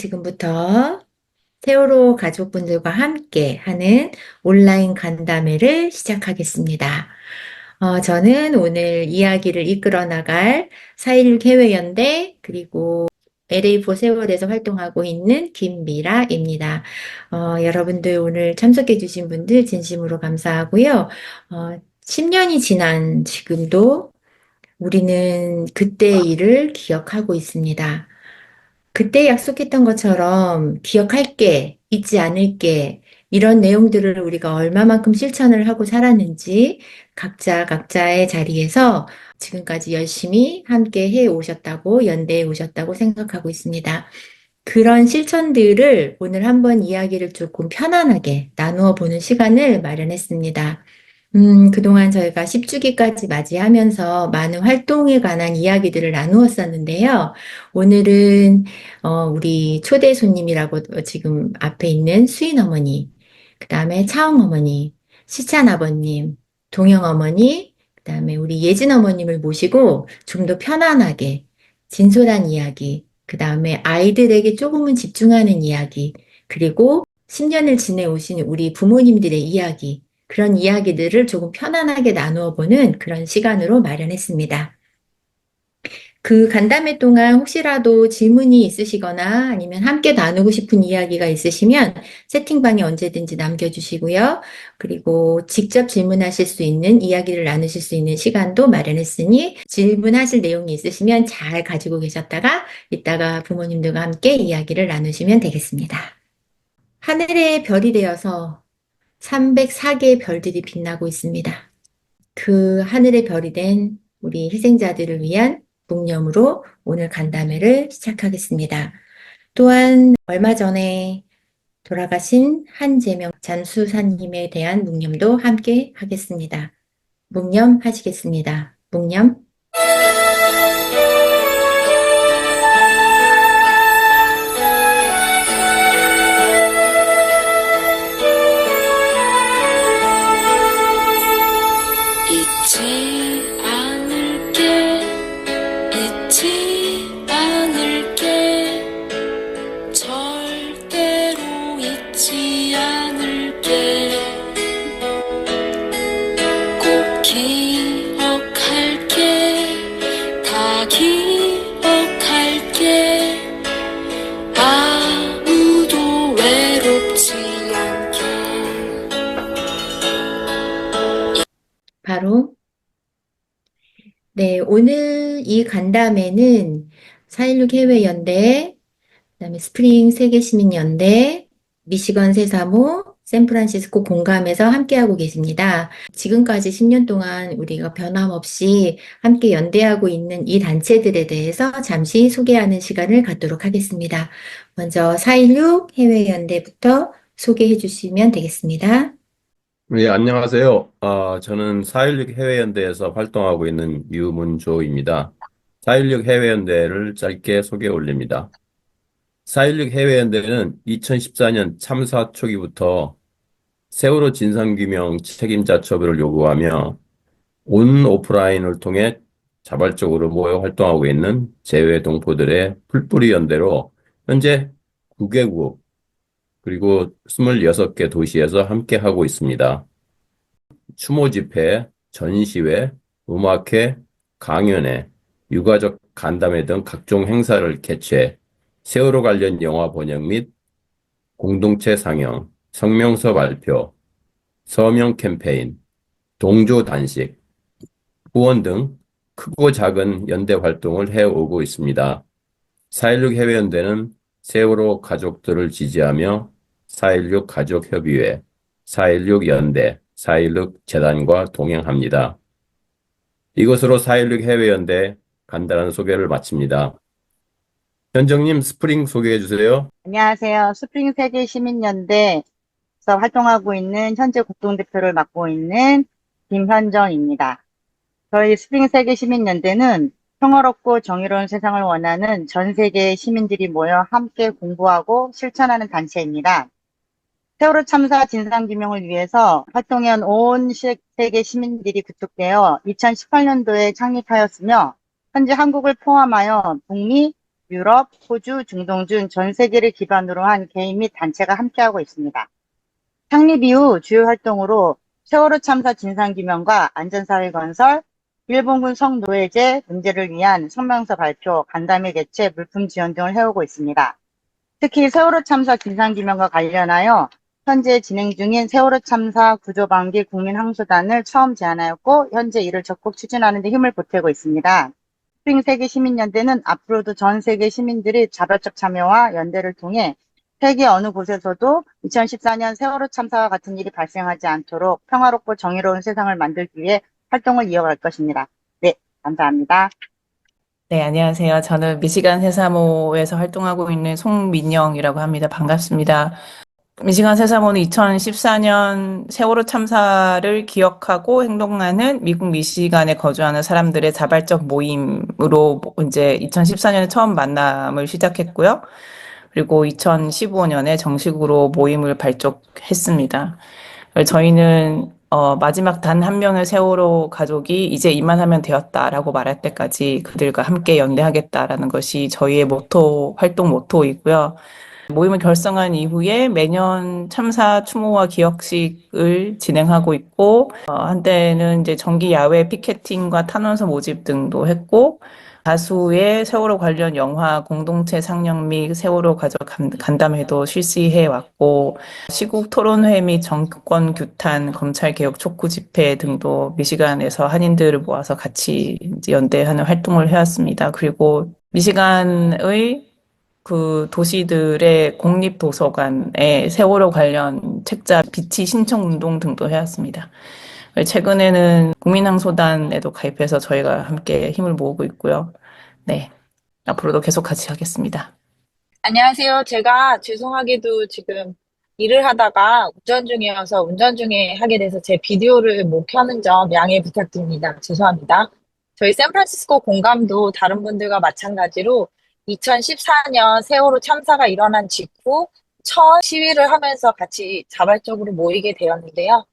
지금부터 세월호 가족분들과 함께 하는 온라인 간담회를 시작하겠습니다. 저는 오늘 이야기를 이끌어 나갈 4.16 해외연대 그리고 LA4 세월에서 활동하고 있는 김미라입니다. 여러분들 오늘 참석해 주신 분들 진심으로 감사하고요. 10년이 지난 지금도 우리는 그때의 일을 기억하고 있습니다. 그때 약속했던 것처럼 기억할게, 잊지 않을게, 이런 내용들을 우리가 얼마만큼 실천을 하고 살았는지 각자 각자의 자리에서 지금까지 열심히 함께 해 오셨다고, 연대해 오셨다고 생각하고 있습니다. 그런 실천들을 오늘 한번 이야기를 조금 편안하게 나누어 보는 시간을 마련했습니다. 그동안 저희가 10주기까지 맞이하면서 많은 활동에 관한 이야기들을 나누었었는데요. 오늘은 우리 초대 손님이라고 지금 앞에 있는 수인 어머니, 그 다음에 차영 어머니, 시찬 아버님, 동영 어머니, 그 다음에 우리 예진 어머님을 모시고 좀 더 편안하게 진솔한 이야기, 그 다음에 아이들에게 조금은 집중하는 이야기, 그리고 10년을 지내오신 우리 부모님들의 이야기, 그런 이야기들을 조금 편안하게 나누어 보는 그런 시간으로 마련했습니다. 그 간담회 동안 혹시라도 질문이 있으시거나 아니면 함께 나누고 싶은 이야기가 있으시면 채팅방에 언제든지 남겨주시고요. 그리고 직접 질문하실 수 있는 이야기를 나누실 수 있는 시간도 마련했으니 질문하실 내용이 있으시면 잘 가지고 계셨다가 이따가 부모님들과 함께 이야기를 나누시면 되겠습니다. 하늘의 별이 되어서 304개의 별들이 빛나고 있습니다. 그 하늘의 별이 된 우리 희생자들을 위한 묵념으로 오늘 간담회를 시작하겠습니다. 또한 얼마 전에 돌아가신 한재명 잠수사님에 대한 묵념도 함께 하겠습니다. 묵념 하시겠습니다. 묵념. 잊지 않을게, 잊지 않을게, 절대로 잊지 않을게. 꼭 기억할게, 다 기억할게. 아무도 외롭지 않게. 바로 네, 오늘 이 간담회는 4.16 해외연대, 그다음에 스프링 세계시민연대, 미시건 세사모, 샌프란시스코 공감에서 함께하고 계십니다. 지금까지 10년 동안 우리가 변함없이 함께 연대하고 있는 이 단체들에 대해서 잠시 소개하는 시간을 갖도록 하겠습니다. 먼저 4.16 해외연대부터 소개해 주시면 되겠습니다. 네, 안녕하세요. 저는 4.16 해외연대에서 활동하고 있는 유문조입니다. 4.16 해외연대를 짧게 소개 올립니다. 4.16 해외연대는 2014년 참사 초기부터 세월호 진상규명 책임자 처벌을 요구하며 온 오프라인을 통해 자발적으로 모여 활동하고 있는 재외 동포들의 풀뿌리 연대로 현재 9개국 그리고 26개 도시에서 함께하고 있습니다. 추모 집회, 전시회, 음악회, 강연회, 유가족 간담회 등 각종 행사를 개최, 세월호 관련 영화 번역 및 공동체 상영, 성명서 발표, 서명 캠페인, 동조 단식, 후원 등 크고 작은 연대 활동을 해오고 있습니다. 4.16 해외연대는 세월호 가족들을 지지하며 4.16 가족협의회, 4.16 연대, 4.16 재단과 동행합니다. 이것으로 4.16 해외연대 간단한 소개를 마칩니다. 현정님 스프링 소개해 주세요. 안녕하세요. 스프링 세계 시민연대에서 활동하고 있는 현재 공동대표를 맡고 있는 김현정입니다. 저희 스프링 세계 시민연대는 평화롭고 정의로운 세상을 원하는 전 세계의 시민들이 모여 함께 공부하고 실천하는 단체입니다. 세월호 참사 진상규명을 위해서 활동해온 온 세계 시민들이 구축되어 2018년도에 창립하였으며 현재 한국을 포함하여 북미, 유럽, 호주, 중동 등 전 세계를 기반으로 한 개인 및 단체가 함께하고 있습니다. 창립 이후 주요 활동으로 세월호 참사 진상규명과 안전사회 건설, 일본군 성노예제 문제를 위한 성명서 발표, 간담회 개최, 물품 지원 등을 해오고 있습니다. 특히 세월호 참사 진상규명과 관련하여 현재 진행 중인 세월호 참사 구조방기 국민항소단을 처음 제안하였고 현재 이를 적극 추진하는 데 힘을 보태고 있습니다. 스프링 세계 시민연대는 앞으로도 전 세계 시민들이 자발적 참여와 연대를 통해 세계 어느 곳에서도 2014년 세월호 참사와 같은 일이 발생하지 않도록 평화롭고 정의로운 세상을 만들기 위해 활동을 이어갈 것입니다. 네, 감사합니다. 네, 안녕하세요. 저는 미시간 세사모에서 활동하고 있는 송민영이라고 합니다. 반갑습니다. 미시간 세사모는 2014년 세월호 참사를 기억하고 행동하는 미국 미시간에 거주하는 사람들의 자발적 모임으로 이제 2014년에 처음 만남을 시작했고요. 그리고 2015년에 정식으로 모임을 발족했습니다. 저희는 마지막 단 한 명의 세월호 가족이 이제 이만하면 되었다라고 말할 때까지 그들과 함께 연대하겠다라는 것이 저희의 활동 모토이고요. 모임을 결성한 이후에 매년 참사 추모와 기억식을 진행하고 있고, 한때는 이제 정기 야외 피켓팅과 탄원서 모집 등도 했고, 다수의 세월호 관련 영화 공동체 상영 및 세월호 가족 간담회도 실시해 왔고, 시국 토론회 및 정권 규탄, 검찰 개혁 촉구 집회 등도 미시간에서 한인들을 모아서 같이 이제 연대하는 활동을 해왔습니다. 그리고 미시간의 그 도시들의 공립도서관에 세월호 관련 책자 비치 신청 운동 등도 해왔습니다. 최근에는 국민항소단에도 가입해서 저희가 함께 힘을 모으고 있고요. 네, 앞으로도 계속 같이 하겠습니다. 안녕하세요. 제가 죄송하게도 지금 일을 하다가 운전 중이어서 운전 중에 하게 돼서 제 비디오를 못 켜는 점 양해 부탁드립니다. 죄송합니다. 저희 샌프란시스코 공감도 다른 분들과 마찬가지로 2014년 세월호 참사가 일어난 직후 첫 시위를 하면서 같이 자발적으로 모이게 되었는데요.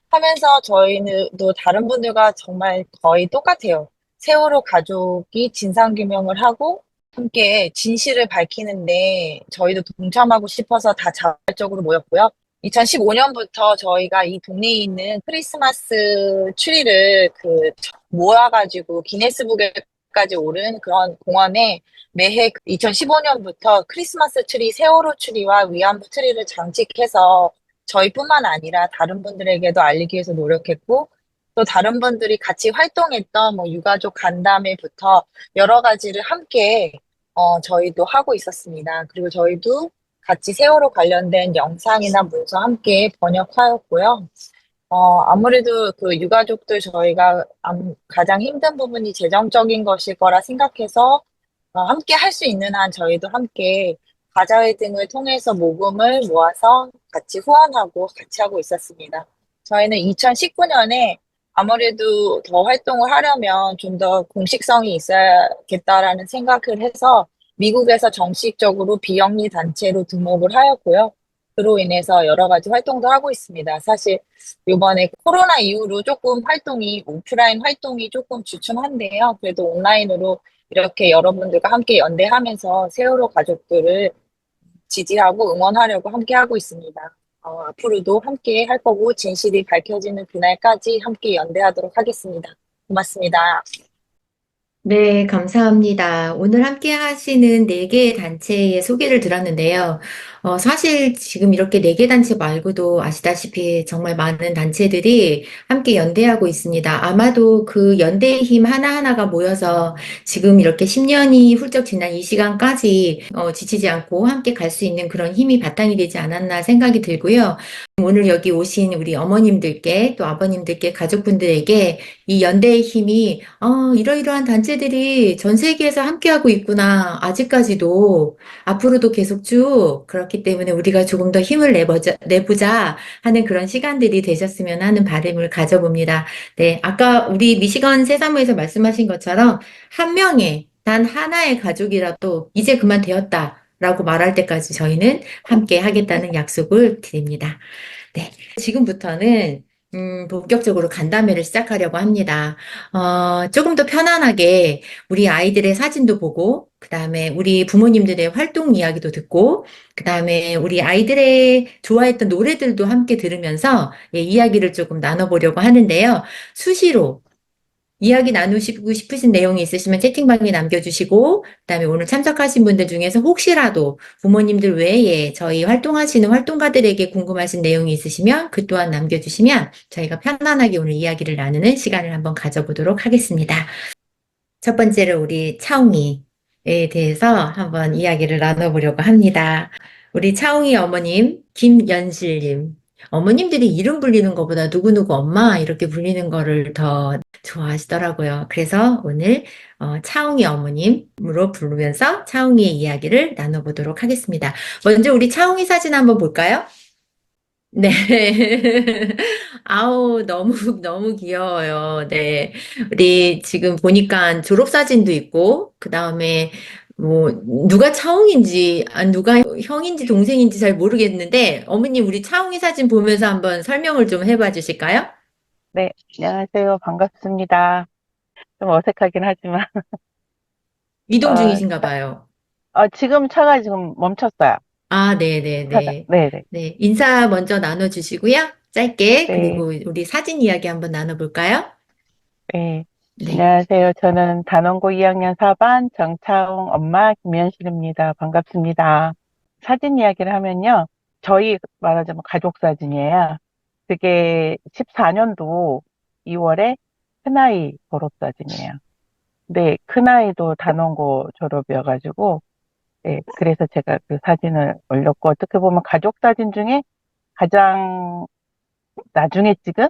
하면서 저희도 다른 분들과 정말 거의 똑같아요. 세월호 가족이 진상규명을 하고 함께 진실을 밝히는데 저희도 동참하고 싶어서 다 자발적으로 모였고요. 2015년부터 저희가 이 동네에 있는 크리스마스 트리를 모아가지고 기네스북에까지 오른 그런 공원에 매해 2015년부터 크리스마스 트리, 세월호 트리와 위안부 트리를 장식해서 저희뿐만 아니라 다른 분들에게도 알리기 위해서 노력했고, 또 다른 분들이 같이 활동했던 뭐 유가족 간담회부터 여러 가지를 함께 저희도 하고 있었습니다. 그리고 저희도 같이 세월호 관련된 영상이나 문서 함께 번역하였고요. 아무래도 그 유가족들 저희가 가장 힘든 부분이 재정적인 것일 거라 생각해서 함께 할 수 있는 한 저희도 함께 바자회 등을 통해서 모금을 모아서 같이 후원하고 같이 하고 있었습니다. 저희는 2019년에 아무래도 더 활동을 하려면 좀 더 공식성이 있어야겠다라는 생각을 해서 미국에서 정식적으로 비영리 단체로 등록을 하였고요. 그로 인해서 여러 가지 활동도 하고 있습니다. 사실 이번에 코로나 이후로 조금 오프라인 활동이 조금 주춤한데요. 그래도 온라인으로 이렇게 여러분들과 함께 연대하면서 세월호 가족들을 지지하고 응원하려고 함께 하고 있습니다. 앞으로도 함께 할 거고 진실이 밝혀지는 그날까지 함께 연대하도록 하겠습니다. 고맙습니다. 네, 감사합니다. 오늘 함께 하시는 네 개의 단체의 소개를 들었는데요. 사실 지금 이렇게 네 개 단체 말고도 아시다시피 정말 많은 단체들이 함께 연대하고 있습니다. 아마도 그 연대의 힘 하나하나가 모여서 지금 이렇게 10년이 훌쩍 지난 이 시간까지 지치지 않고 함께 갈 수 있는 그런 힘이 바탕이 되지 않았나 생각이 들고요. 오늘 여기 오신 우리 어머님들께 또 아버님들께 가족분들에게 이 연대의 힘이 이러이러한 단체들이 전 세계에서 함께하고 있구나. 아직까지도 앞으로도 계속 쭉 그렇기 때문에 우리가 조금 더 힘을 내보자 하는 그런 시간들이 되셨으면 하는 바람을 가져봅니다. 네, 아까 우리 미시건 세사무에서 말씀하신 것처럼 한 명의 단 하나의 가족이라도 이제 그만 되었다라고 말할 때까지 저희는 함께 하겠다는 약속을 드립니다. 네, 지금부터는 본격적으로 간담회를 시작하려고 합니다. 조금 더 편안하게 우리 아이들의 사진도 보고 그다음에 우리 부모님들의 활동 이야기도 듣고, 그다음에 우리 아이들의 좋아했던 노래들도 함께 들으면서 예, 이야기를 조금 나눠보려고 하는데요. 수시로 이야기 나누시고 싶으신 내용이 있으시면 채팅방에 남겨주시고, 그다음에 오늘 참석하신 분들 중에서 혹시라도 부모님들 외에 저희 활동하시는 활동가들에게 궁금하신 내용이 있으시면 그 또한 남겨주시면 저희가 편안하게 오늘 이야기를 나누는 시간을 한번 가져보도록 하겠습니다. 첫 번째로 우리 차웅이에 대해서 한번 이야기를 나눠보려고 합니다. 우리 차웅이 어머님, 김연실님. 어머님들이 이름 불리는 것보다 누구누구 엄마 이렇게 불리는 거를 더 좋아하시더라고요. 그래서 오늘 차웅이 어머님으로 부르면서 차웅이의 이야기를 나눠보도록 하겠습니다. 먼저 우리 차웅이 사진 한번 볼까요? 네. 아우, 너무 귀여워요. 네. 우리 지금 보니까 졸업사진도 있고, 그 다음에 뭐, 누가 차웅인지, 누가 형인지 동생인지 잘 모르겠는데, 어머님, 우리 차웅이 사진 보면서 한번 설명을 좀 해봐 주실까요? 네, 안녕하세요. 반갑습니다. 좀 어색하긴 하지만, 이동 어, 중이신가 봐요. 지금 차가 지금 멈췄어요. 아, 차가. 네네네. 네네. 네. 인사 먼저 나눠주시고요. 짧게, 네, 그리고 우리 사진 이야기 한번 나눠볼까요? 네. 네. 안녕하세요. 저는 단원고 2학년 4반 정차웅 엄마 김현실입니다. 반갑습니다. 사진 이야기를 하면요. 저희 말하자면 가족 사진이에요. 그게 14년도 2월에 큰아이 졸업 사진이에요. 네, 큰아이도 단원고 졸업이어가지고, 네, 그래서 제가 그 사진을 올렸고, 어떻게 보면 가족 사진 중에 가장 나중에 찍은,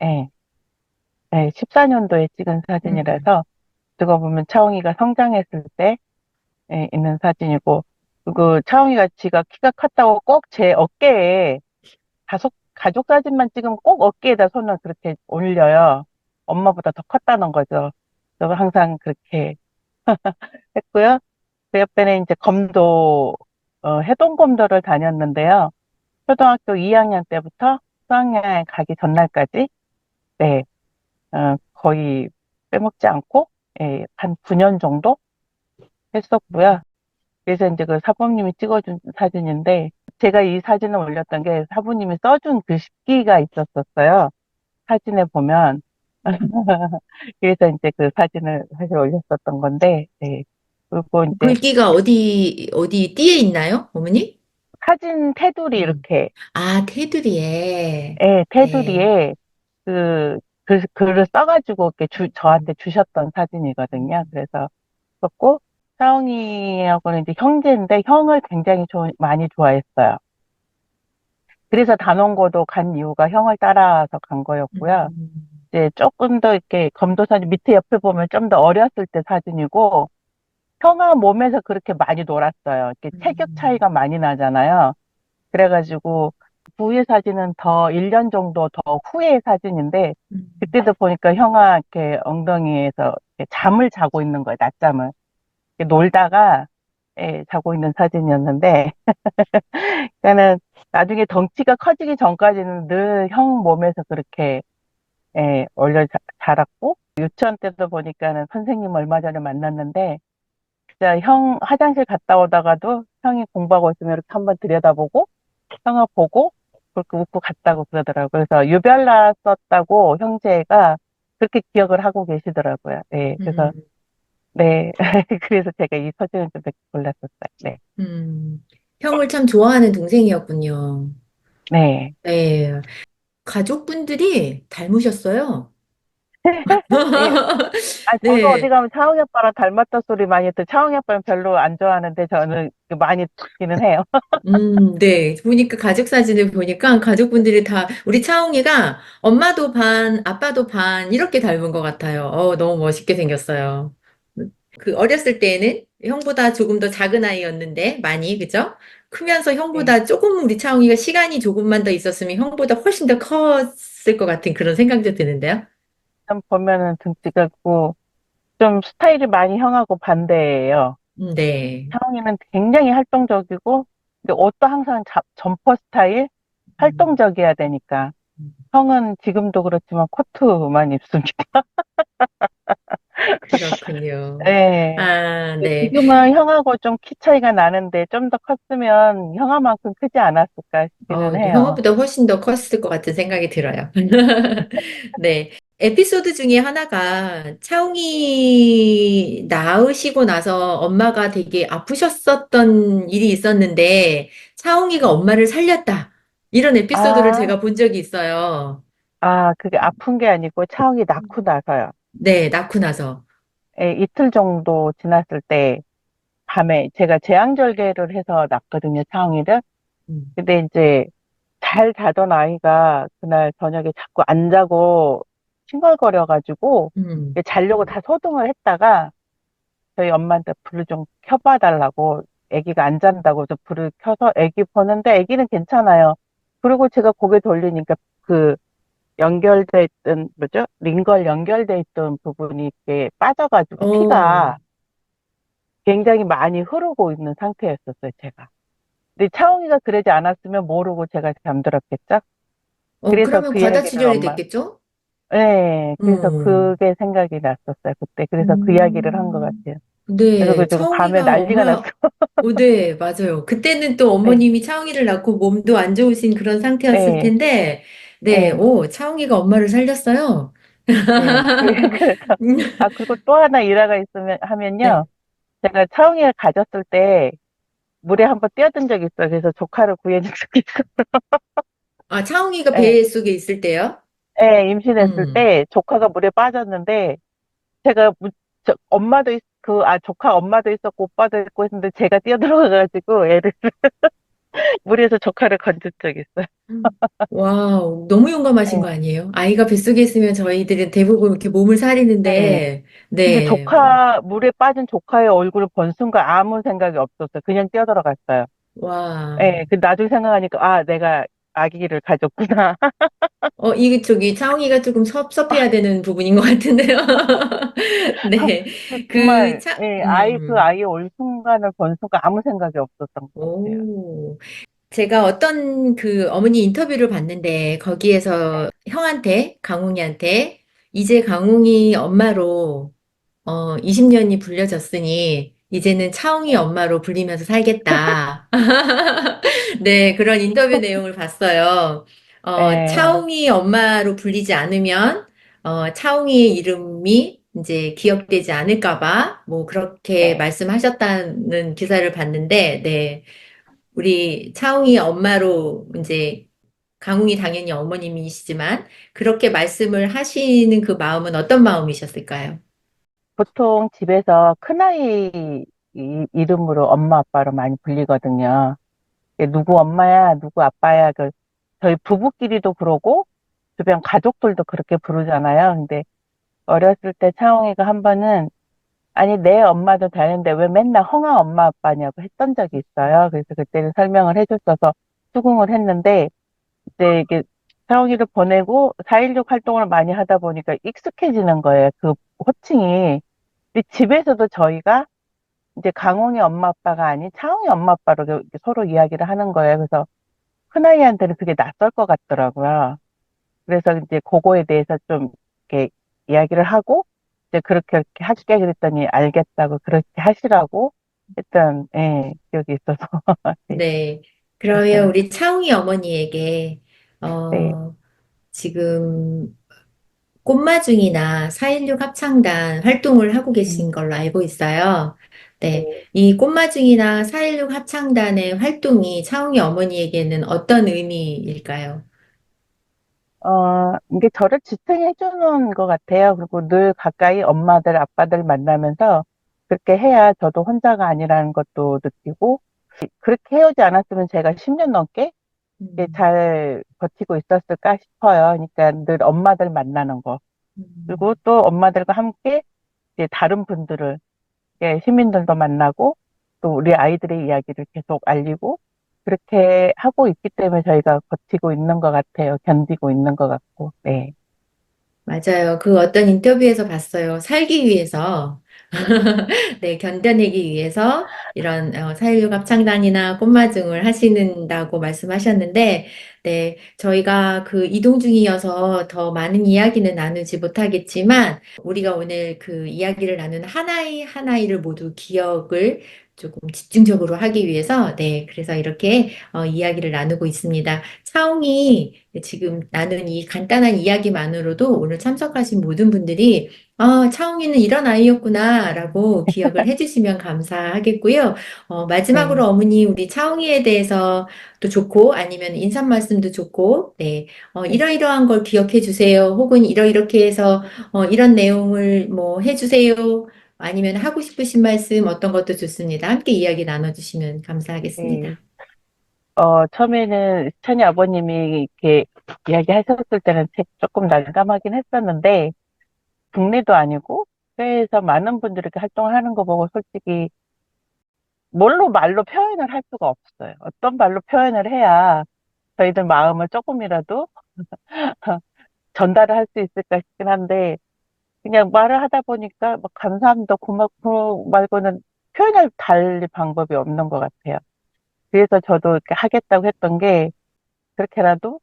예, 14년도에 찍은 음, 사진이라서, 어떻게 보면 차홍이가 성장했을 때, 예, 있는 사진이고, 그리고 차홍이가 지가 키가 컸다고 꼭 제 어깨에, 가족 사진만 찍으면 꼭 어깨에다 손을 그렇게 올려요. 엄마보다 더 컸다는 거죠. 그래서 항상 그렇게 했고요. 그 옆에는 이제 해동검도를 다녔는데요. 초등학교 2학년 때부터 수학여행 가기 전날까지, 네, 거의 빼먹지 않고, 예, 한 9년 정도 했었고요. 그래서 이제 그 사부님이 찍어준 사진인데, 제가 이 사진을 올렸던 게 사부님이 써준 글씨가 있었어요. 사진에 보면. 그래서 이제 그 사진을 사실 올렸었던 건데, 네. 그리고 이제 글귀가 어디 띠에 있나요, 어머니? 사진 테두리 음. 이렇게, 아, 테두리에. 예, 네. 테두리에 글을 써가지고 이렇게 저한테 주셨던 사진이거든요. 그래서 썼고, 사영이하고는 이제 형제인데 형을 굉장히 많이 좋아했어요. 그래서 단원고도 간 이유가 형을 따라서 간 거였고요. 음, 이제 조금 더 이렇게 검도사진 밑에 옆에 보면 좀 더 어렸을 때 사진이고, 형아 몸에서 그렇게 많이 놀았어요. 이렇게 체격 음, 차이가 많이 나잖아요. 그래가지고 부의 사진은 더 1년 정도 더 후의 사진인데 음. 그때도 보니까 형아 이렇게 엉덩이에서 이렇게 잠을 자고 있는 거예요. 낮잠을. 이렇게 놀다가 예, 자고 있는 사진이었는데 그러니까는 나중에 덩치가 커지기 전까지는 늘 형 몸에서 그렇게 예, 자랐고 유치원 때도 보니까는 선생님 얼마 전에 만났는데 진짜 형 화장실 갔다 오다가도 형이 공부하고 있으면 이렇게 한번 들여다보고 형아 보고 그렇게 웃고 갔다고 그러더라고요. 그래서 유별나 썼다고 형제가 그렇게 기억을 하고 계시더라고요. 네, 그래서 음, 네, 그래서 제가 이 사진을 좀 몇 개 골랐었어요. 네, 형을 참 좋아하는 동생이었군요. 네, 네. 가족분들이 닮으셨어요. 네. 저도 어디 네. 가면 차홍이 아빠랑 닮았다 소리 많이 차홍이 아빠는 별로 안 좋아하는데 저는 많이 듣기는 해요. 네. 보니까 가족 사진을 보니까 가족분들이 다 우리 차홍이가 엄마도 반, 아빠도 반 이렇게 닮은 것 같아요. 너무 멋있게 생겼어요. 그 어렸을 때에는 형보다 조금 더 작은 아이였는데 많이 그죠? 크면서 네. 형보다 조금 우리 차홍이가 시간이 조금만 더 있었으면 형보다 훨씬 더 컸을 것 같은 그런 생각도 드는데요. 좀 보면은 등치가 있고 좀 스타일이 많이 형하고 반대예요. 네. 차홍이는 굉장히 활동적이고 근데 옷도 항상 점퍼 스타일 음, 활동적이어야 되니까 음, 형은 지금도 그렇지만 코트만 입습니다. 그렇군요. 네. 아, 네. 지금은 형하고 좀 키 차이가 나는데 좀 더 컸으면 형아만큼 크지 않았을까 싶기는 해요. 형아보다 훨씬 더 컸을 것 같은 생각이 들어요. 네. 에피소드 중에 하나가 차웅이 낳으시고 나서 엄마가 되게 아프셨었던 일이 있었는데 차웅이가 엄마를 살렸다. 이런 에피소드를 아, 제가 본 적이 있어요. 그게 아픈 게 아니고 차웅이 낳고 나서요. 네, 낳고 나서. 예, 이틀 정도 지났을 때 밤에 제가 제왕절개를 해서 낳거든요, 차웅이를. 음, 근데 이제 잘 자던 아이가 그날 저녁에 자꾸 안 자고 칭얼거려가지고 음. 자려고 다 소등을 했다가 저희 엄마한테 불을 좀 켜봐 달라고 아기가 안 잔다고 해서 불을 켜서 아기 보는데 아기는 괜찮아요. 그리고 제가 고개 돌리니까 그 연결돼 있던 뭐죠? 링걸 연결돼 있던 부분이 이렇게 빠져가지고 어, 피가 굉장히 많이 흐르고 있는 상태였었어요, 제가. 근데 차웅이가 그러지 않았으면 모르고 제가 잠들었겠죠? 그래서 그러면 그 이야기를 과다출혈이 엄마, 됐겠죠? 네, 그래서 음, 그게 생각이 났었어요, 그때. 그래서 그 이야기를 한 것 음. 같아요. 네, 그래가지고 밤에 차홍이가 난리가 났어. 네, 맞아요. 그때는 또 네, 어머님이 차홍이를 낳고 몸도 안 좋으신 그런 상태였을 네, 텐데, 네, 네, 차홍이가 엄마를 살렸어요. 네. 그래서, 음, 그리고 또 하나 일화가 네. 하면요. 제가 차웅이를 가졌을 때 물에 한번 뛰어든 적이 있어요. 그래서 조카를 구해준 적이 있어요. 아, 차홍이가 네, 배 속에 있을 때요? 네, 임신했을 음. 때 조카가 물에 빠졌는데 제가 엄마도 조카 엄마도 있었고 오빠도 있고 했는데 제가 뛰어들어가가지고 애를 물에서 조카를 건진 적이 있어요. 와우, 너무 용감하신 거 네, 아니에요? 아이가 뱃속에 있으면 저희들은 대부분 이렇게 몸을 네. 사리는데, 근데 네, 물에 빠진 조카의 얼굴을 본 순간 아무 생각이 없었어요. 그냥 뛰어들어갔어요. 와. 예, 그 나중에 생각하니까, 내가 아기를 가졌구나. 이게 저기 차홍이가 조금 섭섭해야 되는 부분인 것 같은데요. 네. 정말, 예, 음. 아이의 올 순간을 본 순간 아무 생각이 없었던 것 같아요. 오. 제가 어떤 그 어머니 인터뷰를 봤는데 거기에서 형한테, 강웅이한테 이제 강웅이 엄마로 20년이 불려졌으니 이제는 차웅이 네, 엄마로 불리면서 살겠다. 네, 그런 인터뷰 내용을 봤어요. 예, 차웅이 엄마로 불리지 않으면 차웅이의 이름이 이제 기억되지 않을까 봐, 뭐 그렇게 네. 말씀하셨다는 기사를 봤는데, 네, 우리 차웅이 엄마로 이제 강웅이 당연히 어머님이시지만 그렇게 말씀을 하시는 그 마음은 어떤 마음이셨을까요? 보통 집에서 큰아이 이름으로 엄마, 아빠로 많이 불리거든요. 누구 엄마야, 누구 아빠야, 저희 부부끼리도 그러고, 주변 가족들도 그렇게 부르잖아요. 근데 어렸을 때 차홍이가 한 번은 아니 내 엄마도 되는데 왜 맨날 헝아 엄마 아빠냐고 했던 적이 있어요. 그래서 그때는 설명을 해줬어서 수긍을 했는데 이제 이게 차홍이를 보내고 4.16 활동을 많이 하다 보니까 익숙해지는 거예요. 그 호칭이. 근데 집에서도 저희가 이제 강홍이 엄마 아빠가 아닌 차홍이 엄마 아빠로 이렇게 서로 이야기를 하는 거예요. 그래서 큰아이한테는 그게 낯설 것 같더라고요. 그래서 이제 그거에 대해서 좀 이렇게 이야기를 하고 이제 그렇게 할게 그랬더니 알겠다고 그렇게 하시라고 했던 기억이 있어서 네, 네. 그러면 그렇습니다. 우리 차웅이 어머니에게, 네, 어, 지금 꽃마중이나 4.16 합창단 활동을 하고 음, 계신 걸로 알고 있어요. 네. 네. 이 꽃마중이나 4.16 합창단의 활동이 차웅이 어머니에게는 어떤 의미일까요? 이게 저를 지탱해 주는 것 같아요. 그리고 늘 가까이 엄마들, 아빠들 만나면서 그렇게 해야 저도 혼자가 아니라는 것도 느끼고 그렇게 해오지 않았으면 제가 10년 넘게 이렇게 음, 잘 버티고 있었을까 싶어요. 그러니까 늘 엄마들 만나는 거. 음, 그리고 또 엄마들과 함께 이제 다른 분들을, 시민들도 만나고 또 우리 아이들의 이야기를 계속 알리고 그렇게 하고 있기 때문에 저희가 버티고 있는 것 같아요. 견디고 있는 것 같고, 네. 맞아요. 그 어떤 인터뷰에서 봤어요. 살기 위해서 네, 견뎌내기 위해서 이런 사회육 합창단이나 꽃마중을 하시는다고 말씀하셨는데, 네, 저희가 그 이동 중이어서 더 많은 이야기는 나누지 못하겠지만, 우리가 오늘 그 이야기를 나누는 하나의 하나의를 모두 기억을 조금 집중적으로 하기 위해서, 네, 그래서 이렇게 이야기를 나누고 있습니다. 차홍이 지금 나눈 이 간단한 이야기만으로도 오늘 참석하신 모든 분들이 차홍이는 이런 아이였구나라고 기억을 해주시면 감사하겠고요. 네, 마지막으로 어머니 우리 차홍이에 대해서 또 좋고 아니면 인사 말씀도 좋고, 네, 네, 이러이러한 걸 기억해 주세요. 혹은 이러이렇게 해서 이런 내용을 뭐 해주세요. 아니면 하고 싶으신 말씀 어떤 것도 좋습니다. 함께 이야기 나눠주시면 감사하겠습니다. 네. 처음에는 시찬이 아버님이 이렇게 이야기하셨을 때는 조금 난감하긴 했었는데, 국내도 아니고, 해외에서 많은 분들이 이렇게 활동하는 거 보고 솔직히 뭘로 말로 표현을 할 수가 없어요. 어떤 말로 표현을 해야 저희들 마음을 조금이라도 전달을 할 수 있을까 싶긴 한데, 그냥 말을 하다 보니까 뭐 감사합니다, 고맙고 말고는 표현할 달리 방법이 없는 것 같아요. 그래서 저도 이렇게 하겠다고 했던 게 그렇게라도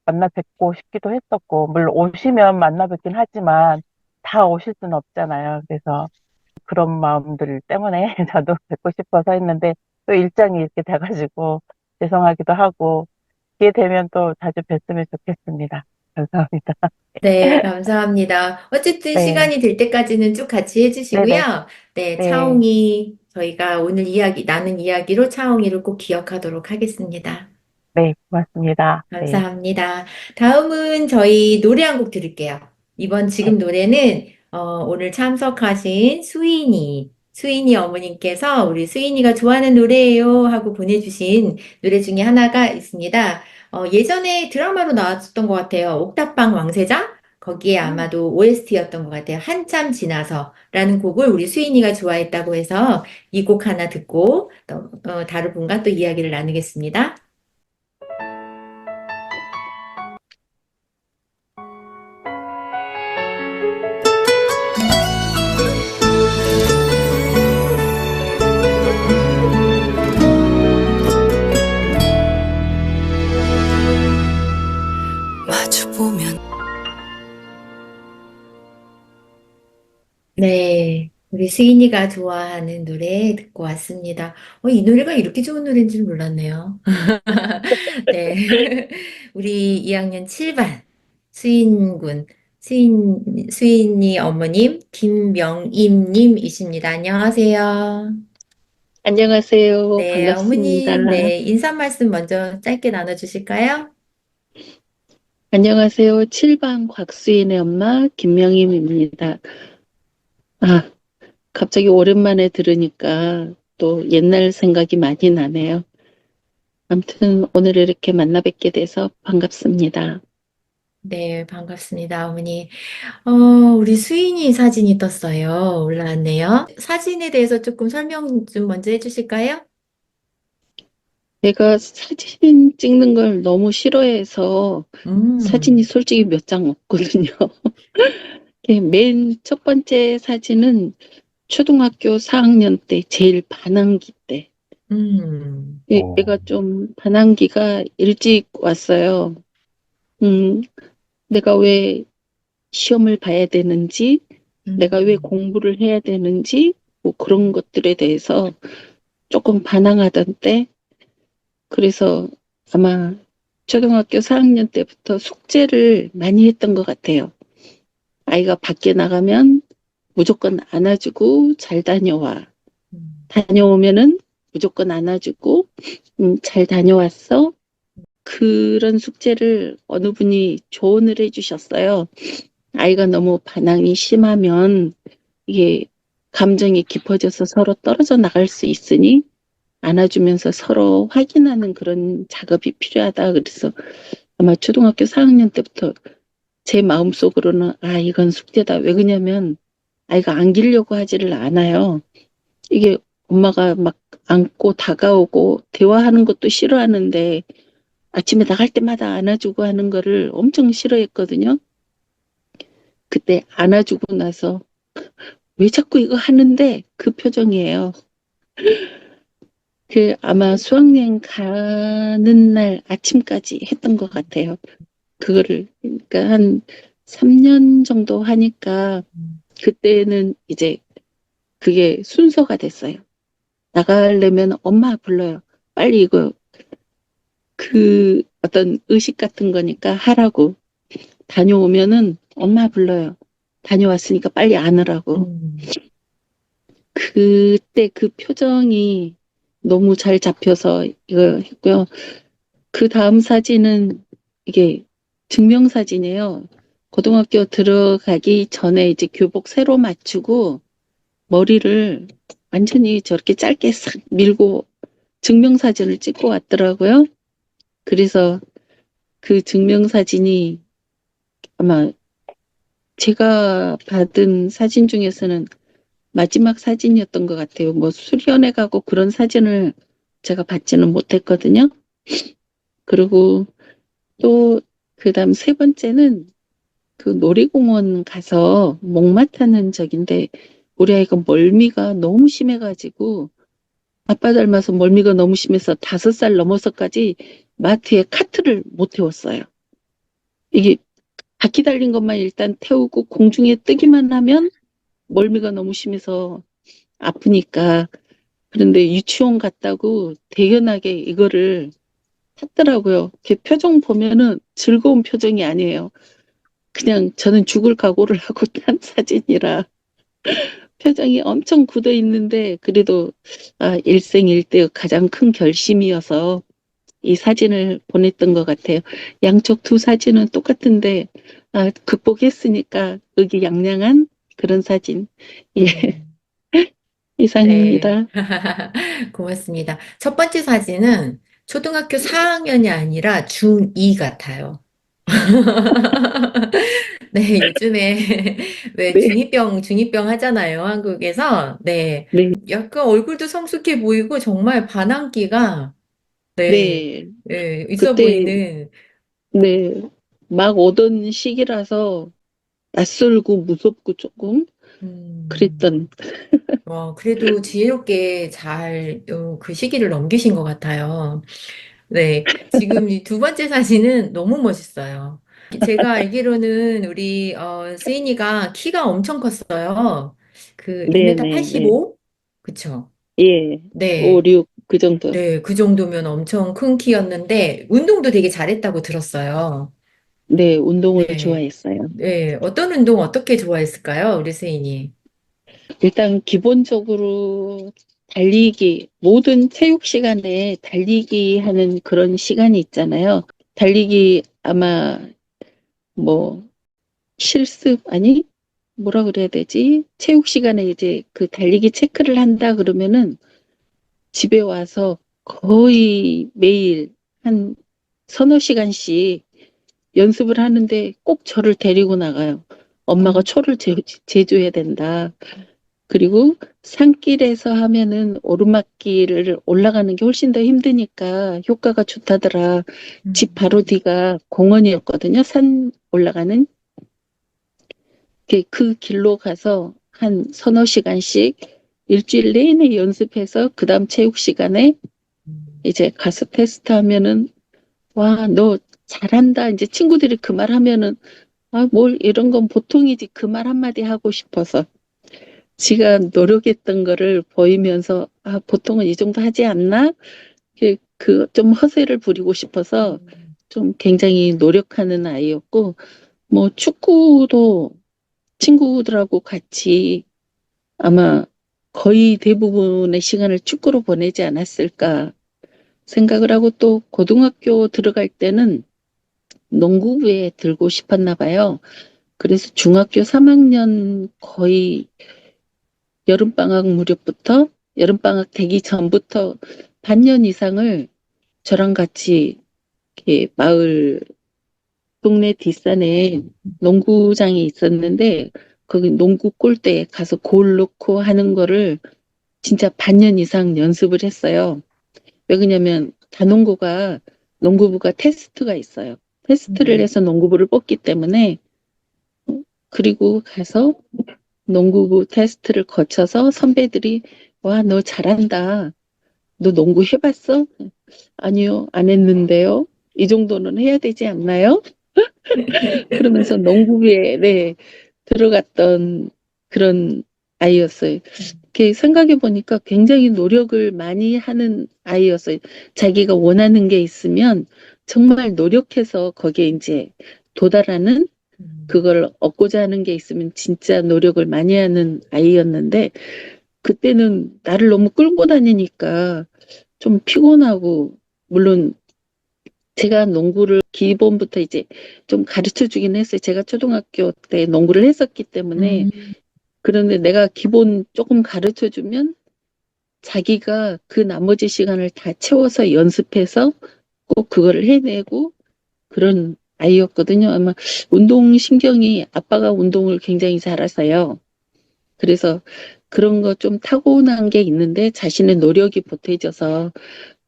만나 뵙고 싶기도 했었고, 물론 오시면 만나 뵙긴 하지만 다 오실 수는 없잖아요. 그래서 그런 마음들 때문에 저도 뵙고 싶어서 했는데 또 일정이 이렇게 돼가지고 죄송하기도 하고 기회 되면 또 자주 뵀으면 좋겠습니다. 감사합니다. 네, 감사합니다. 어쨌든 네, 시간이 될 때까지는 쭉 같이 네네, 해주시고요. 네, 네, 차홍이, 저희가 오늘 나눈 이야기로 차홍이를 꼭 기억하도록 하겠습니다. 네, 고맙습니다. 네, 감사합니다. 다음은 저희 노래 한 곡 들을게요. 네, 지금 노래는 오늘 참석하신 수인이 어머님께서 우리 수인이가 좋아하는 노래예요 하고 보내주신 노래 중에 하나가 있습니다. 예전에 드라마로 나왔었던 것 같아요. 옥탑방 왕세자? 거기에 음, 아마도 OST였던 것 같아요. 한참 지나서라는 곡을 우리 수인이가 좋아했다고 해서 이 곡 하나 듣고 또, 다른 분과 또 이야기를 나누겠습니다. 마주보면 네, 우리 수인이가 좋아하는 노래 듣고 왔습니다. 이 노래가 이렇게 좋은 노래인 줄 몰랐네요. 네, 우리 2학년 7반 수인이 어머님 김명임님이십니다. 안녕하세요. 안녕하세요. 네, 반갑습니다. 어머님, 네, 인사 말씀 먼저 짧게 나눠주실까요? 안녕하세요. 7반 곽수인의 엄마 김명임입니다. 아, 갑자기 오랜만에 들으니까 또 옛날 생각이 많이 나네요. 아무튼 오늘 이렇게 만나 뵙게 돼서 반갑습니다. 네, 반갑습니다, 어머니. 우리 수인이 사진이 떴어요. 올라왔네요. 사진에 대해서 조금 설명 좀 먼저 해주실까요? 제가 사진 찍는 걸 너무 싫어해서 사진이 음, 솔직히 몇 장 없거든요. 맨 첫 번째 사진은 초등학교 4학년 때 제일 반항기 때. 얘가 좀 반항기가 일찍 왔어요. 음, 내가 왜 시험을 봐야 되는지, 내가 왜 음, 공부를 해야 되는지, 뭐 그런 것들에 대해서 조금 반항하던 때, 그래서 아마 초등학교 4학년 때부터 숙제를 많이 했던 것 같아요. 아이가 밖에 나가면 무조건 안아주고 잘 다녀와. 음, 다녀오면은 무조건 안아주고, 잘 다녀왔어? 그런 숙제를 어느 분이 조언을 해주셨어요. 아이가 너무 반항이 심하면 이게 감정이 깊어져서 서로 떨어져 나갈 수 있으니 안아주면서 서로 확인하는 그런 작업이 필요하다. 그래서 아마 초등학교 4학년 때부터 제 마음속으로는 이건 숙제다. 왜 그러냐면 아이가 안기려고 하지를 않아요. 이게 엄마가 막 안고 다가오고 대화하는 것도 싫어하는데 아침에 나갈 때마다 안아주고 하는 거를 엄청 싫어했거든요. 그때 안아주고 나서 왜 자꾸 이거 하는데 그 표정이에요. 아마 수학여행 가는 날 아침까지 했던 것 같아요. 그거를, 그러니까 한 3년 정도 하니까 그때는 이제 그게 순서가 됐어요. 나가려면 엄마 불러요. 빨리 이거 어떤 의식 같은 거니까 하라고. 다녀오면은 엄마 불러요. 다녀왔으니까 빨리 안으라고. 그때 그 표정이 너무 잘 잡혀서 이거 했고요. 그 다음 사진은 이게 증명사진이에요. 고등학교 들어가기 전에 이제 교복 새로 맞추고 머리를 완전히 저렇게 짧게 싹 밀고 증명사진을 찍고 왔더라고요. 그래서 그 증명사진이 아마 제가 받은 사진 중에서는 마지막 사진이었던 것 같아요. 뭐 수련회 가고 그런 사진을 제가 받지는 못했거든요. 그리고 또 그다음 세 번째는 그 놀이공원 가서 목마 타는 적인데 우리 아이가 멀미가 너무 심해가지고 아빠 닮아서 멀미가 너무 심해서 5살 넘어서까지 마트에 카트를 못 태웠어요. 이게 바퀴 달린 것만 일단 태우고 공중에 뜨기만 하면 멀미가 너무 심해서 아프니까. 그런데 유치원 갔다고 대견하게 이거를 탔더라고요. 걔 표정 보면은 즐거운 표정이 아니에요. 그냥 저는 죽을 각오를 하고 탄 사진이라 표정이 엄청 굳어 있는데 그래도 일생일대의 가장 큰 결심이어서 이 사진을 보냈던 것 같아요. 양쪽 두 사진은 똑같은데 극복했으니까 의기양양한 그런 사진. 예, 네. 이상입니다. 고맙습니다. 첫 번째 사진은 초등학교 4학년이 아니라 중2 같아요. 네, 요즘에 왜 네, 중이병 하잖아요, 한국에서. 네. 네, 약간 얼굴도 성숙해 보이고 정말 반항기가 네, 네. 있어 그때 보이는 네, 막 오던 시기라서 낯설고 무섭고 조금 음, 그랬던. 그래도 지혜롭게 잘 그 시기를 넘기신 것 같아요. 네, 지금 이 두 번째 사진은 너무 멋있어요. 제가 알기로는 우리 스인이가 키가 엄청 컸어요. 그 네, 1m 네, 네. 85? 그쵸? 예, 5, 네, 6, 그 정도. 네, 그 정도면 엄청 큰 키였는데 운동도 되게 잘했다고 들었어요. 네, 운동을 네, 좋아했어요. 네, 어떤 운동 어떻게 좋아했을까요, 우리 스인이? 일단 기본적으로 달리기, 모든 체육 시간에 달리기 하는 그런 시간이 있잖아요. 달리기 아마 뭐 실습, 아니, 뭐라 그래야 되지? 체육 시간에 이제 그 달리기 체크를 한다 그러면은 집에 와서 거의 매일 한 서너 시간씩 연습을 하는데 꼭 저를 데리고 나가요. 엄마가 초를 제조해야 된다. 그리고 산길에서 하면은 오르막길을 올라가는 게 훨씬 더 힘드니까 효과가 좋다더라. 집 음, 바로 뒤가 공원이었거든요. 산 올라가는. 그 길로 가서 한 서너 시간씩 일주일 내내 연습해서 그 다음 체육 시간에 이제 가서 테스트 하면은 와, 너 잘한다. 이제 친구들이 그 말 하면은 뭘 이런 건 보통이지 그 말 한마디 하고 싶어서 지가 노력했던 거를 보이면서 보통은 이 정도 하지 않나? 좀 허세를 부리고 싶어서 좀 굉장히 노력하는 아이였고 뭐 축구도 친구들하고 같이 아마 거의 대부분의 시간을 축구로 보내지 않았을까 생각을 하고 또 고등학교 들어갈 때는 농구부에 들고 싶었나 봐요. 그래서 중학교 3학년 거의 여름방학 무렵부터 여름방학 되기 전부터 반년 이상을 저랑 같이 이렇게 마을 동네 뒷산에 농구장이 있었는데 거기 농구 골대에 가서 골 넣고 하는 거를 진짜 반년 이상 연습을 했어요. 왜 그러냐면 다농구가 농구부가 테스트가 있어요. 테스트를 해서 농구부를 뽑기 때문에 그리고 가서 농구부 테스트를 거쳐서 선배들이 와, 너 잘한다. 너 농구 해봤어? 아니요, 안 했는데요. 이 정도는 해야 되지 않나요? 그러면서 농구부에 네, 들어갔던 그런 아이였어요. 이렇게 생각해 보니까 굉장히 노력을 많이 하는 아이였어요. 자기가 원하는 게 있으면 정말 노력해서 거기에 이제 도달하는 그걸 얻고자 하는 게 있으면 진짜 노력을 많이 하는 아이였는데 그때는 나를 너무 끌고 다니니까 좀 피곤하고 물론 제가 농구를 기본부터 이제 좀 가르쳐 주긴 했어요. 제가 초등학교 때 농구를 했었기 때문에 음, 그런데 내가 기본 조금 가르쳐 주면 자기가 그 나머지 시간을 다 채워서 연습해서 꼭 그거를 해내고 그런 아이였거든요. 아마 운동신경이 아빠가 운동을 굉장히 잘하세요. 그래서 그런 거 좀 타고난 게 있는데 자신의 노력이 보태져서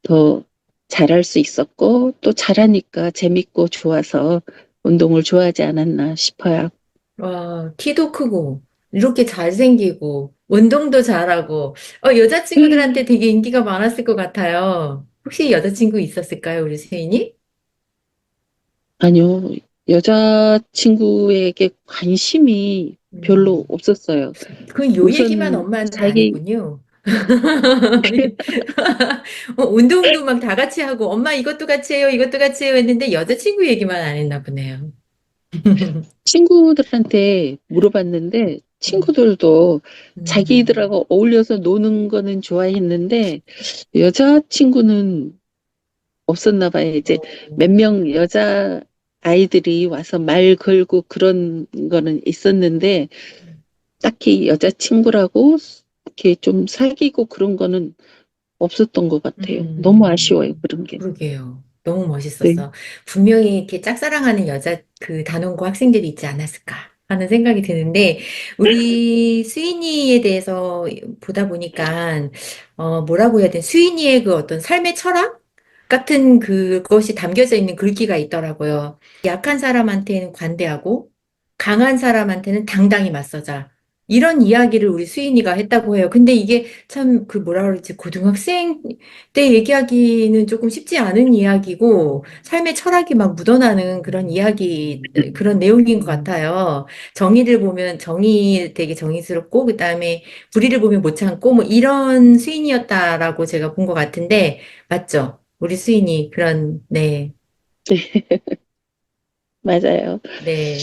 더 잘할 수 있었고 또 잘하니까 재밌고 좋아서 운동을 좋아하지 않았나 싶어요. 와, 키도 크고, 이렇게 잘생기고, 운동도 잘하고, 여자친구들한테 되게 인기가 많았을 것 같아요. 혹시 여자친구 있었을까요, 우리 세인이? 아니요, 여자친구에게 관심이 별로 음, 없었어요. 그 요 얘기만 우선 엄마는 안 자기 했군요. 운동도 막 다 같이 하고, 엄마 이것도 같이 해요, 이것도 같이 해요 했는데 여자친구 얘기만 안 했나 보네요. 친구들한테 물어봤는데 음, 친구들도 음, 자기들하고 어울려서 노는 거는 좋아했는데 여자친구는 없었나 봐요. 이제 어, 몇 명 여자 아이들이 와서 말 걸고 그런 거는 있었는데 딱히 여자친구라고 이렇게 좀 사귀고 그런 거는 없었던 것 같아요. 너무 아쉬워요, 그런 게. 그러게요. 너무 네. 멋있었어. 분명히 이렇게 짝사랑하는 여자 그 단원고 학생들이 있지 않았을까 하는 생각이 드는데, 우리 수인이에 대해서 보다 보니까, 뭐라고 해야 돼? 수인이의 그 어떤 삶의 철학? 같은 그것이 담겨져 있는 글귀가 있더라고요. 약한 사람한테는 관대하고, 강한 사람한테는 당당히 맞서자. 이런 이야기를 우리 수인이가 했다고 해요. 근데 이게 참 그 뭐라 그러지? 고등학생 때 얘기하기는 조금 쉽지 않은 이야기고, 삶의 철학이 막 묻어나는 그런 이야기, 그런 내용인 것 같아요. 정의를 보면 정의 되게 정의스럽고, 그 다음에 불의를 보면 못 참고, 뭐 이런 수인이었다라고 제가 본 것 같은데, 맞죠? 우리 수인이 그런, 네, 맞아요. 네.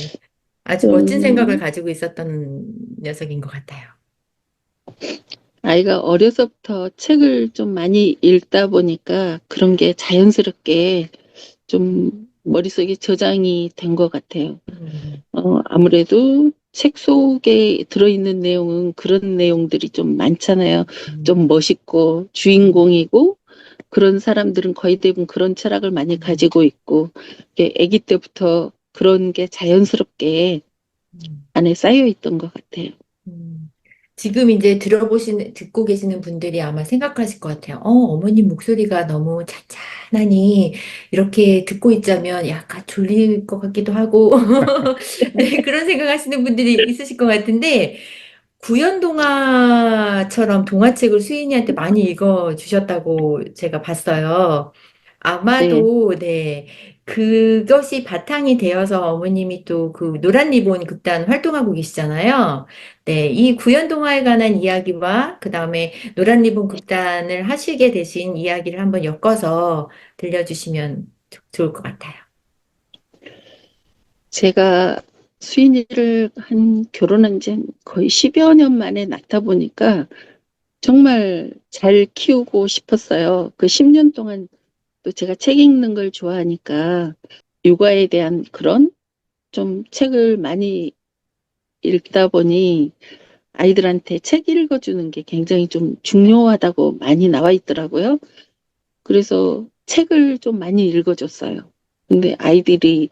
아주 멋진 생각을 음, 가지고 있었던 녀석인 것 같아요. 아이가 어려서부터 책을 좀 많이 읽다 보니까 그런 게 자연스럽게 좀 머릿속에 저장이 된 것 같아요. 음, 아무래도 책 속에 들어있는 내용은 그런 내용들이 좀 많잖아요. 음, 좀 멋있고 음, 주인공이고 그런 사람들은 거의 대부분 그런 철학을 많이 음, 가지고 있고 이게 아기 때부터 그런 게 자연스럽게 음. 안에 쌓여 있던 것 같아요. 음, 지금 이제 듣고 계시는 분들이 아마 생각하실 것 같아요. 어머님 목소리가 너무 찬찬하니, 이렇게 듣고 있자면 약간 졸릴 것 같기도 하고, 네, 그런 생각 하시는 분들이 있으실 것 같은데, 구연동화처럼 동화책을 수인이한테 많이 읽어주셨다고 제가 봤어요. 네, 아마도, 네, 그것이 바탕이 되어서 어머님이 또 그 노란 리본 극단 활동하고 계시잖아요. 네, 이 구연동화에 관한 이야기와 그 다음에 노란 리본 극단을 하시게 되신 이야기를 한번 엮어서 들려주시면 좋을 것 같아요. 제가 수인이를 한 결혼한 지 거의 10여 년 만에 낳다 보니까 정말 잘 키우고 싶었어요. 그 10년 동안 또 제가 책 읽는 걸 좋아하니까 육아에 대한 그런 좀 책을 많이 읽다 보니 아이들한테 책 읽어주는 게 굉장히 좀 중요하다고 많이 나와 있더라고요. 그래서 책을 좀 많이 읽어줬어요. 근데 아이들이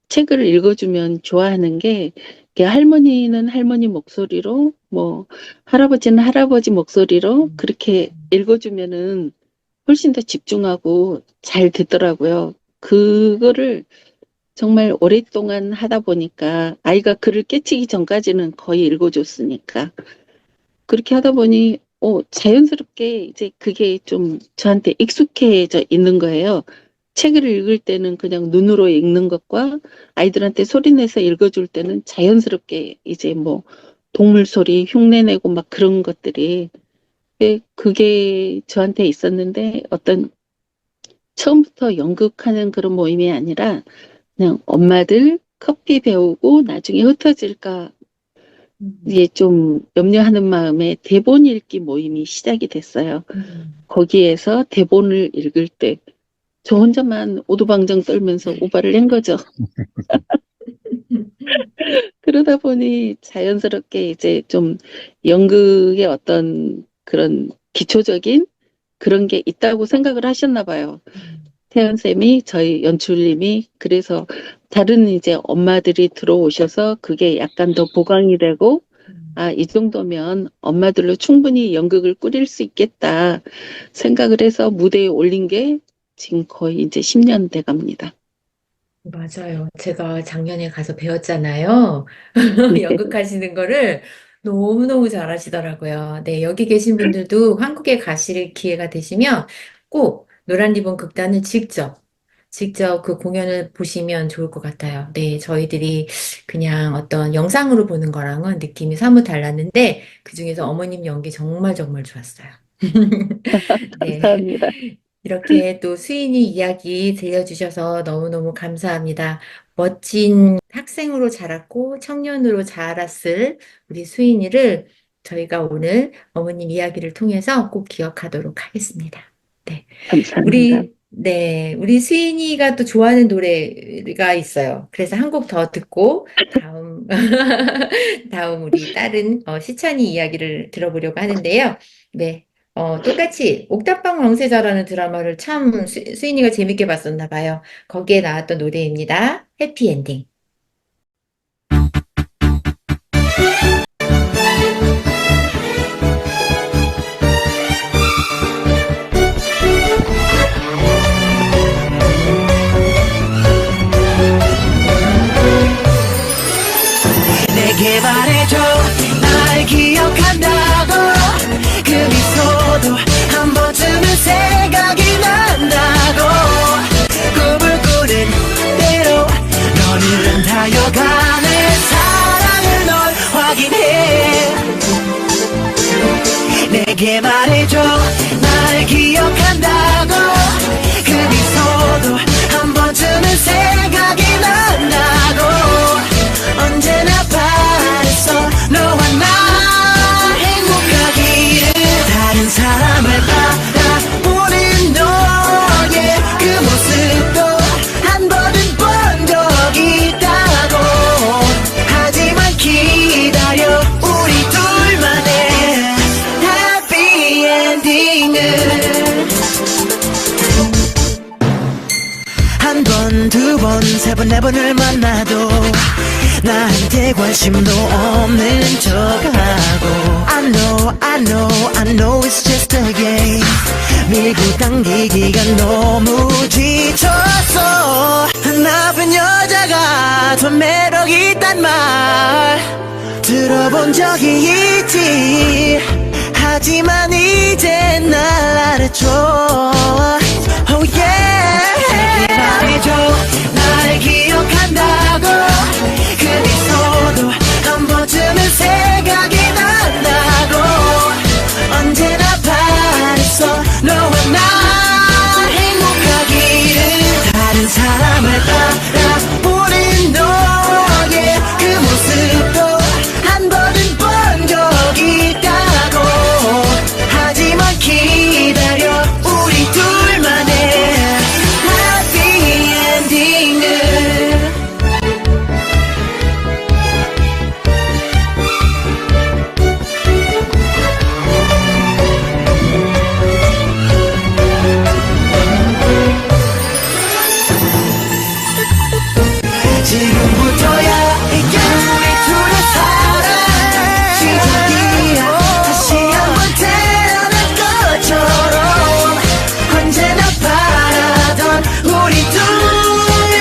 책을 읽어주면 좋아하는 게 이렇게 할머니는 할머니 목소리로 뭐 할아버지는 할아버지 목소리로 음, 그렇게 읽어주면은 훨씬 더 집중하고 잘 듣더라고요. 그거를 정말 오랫동안 하다 보니까 아이가 글을 깨치기 전까지는 거의 읽어줬으니까 그렇게 하다 보니 자연스럽게 이제 그게 좀 저한테 익숙해져 있는 거예요. 책을 읽을 때는 그냥 눈으로 읽는 것과 아이들한테 소리 내서 읽어줄 때는 자연스럽게 이제 뭐 동물 소리 흉내 내고 막 그런 것들이 그게 저한테 있었는데 어떤 처음부터 연극하는 그런 모임이 아니라 그냥 엄마들 커피 배우고 나중에 흩어질까 이제 좀 염려하는 마음에 대본 읽기 모임이 시작이 됐어요. 거기에서 대본을 읽을 때 저 혼자만 오두방정 떨면서 우발을 낸 거죠. 그러다 보니 자연스럽게 이제 좀 연극의 어떤 그런 기초적인 그런 게 있다고 생각을 하셨나 봐요. 태연 쌤이 저희 연출님이 그래서 다른 이제 엄마들이 들어오셔서 그게 약간 더 보강이 되고 이 정도면 엄마들로 충분히 연극을 꾸릴 수 있겠다 생각을 해서 무대에 올린 게 지금 거의 이제 10년 돼 갑니다. 맞아요. 제가 작년에 가서 배웠잖아요. 연극하시는 거를 너무너무 잘하시더라고요. 네, 여기 계신 분들도 한국에 가실 기회가 되시면 꼭 노란 리본 극단을 직접 그 공연을 보시면 좋을 것 같아요. 네, 저희들이 그냥 어떤 영상으로 보는 거랑은 느낌이 사뭇 달랐는데, 그중에서 어머님 연기 정말 정말 좋았어요. 네. 감사합니다. 이렇게 또 수인이 이야기 들려주셔서 너무너무 감사합니다. 멋진 학생으로 자랐고 청년으로 자랐을 우리 수인이를 저희가 오늘 어머님 이야기를 통해서 꼭 기억하도록 하겠습니다. 네. 감사합니다. 우리 수인이가 또 좋아하는 노래가 있어요. 그래서 한 곡 더 듣고 다음 우리 딸은 시찬이 이야기를 들어보려고 하는데요. 네. 똑같이 옥탑방 왕세자라는 드라마를 참 수인이가 재밌게 봤었나 봐요. 거기에 나왔던 노래입니다. 해피엔딩. 내게 말해줘 날 기억한다고 그 미소도 한 번쯤은 생각이 난다고 꿈을 꾸는 대로 너는 다여가는 사랑을 널 확인해 내게 말해줘 날 기억한다고 그 미소도 한 번쯤은 생각이 난다고 언제나 바랬어 너와 나 행복하기를 다른 사람을 바라보는 너의 그 모습도 한 번은 본 적이 있다고 하지만 기다려 우리 둘만의 해피 엔딩을 한 번, 두 번, 세 번, 네 번을 만나도 나한테 관심도 없는 척하고 I know it's just a game 밀고 당기기가 너무 지쳤어 나쁜 여자가 더 매력 있단 말 들어본 적이 있지 하지만 이제 날 알아줘 Oh yeah 말해줘 날 기억한다고 그 미소도 한 번쯤은 생각이 난다고 언제나 바랬어 너와 나 행복하기를 다른 사람을 바라보는 너의 그 모습도 한 번은 본 적이 있다고 하지만 기다려 우리 둘만의 해피 엔딩을 지금부터야 이게 우리 둘의 사랑 시작이야 다시 한번 태어날 것처럼 언제나 바라던 우리 둘의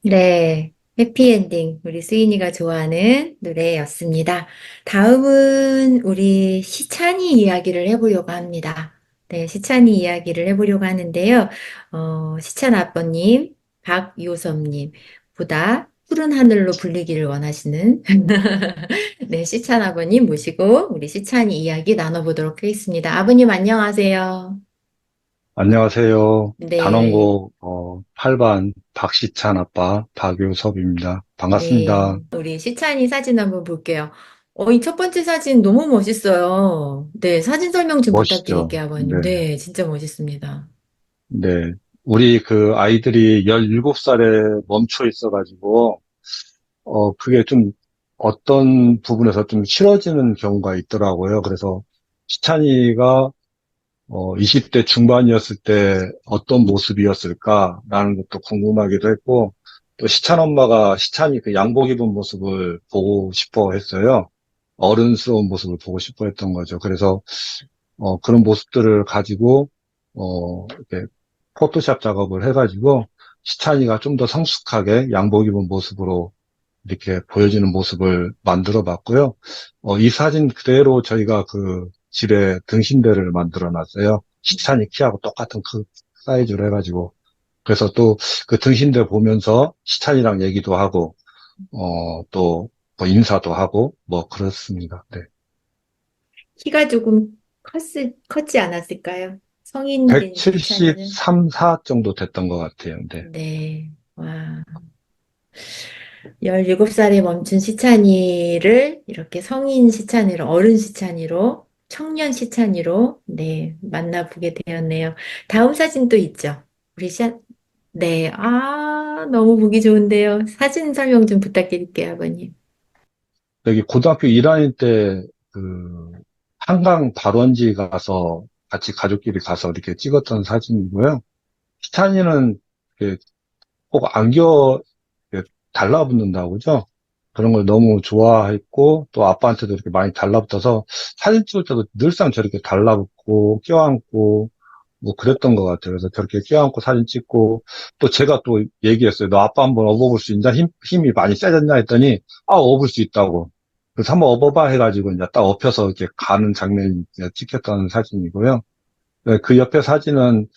네, 해피엔딩, 우리 수인이가 좋아하는 노래였습니다. 다음은 우리 시찬이 이야기를 해보려고 합니다. 네, 시찬이 이야기를 해보려고 하는데요. 시찬 아버님, 박요섭님, 보다 푸른 하늘로 불리기를 원하시는 네, 시찬 아버님 모시고 우리 시찬이 이야기 나눠보도록 하겠습니다. 아버님 안녕하세요. 안녕하세요. 네. 단원고 8반 박시찬 아빠 박효섭입니다. 반갑습니다. 네, 우리 시찬이 사진 한번 볼게요. 이 첫 번째 사진 너무 멋있어요. 네, 사진 설명 좀 멋있죠? 부탁드릴게요, 네, 아버님. 네, 진짜 멋있습니다. 네. 우리 그 아이들이 17살에 멈춰 있어가지고, 그게 좀 어떤 부분에서 좀 싫어지는 경우가 있더라고요. 그래서 시찬이가 20대 중반이었을 때 어떤 모습이었을까라는 것도 궁금하기도 했고, 또 시찬 엄마가 시찬이 그 양복 입은 모습을 보고 싶어 했어요. 어른스러운 모습을 보고 싶어 했던 거죠. 그래서, 그런 모습들을 가지고, 이렇게 포토샵 작업을 해가지고, 시찬이가 좀 더 성숙하게 양복 입은 모습으로 이렇게 보여지는 모습을 만들어 봤고요. 이 사진 그대로 저희가 그 집에 등신대를 만들어 놨어요. 시찬이 키하고 똑같은 그 사이즈로 해가지고. 그래서 또 그 등신대 보면서 시찬이랑 얘기도 하고, 또 뭐 인사도 하고, 뭐 그렇습니다. 네. 키가 조금 컸지 않았을까요? 성인 된 시찬이는? 173, 4 정도 됐던 것 같아요. 네. 네, 와. 17살에 멈춘 시찬이를 이렇게 성인 시찬이로, 어른 시찬이로, 청년 시찬이로, 네, 만나보게 되었네요. 다음 사진도 있죠. 우리 네, 너무 보기 좋은데요. 사진 설명 좀 부탁드릴게요, 아버님. 여기 고등학교 1학년 때 그 한강 발원지 가서 같이 가족끼리 가서 이렇게 찍었던 사진이고요. 시찬이는 이렇게 꼭 안겨 이렇게 달라붙는다고 그죠? 그런 걸 너무 좋아했고 또 아빠한테도 이렇게 많이 달라붙어서 사진 찍을 때도 늘상 저렇게 달라붙고 껴안고 뭐 그랬던 것 같아요. 그래서 저렇게 껴안고 사진 찍고 또 제가 또 얘기했어요. 너 아빠 한번 업어볼 수 있냐? 힘이 많이 세졌냐 했더니 업을 수 있다고. 그래서 한번 업어봐 해가지고 이제 딱 업혀서 이렇게 가는 장면이 이제 찍혔던 사진이고요. 네, 그 옆에 사진은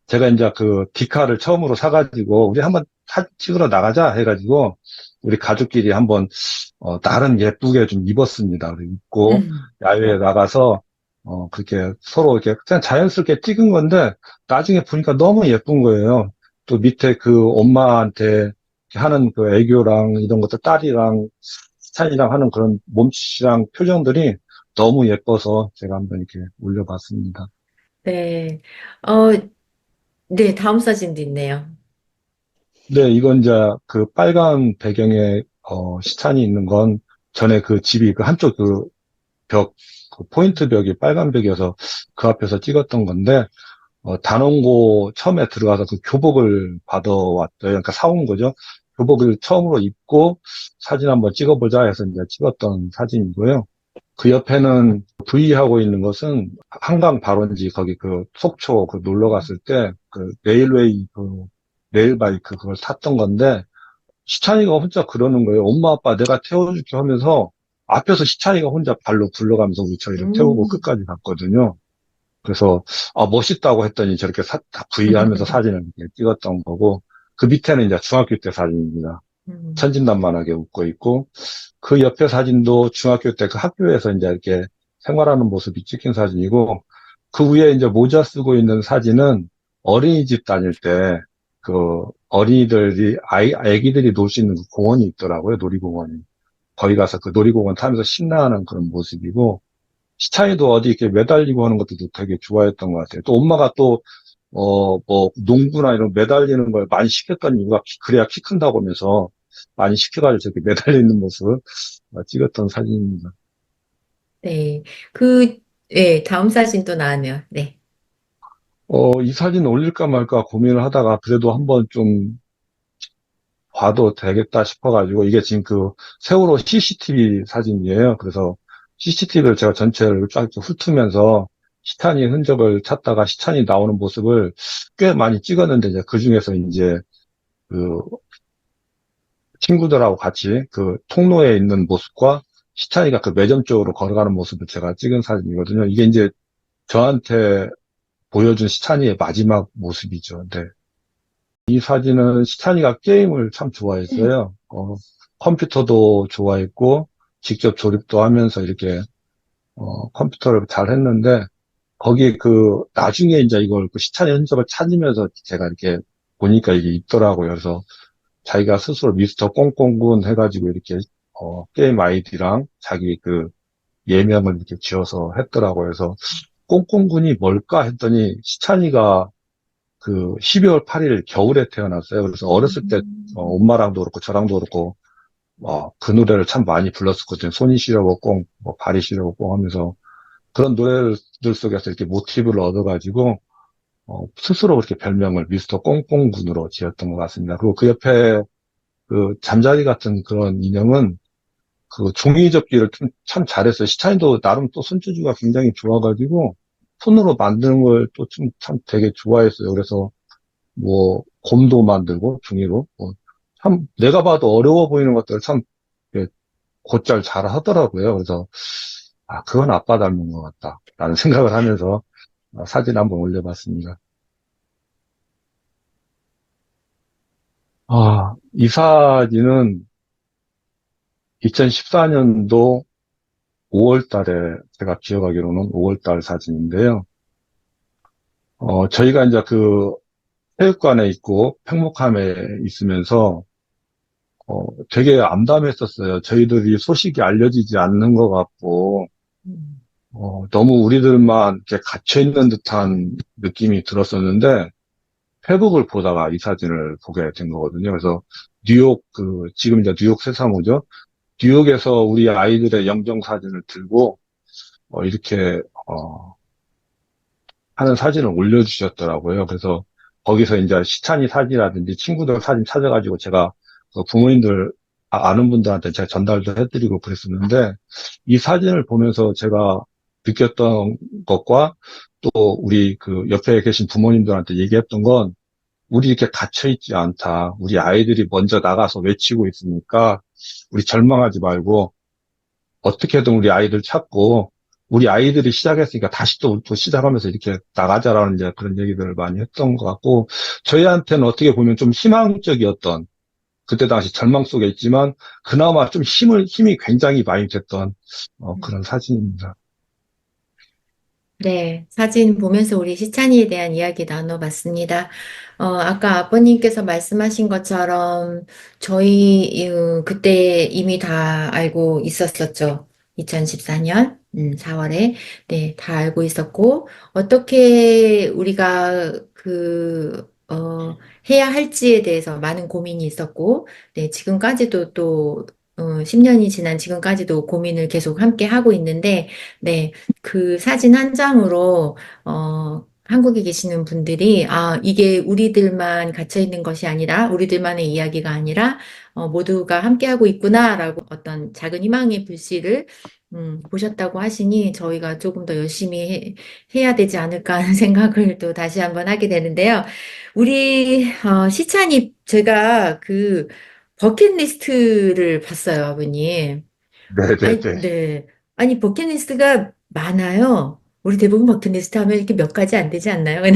제가 이제 그 디카를 처음으로 사가지고 우리 한번 사진 찍으러 나가자 해가지고 우리 가족끼리 한번 나름 예쁘게 좀 입었습니다. 그리고 입고 야외에 나가서 그렇게 서로 이렇게 그냥 자연스럽게 찍은 건데 나중에 보니까 너무 예쁜 거예요. 또 밑에 그 엄마한테 하는 그 애교랑 이런 것들 딸이랑 스타일이랑 하는 그런 몸짓이랑 표정들이 너무 예뻐서 제가 한번 이렇게 올려봤습니다. 네, 어, 네, 다음 사진도 있네요. 네, 이건 이제 그 빨간 배경에 시찬이 있는 건 전에 그 집이 그 한쪽 그 벽, 그 포인트 벽이 빨간 벽이어서 그 앞에서 찍었던 건데 단원고 처음에 들어가서 그 교복을 받아왔어요. 그러니까 사온 거죠. 교복을 처음으로 입고 사진 한번 찍어보자 해서 이제 찍었던 사진이고요. 그 옆에는 V하고 있는 것은 한강 발원지 거기 그 속초 그 놀러 갔을 때 그 레일웨이 그 레일바이크 그걸 탔던 건데 시찬이가 혼자 그러는 거예요. 엄마 아빠 내가 태워줄게 하면서 앞에서 시찬이가 혼자 발로 굴러가면서 우리 저희를 태우고 음. 끝까지 갔거든요. 그래서 멋있다고 했더니 저렇게 다 V하면서 사진을 이렇게 찍었던 거고 그 밑에는 이제 중학교 때 사진입니다. 천진난만하게 웃고 있고 그 옆에 사진도 중학교 때 그 학교에서 이제 이렇게 생활하는 모습이 찍힌 사진이고 그 위에 이제 모자 쓰고 있는 사진은 어린이집 다닐 때 그 어린이들이 아기들이 놀 수 있는 그 공원이 있더라고요. 놀이공원이. 거기 가서 그 놀이공원 타면서 신나하는 그런 모습이고 시차이도 어디 이렇게 매달리고 하는 것도 되게 좋아했던 것 같아요. 또 엄마가 또 뭐, 농구나 이런 매달리는 걸 많이 시켰던 이유가 그래야 키 큰다고 하면서 많이 시켜가지고 저렇게 매달리는 모습 찍었던 사진입니다. 네, 다음 사진도 나왔네요. 네. 이 사진 올릴까 말까 고민을 하다가 그래도 한번 좀 봐도 되겠다 싶어가지고 이게 지금 그 세월호 CCTV 사진이에요. 그래서 CCTV를 제가 전체를 쫙 훑으면서 시찬이 흔적을 찾다가 시찬이 나오는 모습을 꽤 많이 찍었는데 이제 그 중에서 이제 그 친구들하고 같이 그 통로에 있는 모습과 시찬이가 그 매점 쪽으로 걸어가는 모습을 제가 찍은 사진이거든요. 이게 이제 저한테 보여준 시찬이의 마지막 모습이죠. 네. 이 사진은 시찬이가 게임을 참 좋아했어요. 컴퓨터도 좋아했고, 직접 조립도 하면서 이렇게, 컴퓨터를 잘 했는데, 거기 나중에 이제 이걸 시찬이 흔적을 찾으면서 제가 이렇게 보니까 이게 있더라고요. 그래서 자기가 스스로 미스터 꽁꽁군 해가지고 이렇게, 게임 아이디랑 자기 예명을 이렇게 지어서 했더라고요. 그래서 꽁꽁군이 뭘까 했더니 시찬이가 12월 8일 겨울에 태어났어요. 그래서 어렸을 때 엄마랑도 그렇고 저랑도 그렇고 그 노래를 참 많이 불렀었거든요. 손이 시려고 꽁, 발이 시려고 꽁 하면서 그런 노래들 속에서 이렇게 모티브를 얻어가지고 스스로 그렇게 별명을 미스터 꽁꽁군으로 지었던 것 같습니다. 그리고 그 옆에 잠자리 같은 그런 인형은 종이 접기를 참 잘했어요. 시차이도 나름 또 손재주가 굉장히 좋아가지고 손으로 만드는 걸 또 참 되게 좋아했어요. 그래서 곰도 만들고 종이로 참 내가 봐도 어려워 보이는 것들을 참 곧잘 잘 하더라고요. 그래서 그건 아빠 닮은 것 같다라는 생각을 하면서 사진 한번 올려봤습니다. 이 사진은 2014년도 5월 달에 제가 기억하기로는 5월 달 사진인데요. 저희가 이제 체육관에 있고 평목함에 있으면서 되게 암담했었어요. 저희들이 소식이 알려지지 않는 것 같고 너무 우리들만 이렇게 갇혀 있는 듯한 느낌이 들었었는데 페북을 보다가 이 사진을 보게 된 거거든요. 그래서 뉴욕 지금 이제 뉴욕 세사모죠. 뉴욕에서 우리 아이들의 영정 사진을 들고 이렇게 하는 사진을 올려주셨더라고요. 그래서 거기서 이제 시찬이 사진이라든지 친구들 사진 찾아가지고 제가 부모님들 아는 분들한테 제가 전달도 해드리고 그랬었는데 이 사진을 보면서 제가 느꼈던 것과 또 우리 옆에 계신 부모님들한테 얘기했던 건 우리 이렇게 갇혀있지 않다. 우리 아이들이 먼저 나가서 외치고 있으니까 우리 절망하지 말고 어떻게든 우리 아이들 찾고 우리 아이들이 시작했으니까 다시 또 시작하면서 이렇게 나가자라는 이제 그런 얘기들을 많이 했던 것 같고 저희한테는 어떻게 보면 좀 희망적이었던 그때 당시 절망 속에 있지만 그나마 좀 힘이 굉장히 많이 됐던 그런 사진입니다. 네, 사진 보면서 우리 시찬이에 대한 이야기 나눠봤습니다. 아까 아버님께서 말씀하신 것처럼 저희 그때 이미 다 알고 있었었죠. 2014년 4월에 네, 다 알고 있었고 어떻게 우리가 해야 할지에 대해서 많은 고민이 있었고 네, 지금까지도 또 10년이 지난 지금까지도 고민을 계속 함께 하고 있는데 네, 그 사진 한 장으로, 한국에 계시는 분들이, 이게 우리들만 갇혀 있는 것이 아니라, 우리들만의 이야기가 아니라, 모두가 함께하고 있구나라고 어떤 작은 희망의 불씨를, 보셨다고 하시니 저희가 조금 더 열심히 해야 되지 않을까 하는 생각을 또 다시 한번 하게 되는데요. 우리, 시찬이, 제가 버킷리스트를 봤어요, 아버님. 아니, 네네네. 네. 아니, 버킷리스트가 많아요. 우리 대부분 버킷리스트 하면 이렇게 몇 가지 안 되지 않나요? 네.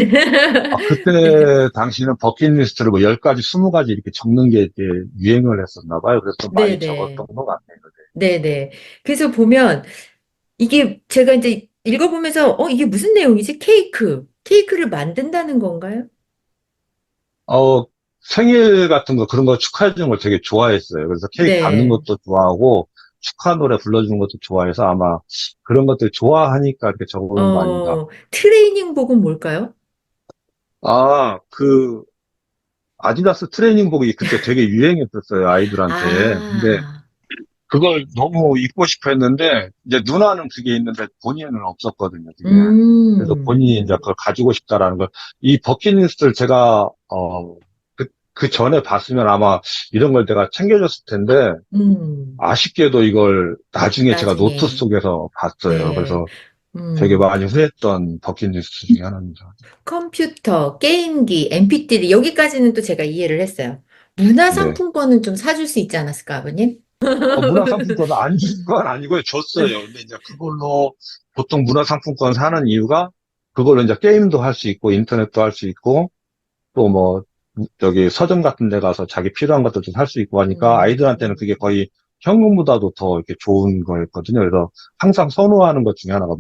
그때 당시는 버킷리스트를 10가지, 20가지 이렇게 적는 게 이렇게 유행을 했었나 봐요. 그래서 좀 많이 네네. 적었던 것 같네요. 네네. 그래서 보면, 이게 제가 이제 읽어보면서, 이게 무슨 내용이지? 케이크를 만든다는 건가요? 어, 생일 같은 거, 그런 거 축하해주는 걸 되게 좋아했어요. 그래서 케이크 받는 네. 것도 좋아하고, 축하 노래 불러주는 것도 좋아해서 아마 그런 것들 좋아하니까 이렇게 적어놓은 거 아닌가. 트레이닝복은 뭘까요? 아, 아디다스 트레이닝복이 그때 되게 유행했었어요, 아이들한테. 근데 아, 그걸 너무 입고 싶어 했는데, 이제 누나는 그게 있는데 본인은 없었거든요, 그게. 그래서 음, 본인이 이제 그걸 가지고 싶다라는 걸, 이 버킷리스트를 제가, 그 전에 봤으면 아마 이런 걸 내가 챙겨줬을 텐데, 음, 아쉽게도 이걸 나중에 제가 노트 나중에. 속에서 봤어요. 네. 그래서 되게 음. 많이 후회했던 버킷리스트 중에 하나입니다. 컴퓨터, 게임기, MP3 여기까지는 또 제가 이해를 했어요. 네. 문화상품권은 좀 사줄 수 있지 않았을까, 아버님? 문화상품권 안 준 건 아니고요. 줬어요. 근데 이제 그걸로 보통 문화상품권 사는 이유가 그걸로 이제 게임도 할 수 있고 인터넷도 할 수 있고 또 뭐 저기 서점 같은 데 가서 자기 필요한 것들도 살 수 있고 하니까 아이들한테는 그게 거의 현금보다도 더 이렇게 좋은 거였거든요. 그래서 항상 선호하는 것 중에 하나가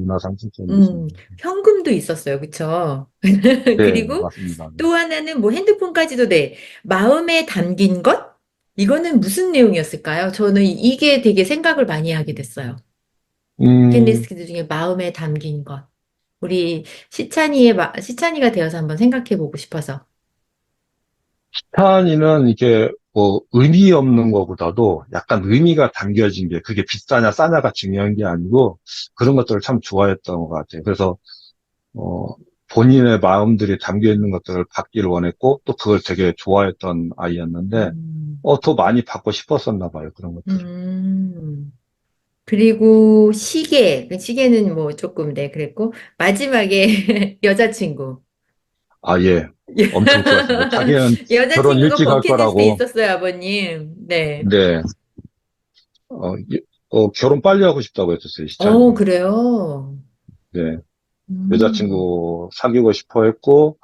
음, 문화상품권이었습니다. 현금도 있었어요. 그쵸? 네, 그리고 맞습니다. 네. 또 하나는 뭐 핸드폰까지도 네. 마음에 담긴 것? 이거는 무슨 내용이었을까요? 저는 이게 되게 생각을 많이 하게 됐어요. 음, 버킷리스트 중에 마음에 담긴 것. 우리 시찬이가 되어서 한번 생각해 보고 싶어서. 티타니는 이게 뭐 의미 없는 것보다도 약간 의미가 담겨진 게 그게 비싸냐 싸냐가 중요한 게 아니고 그런 것들을 참 좋아했던 것 같아요. 그래서 어, 본인의 마음들이 담겨 있는 것들을 받기를 원했고 또 그걸 되게 좋아했던 아이였는데 음, 더 많이 받고 싶었었나 봐요. 그런 것들을. 음. 그리고 시계는 뭐 조금 네, 그랬고, 마지막에 여자친구. 아, 예. 엄청 좋아했습니다. 자기는 결혼 여자친구가 일찍 할 버킷리스트에 거라고. 있었어요, 아버님. 네. 네. 결혼 빨리 하고 싶다고 했었어요, 시찬이는. 그래요? 네. 음, 여자친구 사귀고 싶어 했고,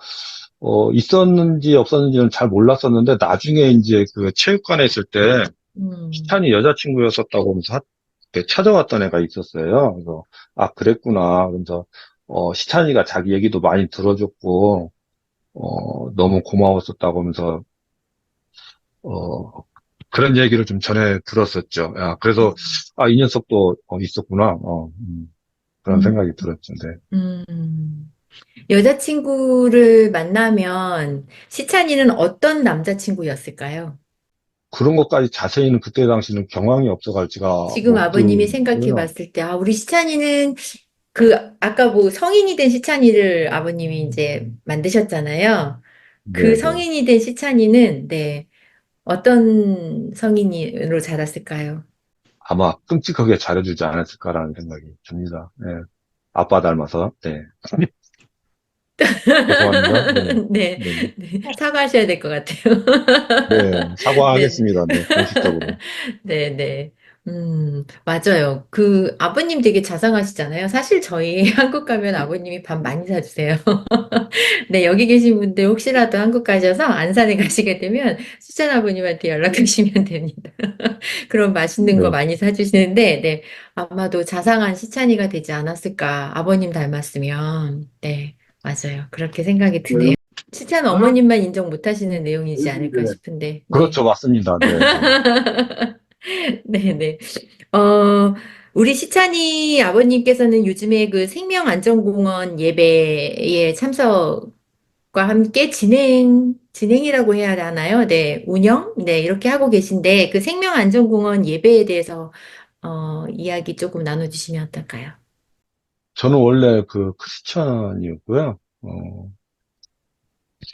있었는지 없었는지는 잘 몰랐었는데, 나중에 이제 그 체육관에 있을 때, 음, 시찬이 여자친구였었다고 하면서 이렇게 찾아왔던 애가 있었어요. 그래서, 아, 그랬구나. 그래서, 시찬이가 자기 얘기도 많이 들어줬고, 너무 고마웠었다고 하면서, 어, 그런 얘기를 좀 전해 들었었죠. 야, 그래서, 아, 이 녀석도 있었구나. 그런 음, 생각이 들었죠. 네. 여자친구를 만나면 시찬이는 어떤 남자친구였을까요? 그런 것까지 자세히는 그때 당시는 경황이 없어가지가 지금 못 아버님이 생각해 듣고요. 봤을 때, 우리 시찬이는 아까 뭐 성인이 된 시찬이를 아버님이 이제 만드셨잖아요. 그 네네. 성인이 된 시찬이는, 네, 어떤 성인으로 자랐을까요? 아마 끔찍하게 잘해주지 않았을까라는 생각이 듭니다. 네. 아빠 닮아서. 네. 죄송합니다. 네. 네, 네. 네, 사과하셔야 될 것 같아요. 네. 네, 사과하겠습니다. 네. 공식적으로. 네, 네. 맞아요. 아버님 되게 자상하시잖아요. 사실 저희 한국 가면 아버님이 밥 많이 사주세요. 네, 여기 계신 분들 혹시라도 한국 가셔서 안산에 가시게 되면 수찬 아버님한테 연락하시면 됩니다. 그럼 맛있는 거 네. 많이 사주시는데, 네, 아마도 자상한 시찬이가 되지 않았을까. 아버님 닮았으면. 네, 맞아요. 그렇게 생각이 드네요. 시찬 어머님만 인정 못 하시는 내용이지 않을까 네. 싶은데, 네. 그렇죠. 맞습니다. 네. 네. 네네. 어, 우리 시찬이 아버님께서는 요즘에 그 생명안전공원 예배에 참석과 함께 진행이라고 해야 하나요? 네, 운영? 네, 이렇게 하고 계신데 그 생명안전공원 예배에 대해서 이야기 조금 나눠주시면 어떨까요? 저는 원래 그 크리스천이었고요.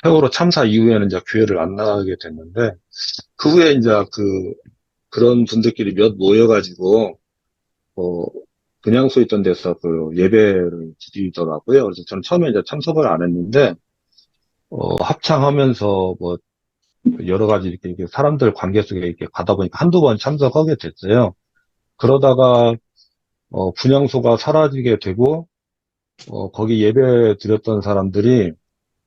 세월호 참사 이후에는 이제 교회를 안 나가게 됐는데, 그 후에 이제 그런 분들끼리 몇 모여가지고, 어, 분향소 있던 데서 그 예배를 드리더라고요. 그래서 저는 처음에 이제 참석을 안 했는데, 합창하면서 뭐 여러 가지 이렇게 사람들 관계 속에 이렇게 가다 보니까 한두 번 참석하게 됐어요. 그러다가, 분향소가 사라지게 되고, 거기 예배 드렸던 사람들이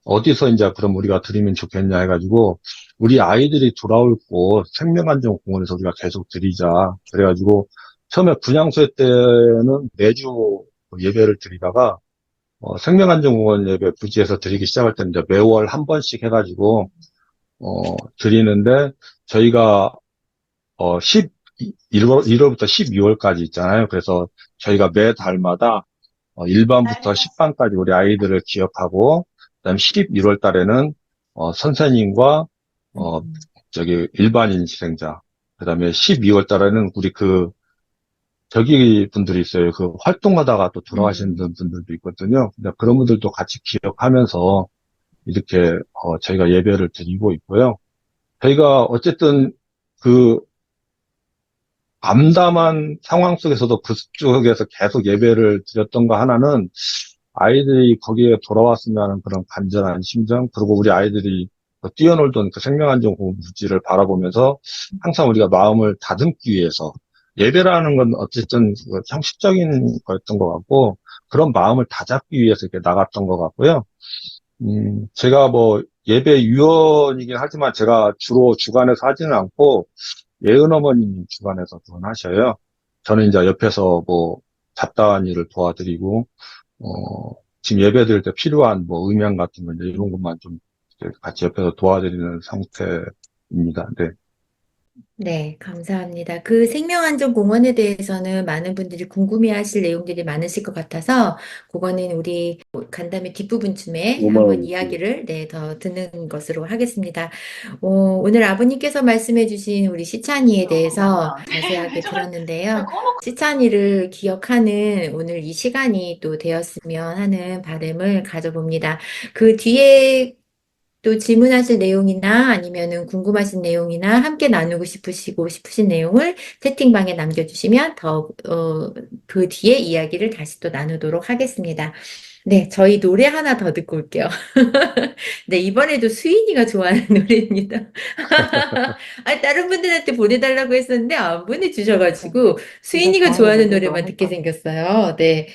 어디서 이제 그럼 우리가 드리면 좋겠냐 해가지고, 우리 아이들이 돌아올 곳 생명안전공원에서 우리가 계속 드리자. 그래가지고, 처음에 분향소 때는 매주 예배를 드리다가, 생명안전공원 예배 부지에서 드리기 시작할 때는 이제 매월 한 번씩 해가지고, 드리는데, 저희가, 1월부터 12월까지 있잖아요. 그래서 저희가 매 달마다 1반부터 10반까지 우리 아이들을 기억하고, 그다음 11월 달에는, 선생님과, 어, 일반인 희생자, 그다음에 12월 달에는 우리 저기 분들이 있어요. 그 활동하다가 또 돌아가시는 음, 분들도 있거든요. 근데 그런 분들도 같이 기억하면서 이렇게, 저희가 예배를 드리고 있고요. 저희가 어쨌든 그 암담한 상황 속에서도 그쪽에서 계속 예배를 드렸던 거 하나는 아이들이 거기에 돌아왔으면 하는 그런 간절한 심정, 그리고 우리 아이들이 뛰어놀던 그 생명안전 고무줄을 바라보면서 항상 우리가 마음을 다듬기 위해서 예배라는 건 어쨌든 그 형식적인 거였던 것 같고 그런 마음을 다잡기 위해서 이렇게 나갔던 것 같고요. 제가 뭐 예배 위원이긴 하지만 제가 주로 주관해서 하지는 않고 예은 어머님이 주관해서 하셔요. 저는 이제 옆에서 뭐 잡다한 일을 도와드리고 지금 예배 드릴 때 필요한 뭐 음향 같은 거 이제 이런 것만 좀 이제 같이 옆에서 도와드리는 상태입니다. 네. 네, 감사합니다. 그 생명안전공원에 대해서는 많은 분들이 궁금해하실 내용들이 많으실 것 같아서 그거는 우리 간담회 뒷부분쯤에 한번 이야기를 더 듣는 것으로 하겠습니다. 오늘 아버님께서 말씀해주신 우리 시찬이에 대해서 자세하게 들었는데요. 시찬이를 기억하는 오늘 이 시간이 또 되었으면 하는 바람을 가져봅니다. 그 뒤에 또 질문하실 내용이나 아니면은 궁금하신 내용이나 함께 나누고 싶으신 내용을 채팅방에 남겨주시면 그 뒤에 이야기를 다시 또 나누도록 하겠습니다. 네, 저희 노래 하나 더 듣고 올게요. 네, 이번에도 수인이가 좋아하는 노래입니다. 아니, 다른 분들한테 보내달라고 했었는데 안 보내주셔가지고 수인이가 좋아하는 노래만 듣게 생겼어요. 네,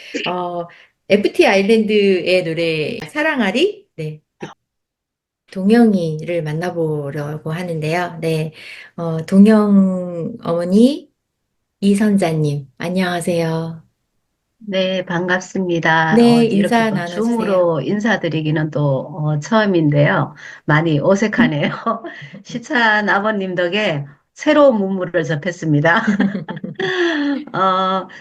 FT 아일랜드의 노래 사랑아리? 네. 동영이를 만나보려고 하는데요. 네, 동영 어머니 이선자님, 안녕하세요. 네, 반갑습니다. 네, 이렇게 인사 또 나눠주세요. 줌으로 인사드리기는 또 처음인데요. 많이 어색하네요. 시찬 아버님 덕에 새로운 문물을 접했습니다.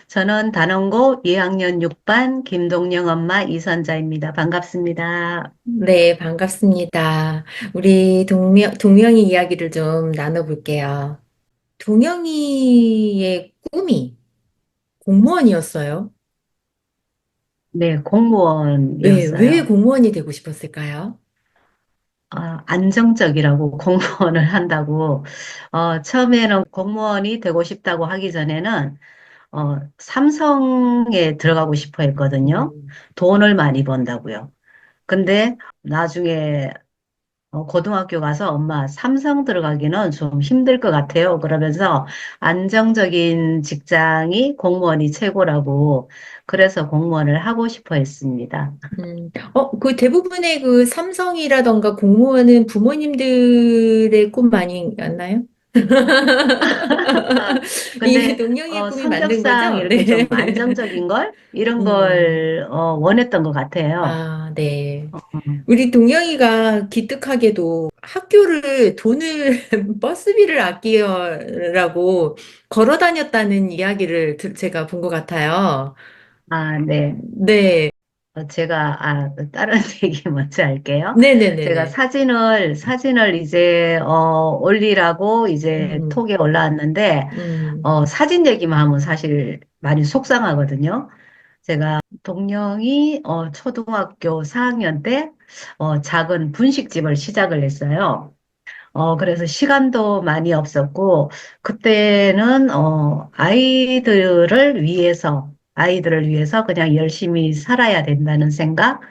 저는 단원고 2학년 6반 김동영 엄마 이선자입니다. 반갑습니다. 네, 반갑습니다. 우리 동영이 이야기를 좀 나눠볼게요. 동영이의 꿈이 공무원이었어요. 네, 왜 공무원이었어요. 공무원이 되고 싶었을까요? 안정적이라고 공무원을 한다고, 처음에는 공무원이 되고 싶다고 하기 전에는 삼성에 들어가고 싶어 했거든요. 돈을 많이 번다고요. 근데 나중에 고등학교 가서 엄마 삼성 들어가기는 좀 힘들 것 같아요. 그러면서 안정적인 직장이 공무원이 최고라고 그래서 공무원을 하고 싶어 했습니다. 그 대부분의 그 삼성이라던가 공무원은 부모님들의 꿈 아니었나요? 이게 근데 동영이의 꿈이 맞는 성격상 거죠? 이렇게 네. 좀 안정적인 걸 이런 음, 걸 원했던 것 같아요. 네. 음. 우리 동영이가 기특하게도 학교를 돈을, 버스비를 아끼라고 걸어 다녔다는 이야기를 제가 본 것 같아요. 네. 네. 제가, 다른 얘기 먼저 할게요. 제가 네네네네. 사진을 이제, 올리라고 이제 음, 톡에 올라왔는데, 음, 사진 얘기만 하면 사실 많이 속상하거든요. 제가 동영이, 초등학교 4학년 때, 작은 분식집을 시작을 했어요. 그래서 시간도 많이 없었고, 그때는, 아이들을 위해서 그냥 열심히 살아야 된다는 생각,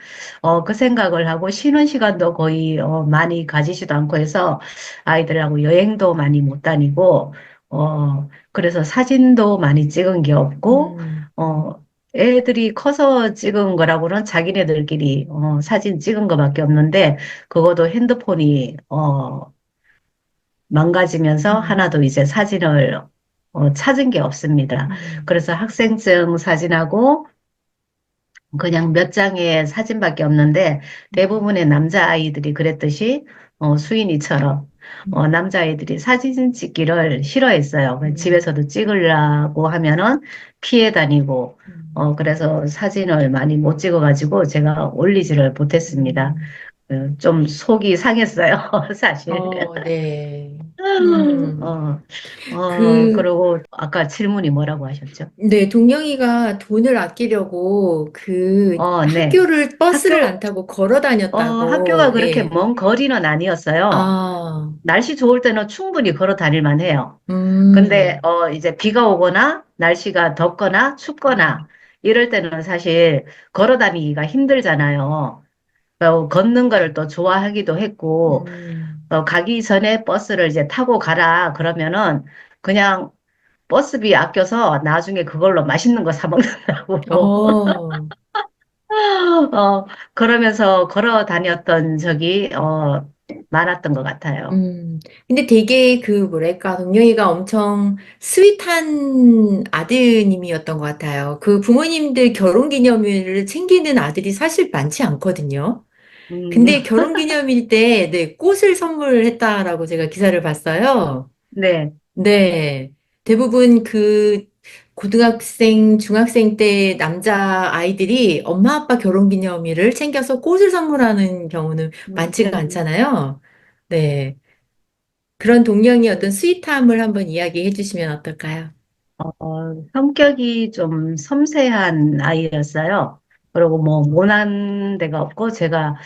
그 생각을 하고 쉬는 시간도 거의, 많이 가지지도 않고 해서 아이들하고 여행도 많이 못 다니고, 그래서 사진도 많이 찍은 게 없고, 음, 애들이 커서 찍은 거라고는 자기네들끼리, 사진 찍은 거밖에 없는데, 그것도 핸드폰이, 망가지면서 음, 하나도 이제 사진을 찾은 게 없습니다. 음, 그래서 학생증 사진하고 그냥 몇 장의 사진밖에 없는데 대부분의 남자아이들이 그랬듯이 수인이처럼 남자아이들이 사진 찍기를 싫어했어요. 그래서 음, 집에서도 찍으려고 하면은 피해 다니고 그래서 사진을 많이 못 찍어가지고 제가 올리지를 못했습니다. 음. 좀 속이 상했어요, 사실. 네. 음, 어, 그, 그리고 아까 질문이 뭐라고 하셨죠? 네, 동영이가 돈을 아끼려고 네. 버스를 학교, 안 타고 걸어 학교가 다녔다고, 그렇게 예. 먼 거리는 아니었어요. 아, 날씨 좋을 때는 충분히 걸어 다닐 만해요. 근데, 음, 이제 비가 오거나, 날씨가 덥거나, 음, 춥거나, 이럴 때는 사실 걸어 다니기가 힘들잖아요. 걷는 걸 또 좋아하기도 했고, 가기 전에 버스를 이제 타고 가라 그러면은 그냥 버스비 아껴서 나중에 그걸로 맛있는 거 사 먹는다고. 어, 그러면서 걸어 다녔던 적이, 많았던 것 같아요. 근데 되게 그 뭐랄까, 동영이가 엄청 스윗한 아드님이었던 것 같아요. 그 부모님들 결혼기념일을 챙기는 아들이 사실 많지 않거든요. 음, 근데 결혼기념일 때, 네, 꽃을 선물했다라고 제가 기사를 봤어요. 네. 네. 대부분 그 고등학생, 중학생 때 남자 아이들이 엄마 아빠 결혼기념일을 챙겨서 꽃을 선물하는 경우는 많지가 음. 않잖아요. 네. 그런 동령의 어떤 스윗함을 한번 이야기해 주시면 어떨까요? 성격이 좀 섬세한 아이였어요. 그리고 뭐 모난 데가 없고 제가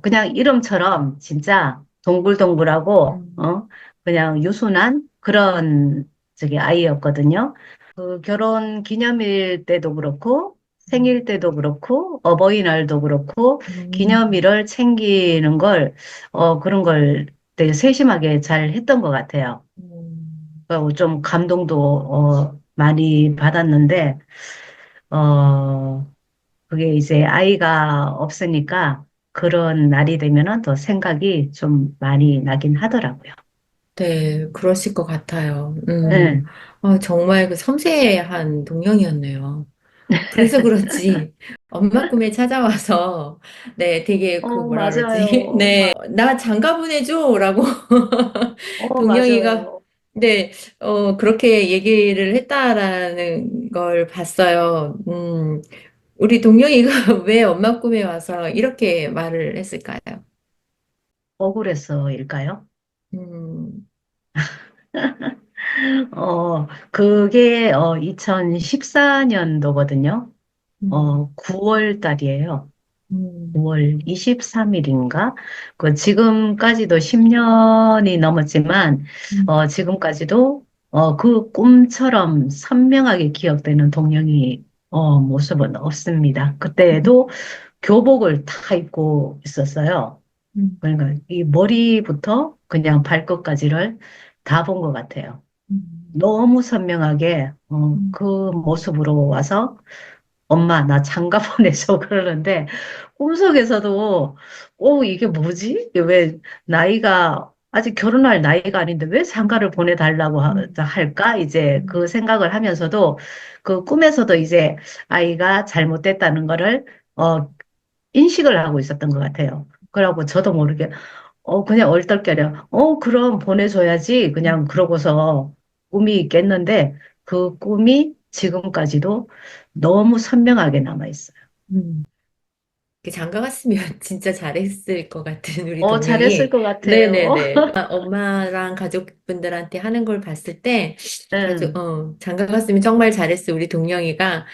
그냥 이름처럼 진짜 동글동글하고 음, 그냥 유순한 그런 저기 아이였거든요. 그 결혼 기념일 때도 그렇고 생일 때도 그렇고 어버이날도 그렇고 음, 기념일을 챙기는 걸 그런 걸 되게 세심하게 잘 했던 것 같아요. 좀 감동도 많이 받았는데 어 그게 이제 아이가 없으니까 그런 날이 되면은 더 생각이 좀 많이 나긴 하더라고요. 네, 그러실 것 같아요. 네. 정말 그 섬세한 동령이었네요. 그래서 그런지 엄마 꿈에 찾아와서 네, 되게 그 뭐라 그러지? 맞아요. 네, 나 장가 보내줘라고 동영이가 맞아요. 네, 그렇게 얘기를 했다라는 걸 봤어요. 우리 동영이가 왜 엄마 꿈에 와서 이렇게 말을 했을까요? 억울해서일까요? 음, 그게 2014년도거든요. 음, 9월 달이에요. 음, 9월 23일인가? 그 지금까지도 10년이 넘었지만, 음, 지금까지도 그 꿈처럼 선명하게 기억되는 동영이 모습은 없습니다. 그때에도 교복을 다 입고 있었어요. 음, 그러니까 이 머리부터 그냥 발끝까지를 다 본 것 같아요. 음, 너무 선명하게 음, 그 모습으로 와서 엄마, 나 장가 보내줘. 그러는데, 꿈속에서도, 이게 뭐지? 왜 나이가, 아직 결혼할 나이가 아닌데 왜 장가를 보내달라고 음, 할까? 이제 음, 그 생각을 하면서도 그 꿈에서도 이제 아이가 잘못됐다는 거를, 어, 인식을 하고 있었던 것 같아요. 그러고 저도 모르게, 그냥 얼떨결에, 그럼 보내줘야지. 그냥 그러고서 꿈이 있겠는데, 그 꿈이 지금까지도 너무 선명하게 남아있어요. 음. 그 장가 갔으면 진짜 잘했을 것 같은 우리 잘했을 동영이. 것 같아요. 네네네. 엄마랑 가족분들한테 하는 걸 봤을 때, 응. 장가 갔으면 정말 잘했어. 우리 동영이가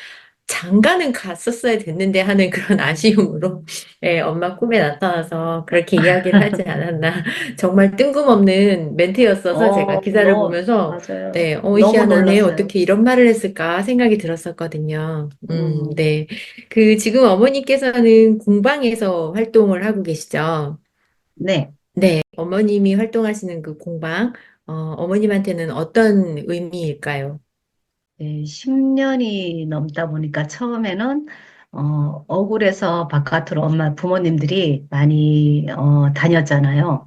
장가는 갔었어야 됐는데 하는 그런 아쉬움으로, 예, 엄마 꿈에 나타나서 그렇게 이야기를 하지 않았나. 정말 뜬금없는 멘트였어서 제가 기사를 보면서, 맞아요. 네, 너무 희한하네. 놀랐어요. 어떻게 이런 말을 했을까 생각이 들었었거든요. 음, 네. 그 지금 어머니께서는 공방에서 활동을 하고 계시죠? 네. 네. 어머님이 활동하시는 그 공방, 어머님한테는 어떤 의미일까요? 네, 10년이 넘다 보니까 처음에는 억울해서 바깥으로 엄마 부모님들이 많이 다녔잖아요.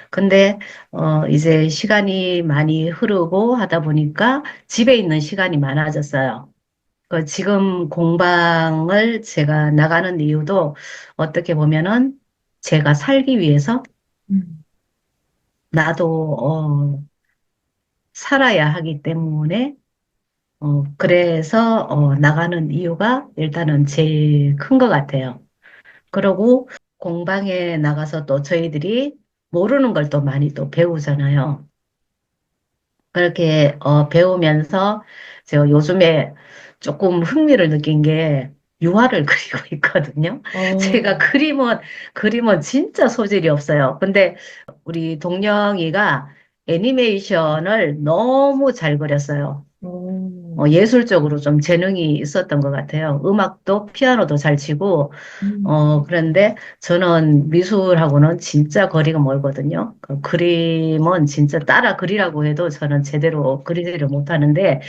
근데 이제 시간이 많이 흐르고 하다 보니까 집에 있는 시간이 많아졌어요. 지금 공방을 제가 나가는 이유도 어떻게 보면은 제가 살기 위해서 음, 나도 살아야 하기 때문에 그래서 나가는 이유가 일단은 제일 큰 것 같아요. 그리고 공방에 나가서 또 저희들이 모르는 걸 또 많이 또 배우잖아요. 그렇게 배우면서 제가 요즘에 조금 흥미를 느낀 게 유화를 그리고 있거든요. 제가 어, 그림은 진짜 소질이 없어요. 근데 우리 동영이가 애니메이션을 너무 잘 그렸어요. 예술적으로 좀 재능이 있었던 것 같아요. 음악도 피아노도 잘 치고, 그런데 저는 미술하고는 진짜 거리가 멀거든요. 그 그림은 진짜 따라 그리라고 해도 저는 제대로 그리지를 못하는데,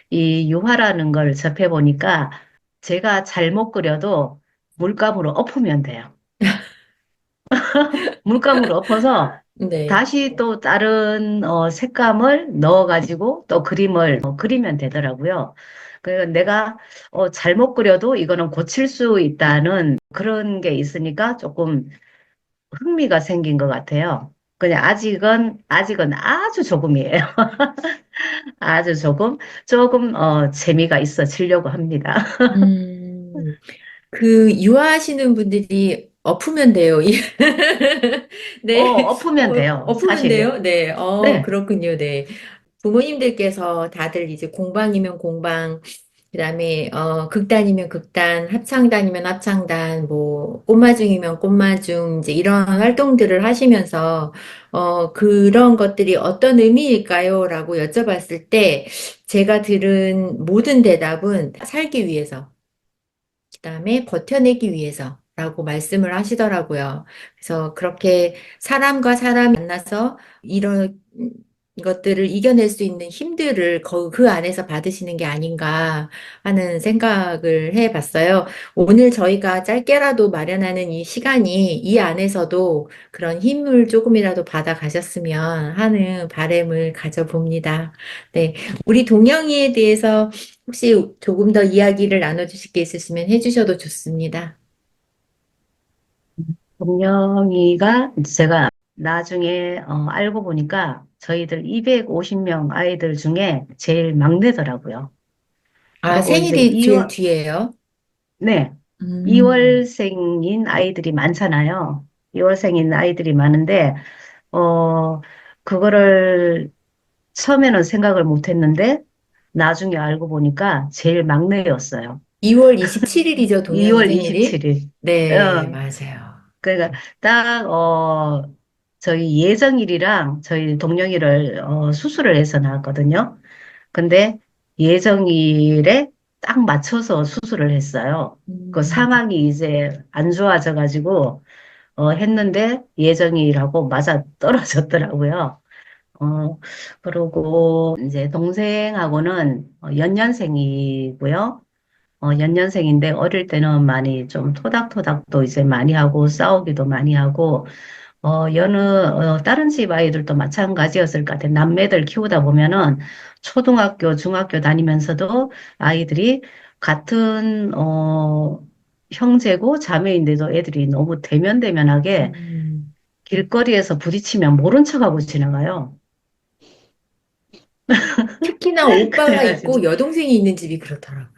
이 유화라는 걸 접해보니까 제가 잘못 그려도 물감으로 엎으면 돼요. 물감으로 엎어서 네. 다시 또 다른 색감을 넣어가지고 또 그림을 그리면 되더라고요. 그 내가 잘못 그려도 이거는 고칠 수 있다는 그런 게 있으니까 조금 흥미가 생긴 것 같아요. 그냥 아직은 아주 조금이에요. 아주 조금 재미가 있어지려고 합니다. 음, 그 유아하시는 분들이 엎으면 돼요. 네, 엎으면 돼요, 엎으면 사실. 돼요. 네, 네. 그렇군요. 네. 부모님들께서 다들 이제 공방이면 공방, 그다음에 극단이면 극단, 합창단이면 합창단, 뭐 꽃마중이면 꽃마중 이제 이런 활동들을 하시면서 그런 것들이 어떤 의미일까요?라고 여쭤봤을 때 제가 들은 모든 대답은 살기 위해서. 그다음에 버텨내기 위해서라고 말씀을 하시더라고요. 그래서 그렇게 사람과 사람 만나서 이런 것들을 이겨낼 수 있는 힘들을 그 안에서 받으시는 게 아닌가 하는 생각을 해봤어요. 오늘 저희가 짧게라도 마련하는 이 시간이 이 안에서도 그런 힘을 조금이라도 받아 가셨으면 하는 바람을 가져봅니다. 네. 우리 동영이에 대해서 혹시 조금 더 이야기를 나눠주실 게 있으시면 해주셔도 좋습니다. 동영이가 제가 나중에 알고 보니까 저희들 250명 아이들 중에 제일 막내더라고요. 아, 그리고 이제 생일이 제일 뒤에요? 네, 음, 2월생인 아이들이 많잖아요. 2월생인 아이들이 많은데 그거를 처음에는 생각을 못 했는데 나중에 알고 보니까 제일 막내였어요. 2월 27일이죠, 동영이 2월 생일이? 27일. 네, 맞아요. 그러니까 딱 저희 예정일이랑 저희 동영이를 수술을 해서 나왔거든요. 근데 예정일에 딱 맞춰서 수술을 했어요. 그 음, 상황이 이제 안 좋아져 가지고 했는데 예정일하고 맞아 떨어졌더라고요. 그리고 이제 동생하고는 연년생이고요. 연년생인데 어릴 때는 많이 좀 토닥토닥도 이제 많이 하고 싸우기도 많이 하고 다른 집 아이들도 마찬가지였을 것 같아요. 남매들 키우다 보면은 초등학교, 중학교 다니면서도 아이들이 같은 형제고 자매인데도 애들이 너무 대면대면하게 음. 길거리에서 부딪히면 모른 척하고 지나가요. 특히나 오빠가 있고 그래가지고 여동생이 있는 집이 그렇더라고요.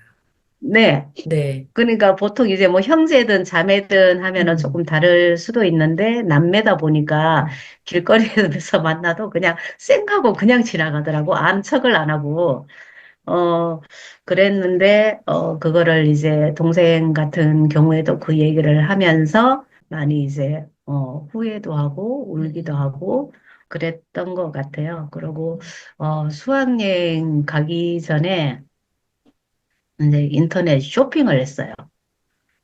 네. 네. 그러니까 보통 이제 뭐 형제든 자매든 하면은 음, 조금 다를 수도 있는데 남매다 보니까 음, 길거리에서 만나도 그냥 쌩하고 그냥 지나가더라고. 아는 척을 안 하고. 어, 그랬는데, 그거를 이제 동생 같은 경우에도 그 얘기를 하면서 많이 이제, 후회도 하고 울기도 음. 하고 그랬던 것 같아요. 그리고, 수학여행 가기 전에 이제 인터넷 쇼핑을 했어요.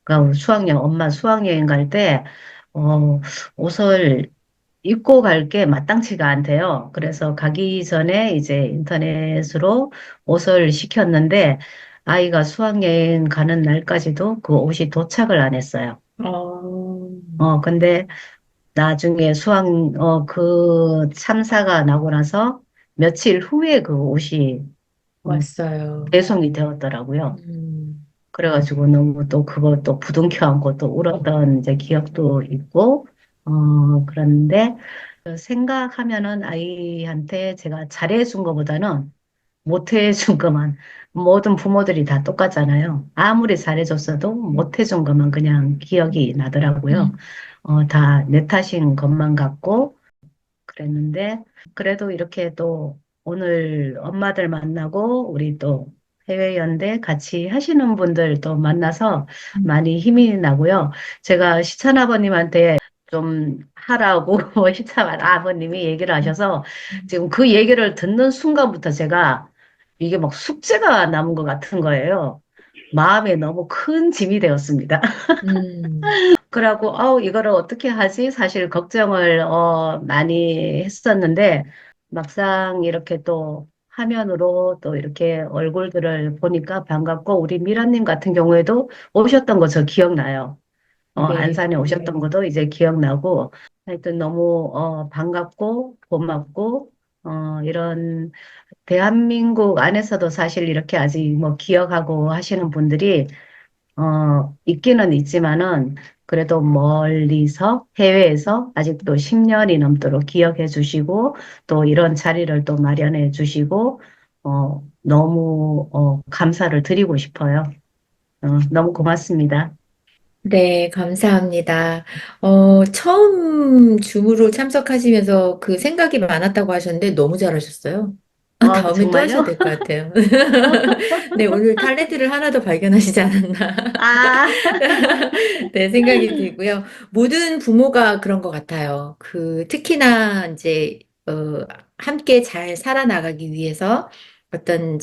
그러니까 엄마 수학여행 갈 때, 옷을 입고 갈 게 마땅치가 않대요. 그래서 가기 전에 이제 인터넷으로 옷을 시켰는데, 아이가 수학여행 가는 날까지도 그 옷이 도착을 안 했어요. 어, 근데 나중에 그 참사가 나고 나서 며칠 후에 그 옷이 어, 왔어요. 배송이 되었더라고요. 음, 그래가지고 너무 또 그거 또 부둥켜 안고 또 울었던 이제 기억도 있고, 그런데 생각하면은 아이한테 제가 잘해준 것보다는 못해준 것만, 모든 부모들이 다 똑같잖아요. 아무리 잘해줬어도 못해준 것만 그냥 기억이 나더라고요. 음. 다 내 탓인 것만 같고, 그랬는데, 그래도 이렇게 또 오늘 엄마들 만나고, 우리 또 해외연대 같이 하시는 분들 또 만나서 많이 힘이 나고요. 제가 시찬 아버님한테 좀 하라고 시찬 아버님이 얘기를 하셔서 지금 그 얘기를 듣는 순간부터 제가 이게 막 숙제가 남은 것 같은 거예요. 마음에 너무 큰 짐이 되었습니다. 음, 그러고, 이거를 어떻게 하지? 사실 걱정을, 많이 했었는데, 막상 이렇게 또 화면으로 또 이렇게 얼굴들을 보니까 반갑고, 우리 미라님 같은 경우에도 오셨던 거 저 기억나요. 네. 안산에 오셨던 것도 이제 기억나고, 하여튼 너무, 반갑고, 고맙고, 이런 대한민국 안에서도 사실 이렇게 아직 뭐 기억하고 하시는 분들이 있기는 있지만은, 그래도 멀리서, 해외에서 아직도 10년이 넘도록 기억해 주시고, 또 이런 자리를 또 마련해 주시고, 너무, 감사를 드리고 싶어요. 너무 고맙습니다. 네, 감사합니다. 처음 줌으로 참석하시면서 그 생각이 많았다고 하셨는데 너무 잘하셨어요. 다음에 또 하셔야 정말요? 될 것 같아요. 네, 오늘 탤런트를 하나 더 발견하시지 않았나. 아, 네, 생각이 들고요. 모든 부모가 그런 것 같아요. 특히나 이제, 함께 잘 살아나가기 위해서 어떤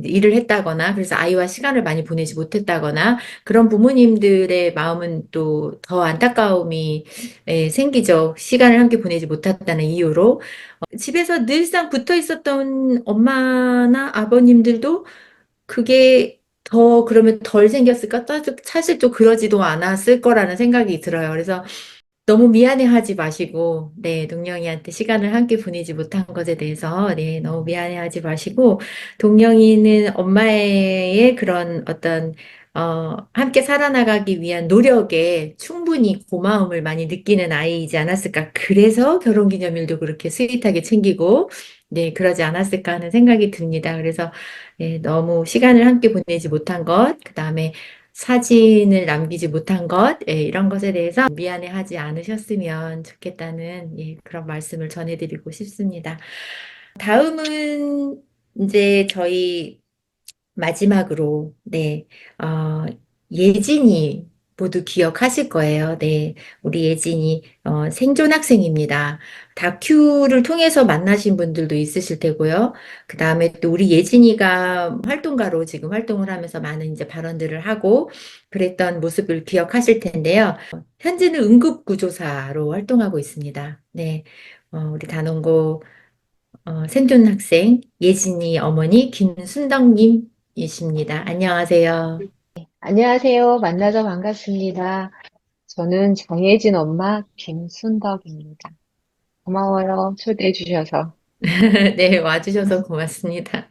일을 했다거나, 그래서 아이와 시간을 많이 보내지 못했다거나, 그런 부모님들의 마음은 또 더 안타까움이 생기죠. 시간을 함께 보내지 못했다는 이유로. 집에서 늘상 붙어 있었던 엄마나 아버님들도 그게 더 그러면 덜 생겼을까? 사실 또 그러지도 않았을 거라는 생각이 들어요. 그래서 너무 미안해하지 마시고, 네, 동영이한테 시간을 함께 보내지 못한 것에 대해서, 네, 너무 미안해하지 마시고, 동영이는 엄마의 그런 함께 살아나가기 위한 노력에 충분히 고마움을 많이 느끼는 아이이지 않았을까. 그래서 결혼기념일도 그렇게 스윗하게 챙기고, 네, 그러지 않았을까 하는 생각이 듭니다. 그래서, 네, 너무 시간을 함께 보내지 못한 것, 그 다음에 사진을 남기지 못한 것, 이런 것에 대해서 미안해하지 않으셨으면 좋겠다는 그런 말씀을 전해드리고 싶습니다. 다음은 이제 저희 마지막으로, 네, 예진이 모두 기억하실 거예요. 네, 우리 예진이 생존 학생입니다. 다큐를 통해서 만나신 분들도 있으실 테고요. 그 다음에 또 우리 예진이가 활동가로 지금 활동을 하면서 많은 이제 발언들을 하고 그랬던 모습을 기억하실 텐데요. 현재는 응급구조사로 활동하고 있습니다. 네, 우리 단원고 생존 학생 예진이 어머니 김순덕님이십니다. 안녕하세요. 안녕하세요. 만나서 반갑습니다. 저는 정혜진 엄마 김순덕입니다. 고마워요. 초대해 주셔서. 네, 와주셔서 고맙습니다.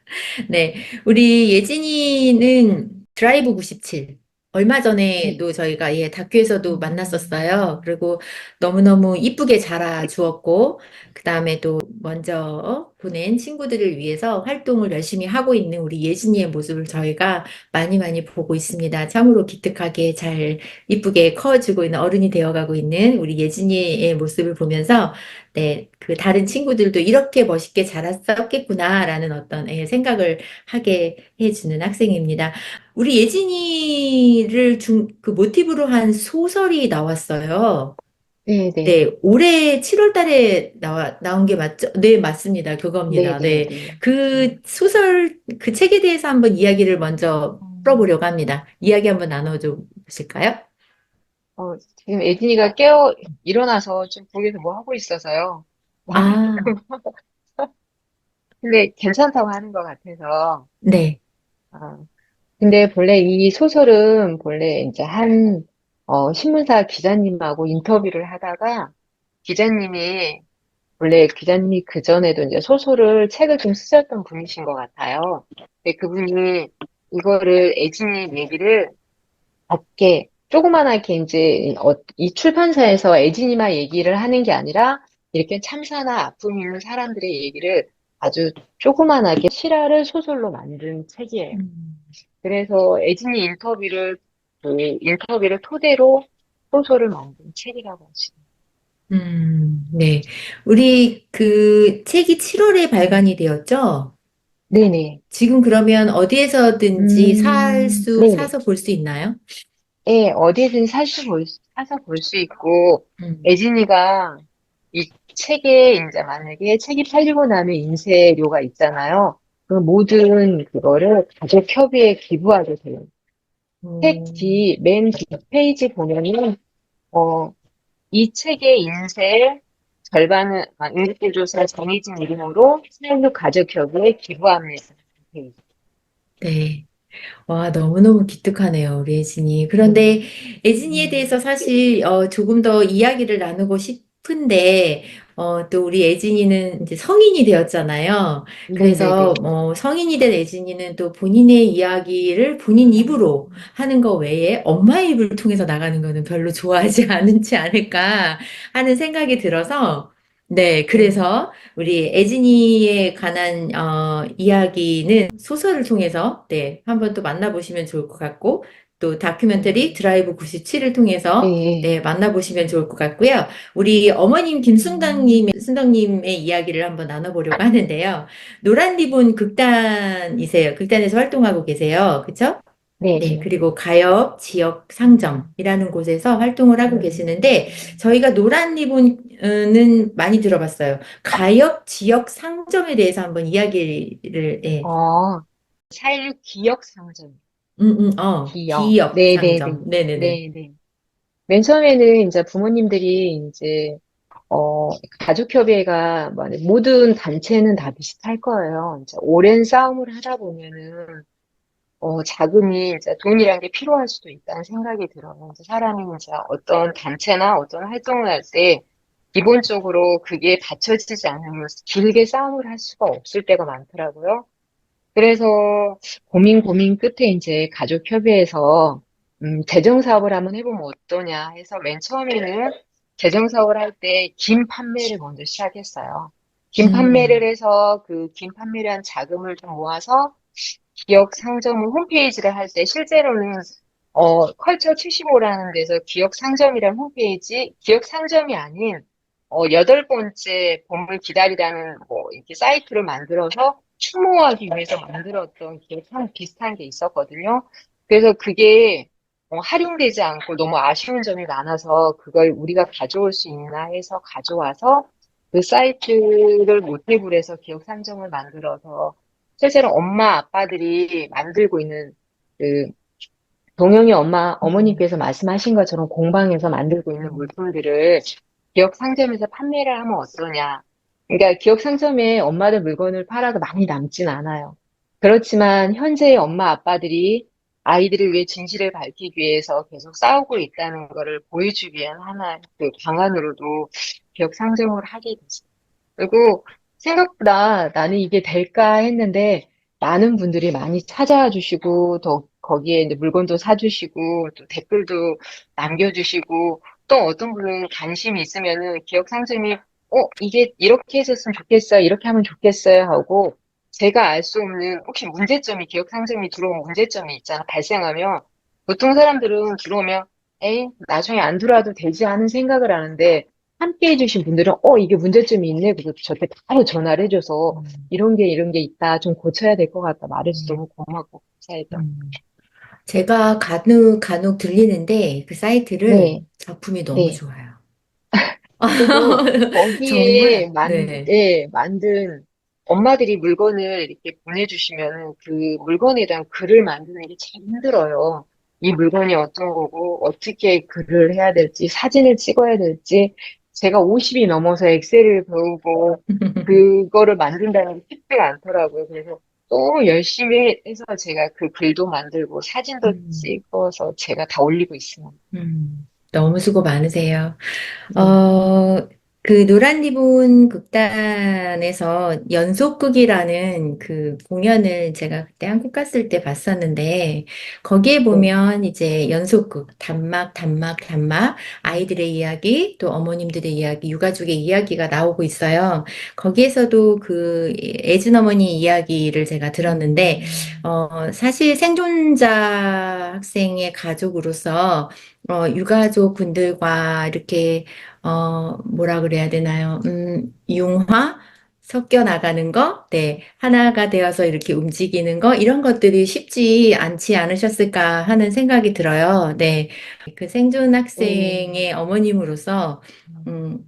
네, 우리 예진이는 드라이브 97. 얼마 네. 전에도 저희가 다큐에서도 만났었어요. 그리고 너무너무 이쁘게 자라주었고, 그 다음에 또 먼저 보낸 친구들을 위해서 활동을 열심히 하고 있는 우리 예진이의 모습을 저희가 많이 많이 보고 있습니다. 참으로 기특하게 잘 이쁘게 커지고 있는 어른이 되어가고 있는 우리 예진이의 모습을 보면서 네, 그 다른 친구들도 이렇게 멋있게 자랐었겠구나라는 어떤 생각을 하게 해주는 학생입니다. 우리 예진이를 그 모티브로 한 소설이 나왔어요. 네, 네. 네, 올해 7월 달에 나온 게 맞죠? 네, 맞습니다. 네, 그겁니다. 네, 네. 네. 그 책에 대해서 한번 이야기를 먼저 음, 풀어보려고 합니다. 이야기 한번 나눠줘 보실까요? 지금 애진이가 일어나서 좀 거기서 뭐 하고 있어서요. 아, 근데 괜찮다고 하는 것 같아서. 네. 어, 근데 본래 이 소설은 본래 이제 신문사 기자님하고 인터뷰를 하다가 기자님이 원래 기자님이 그전에도 이제 책을 좀 쓰셨던 분이신 것 같아요. 근데 그분이 이거를 애진이 얘기를 조그만하게 이제 이 출판사에서 애진이만 얘기를 하는 게 아니라 이렇게 참사나 아픔 있는 사람들의 얘기를 아주 조그만하게 실화를 소설로 만든 책이에요. 음. 그래서 애진이 인터뷰를 토대로 소설을 만든 책이라고 하시네요. 네. 우리 그 책이 7월에 발간이 되었죠? 네네. 지금 그러면 어디에서든지 네네. 사서 볼 수 있나요? 예, 어디든 사서 볼 수 있고, 음, 애진이가 이 책에 이제 만약에 책이 팔리고 나면 인쇄료가 있잖아요. 그 모든 그거를 가족협의회에 기부하게 돼요. 책 음, 맨 뒷페이지 보면은, 이 책의 인쇄 절반은, 인쇄조사 정희진 이름으로 사일육 가족협의회에 기부합니다. 네. 와, 너무너무 기특하네요, 우리 애진이. 네. 그런데 애진이에 대해서 사실 조금 더 이야기를 나누고 싶은데, 또 우리 애진이는 이제 성인이 되었잖아요. 네네네. 그래서 성인이 된 애진이는 또 본인의 이야기를 본인 입으로 하는 거 외에 엄마의 입을 통해서 나가는 거는 별로 좋아하지 않지 않을까 하는 생각이 들어서, 네, 그래서 우리 애진이에 관한 이야기는 소설을 통해서 네, 한번 또 만나보시면 좋을 것 같고 또 다큐멘터리 드라이브 97을 통해서 예, 네, 만나보시면 좋을 것 같고요. 우리 어머님 순덕님의 이야기를 한번 나눠보려고 하는데요. 노란 리본 극단이세요. 극단에서 활동하고 계세요. 그쵸? 네, 네, 네. 그리고 가역 지역 상점이라는 곳에서 활동을 하고 계시는데 저희가 노란 리본은 많이 들어봤어요. 가역 지역 상점에 대해서 한번 이야기를 예. 어, 4.16 기억 상점. 기억. 기역 네네네. 상점. 네네네. 네네. 맨 처음에는 이제 부모님들이 이제, 가족협의회가 뭐 모든 단체는 다 비슷할 거예요. 이제 오랜 싸움을 하다 보면은, 자금이 이제 돈이란 게 필요할 수도 있다는 생각이 들어요. 이제 사람이 이제 어떤 단체나 어떤 활동을 할 때, 기본적으로 그게 받쳐지지 않으면 길게 싸움을 할 수가 없을 때가 많더라고요. 그래서 고민 끝에 이제 가족협의회에서 재정 사업을 한번 해보면 어떠냐 해서 맨 처음에는 재정 사업을 할 때 김 판매를 먼저 시작했어요. 김 판매를 음, 해서 그 김 판매를 한 자금을 좀 모아서 기억 상점을 홈페이지를 할 때 실제로는 컬처 75라는 데서 기억 상점이라는 홈페이지, 기억 상점이 아닌 여덟 번째 봄을 기다리라는 뭐 이렇게 사이트를 만들어서 추모하기 위해서 만들었던 기억상 비슷한 게 있었거든요. 그래서 그게 활용되지 않고 너무 아쉬운 점이 많아서 그걸 우리가 가져올 수 있나 해서 가져와서 그 사이트를 모티브로 해서 기억 상점을 만들어서 실제로 엄마 아빠들이 만들고 있는 그 동영이 음, 어머니께서 말씀하신 것처럼 공방에서 만들고 있는 물품들을 기업 상점에서 판매를 하면 어떠냐. 그러니까 기업 상점에 엄마들 물건을 팔아도 많이 남진 않아요. 그렇지만 현재의 엄마 아빠들이 아이들을 위해 진실을 밝히기 위해서 계속 싸우고 있다는 것을 보여주기 위한 하나의 그 방안으로도 기업 상점을 하게 됐어요. 그리고 생각보다 나는 이게 될까 했는데 많은 분들이 많이 찾아와 주시고 또 거기에 이제 물건도 사주시고 또 댓글도 남겨주시고 또 어떤 분은 관심이 있으면은 기억 상점이 이게 이렇게 했었으면 좋겠어요 이렇게 하면 좋겠어요 하고 제가 알 수 없는 혹시 문제점이 기억 상점이 들어오면 문제점이 있잖아 발생하면 보통 사람들은 들어오면 에이 나중에 안 들어와도 되지 하는 생각을 하는데 함께 해주신 분들은, 이게 문제점이 있네. 그래서 저한테 바로 전화를 해줘서, 이런 게 있다. 좀 고쳐야 될 것 같다. 말해줘서 너무 고맙고, 감사했던. 음. 제가 간혹 들리는데 그 사이트를 네, 작품이 너무 네. 좋아요. 그리고 거기에 정말, 네. 만든 엄마들이 물건을 이렇게 보내주시면 그 물건에 대한 글을 만드는 게 참 힘들어요. 이 물건이 어떤 거고, 어떻게 글을 해야 될지, 사진을 찍어야 될지, 제가 50이 넘어서 엑셀을 배우고, 그거를 만든다는 게 쉽지가 않더라고요. 그래서 너무 열심히 해서 제가 그 글도 만들고, 사진도 음, 찍어서 제가 다 올리고 있습니다. 너무 수고 많으세요. 네. 어, 그 노란 리본 극단에서 연속극이라는 그 공연을 제가 그때 한국 갔을 때 봤었는데, 거기에 네. 보면 이제 연속극, 단막, 아이들의 이야기, 또 어머님들의 이야기, 유가족의 이야기가 나오고 있어요. 거기에서도 그 애진 어머니 이야기를 제가 들었는데, 사실 생존자 학생의 가족으로서 유가족 분들과 이렇게 뭐라 그래야 되나요? 융화? 섞여 나가는 거? 네. 하나가 되어서 이렇게 움직이는 거? 이런 것들이 쉽지 않지 않으셨을까 하는 생각이 들어요. 네. 그 생존 네. 학생의 어머님으로서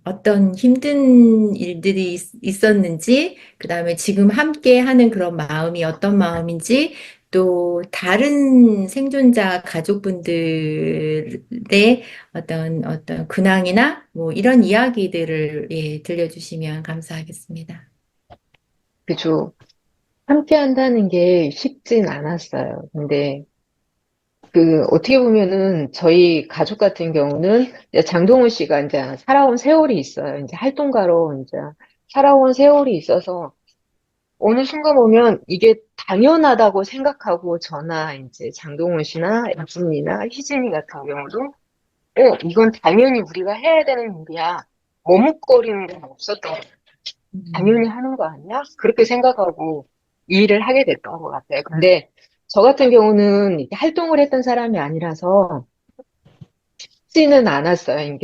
어떤 힘든 일들이 있었는지, 그 다음에 지금 함께 하는 그런 마음이 어떤 마음인지, 또 다른 생존자 가족분들의 어떤 근황이나 뭐 이런 이야기들을 예, 들려주시면 감사하겠습니다. 그죠. 함께 한다는 게 쉽진 않았어요. 근데 어떻게 보면은 저희 가족 같은 경우는 이제 장동훈 씨가 이제 살아온 세월이 있어요. 이제 활동가로 이제 살아온 세월이 있어서 어느 순간 보면 이게 당연하다고 생각하고 저나 이제 장동훈 씨나 애진이나 희진이 같은 경우도 이건 당연히 우리가 해야 되는 일이야. 머뭇거리는 건 없었던 것 같아요. 당연히 하는 거 아니야? 그렇게 생각하고 이 일을 하게 됐던 것 같아요. 근데 저 같은 경우는 이렇게 활동을 했던 사람이 아니라서 쉽지는 않았어요.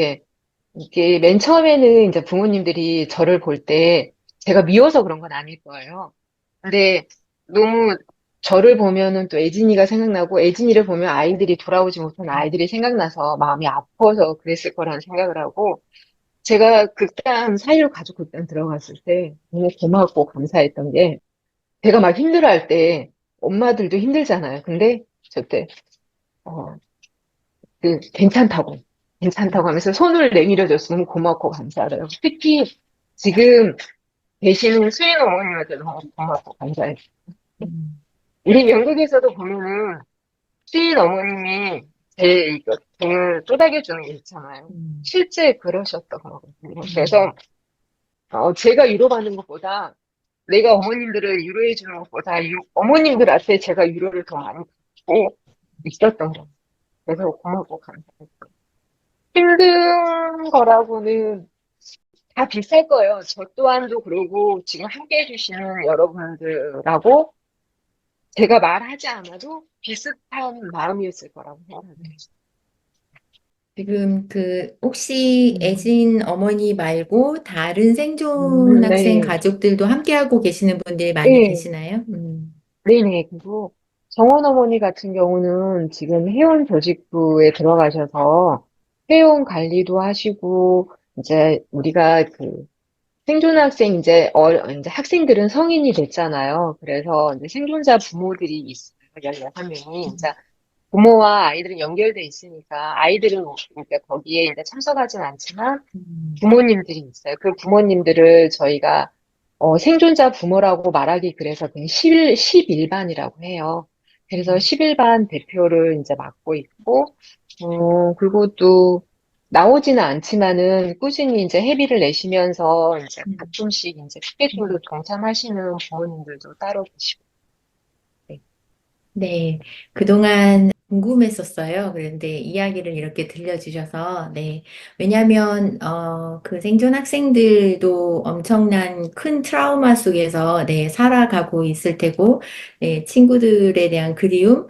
이게 맨 처음에는 이제 부모님들이 저를 볼 때 제가 미워서 그런 건 아닐 거예요. 근데 너무 저를 보면은 또 애진이가 생각나고 애진이를 보면 아이들이 돌아오지 못한 아이들이 생각나서 마음이 아파서 그랬을 거라는 생각을 하고 제가 극단 사회로 가족 극단 들어갔을 때 너무 고맙고 감사했던 게 제가 막 힘들어할 때 엄마들도 힘들잖아요. 근데 저때 어, 괜찮다고 하면서 손을 내밀어줘서 너무 고맙고 감사해요. 특히 지금 계시는 수인 어머님한테 너무 고맙고 감사해요. 우리 영국에서도 보면은 수인 어머님이 제 이거 돈을 쪼다겨주는 게 있잖아요. 실제 그러셨던 거거든요. 그래서 제가 위로받는 것보다 내가 어머님들을 위로해 주는 것보다 어머님들한테 제가 위로를 더 많이 받고 있었던 거. 그래서 고맙고 감사했어요. 힘든 거라고는 다 비쌀 거예요. 저 또한도 그러고 지금 함께 해주시는 여러분들하고 제가 말하지 않아도 비슷한 마음이었을 거라고 생각해요. 지금 혹시 애진 어머니 말고 다른 생존 학생 네. 가족들도 함께하고 계시는 분들이 많이 네. 계시나요? 네네. 그리고 정원 어머니 같은 경우는 지금 회원 조직부에 들어가셔서 회원 관리도 하시고, 이제 우리가 생존학생 이제 학생들은 성인이 됐잖아요. 그래서 이제 생존자 부모들이 있어요. 16명이. 이제 부모와 아이들은 연결돼 있으니까 아이들은 그러니까 거기에 이제 참석하진 않지만 부모님들이 있어요. 그 부모님들을 저희가 생존자 부모라고 말하기 그래서 그냥 11반이라고 해요. 그래서 11반 대표를 이제 맡고 있고, 그리고 또 나오지는 않지만은 꾸준히 이제 회비를 내시면서 이제 가끔씩 이제 스케줄로 동참하시는 부모님들도 따로 계시고. 네. 네, 그동안 궁금했었어요. 그런데 이야기를 이렇게 들려주셔서, 네. 왜냐하면, 그 생존 학생들도 엄청난 큰 트라우마 속에서, 네, 살아가고 있을 테고, 네, 친구들에 대한 그리움,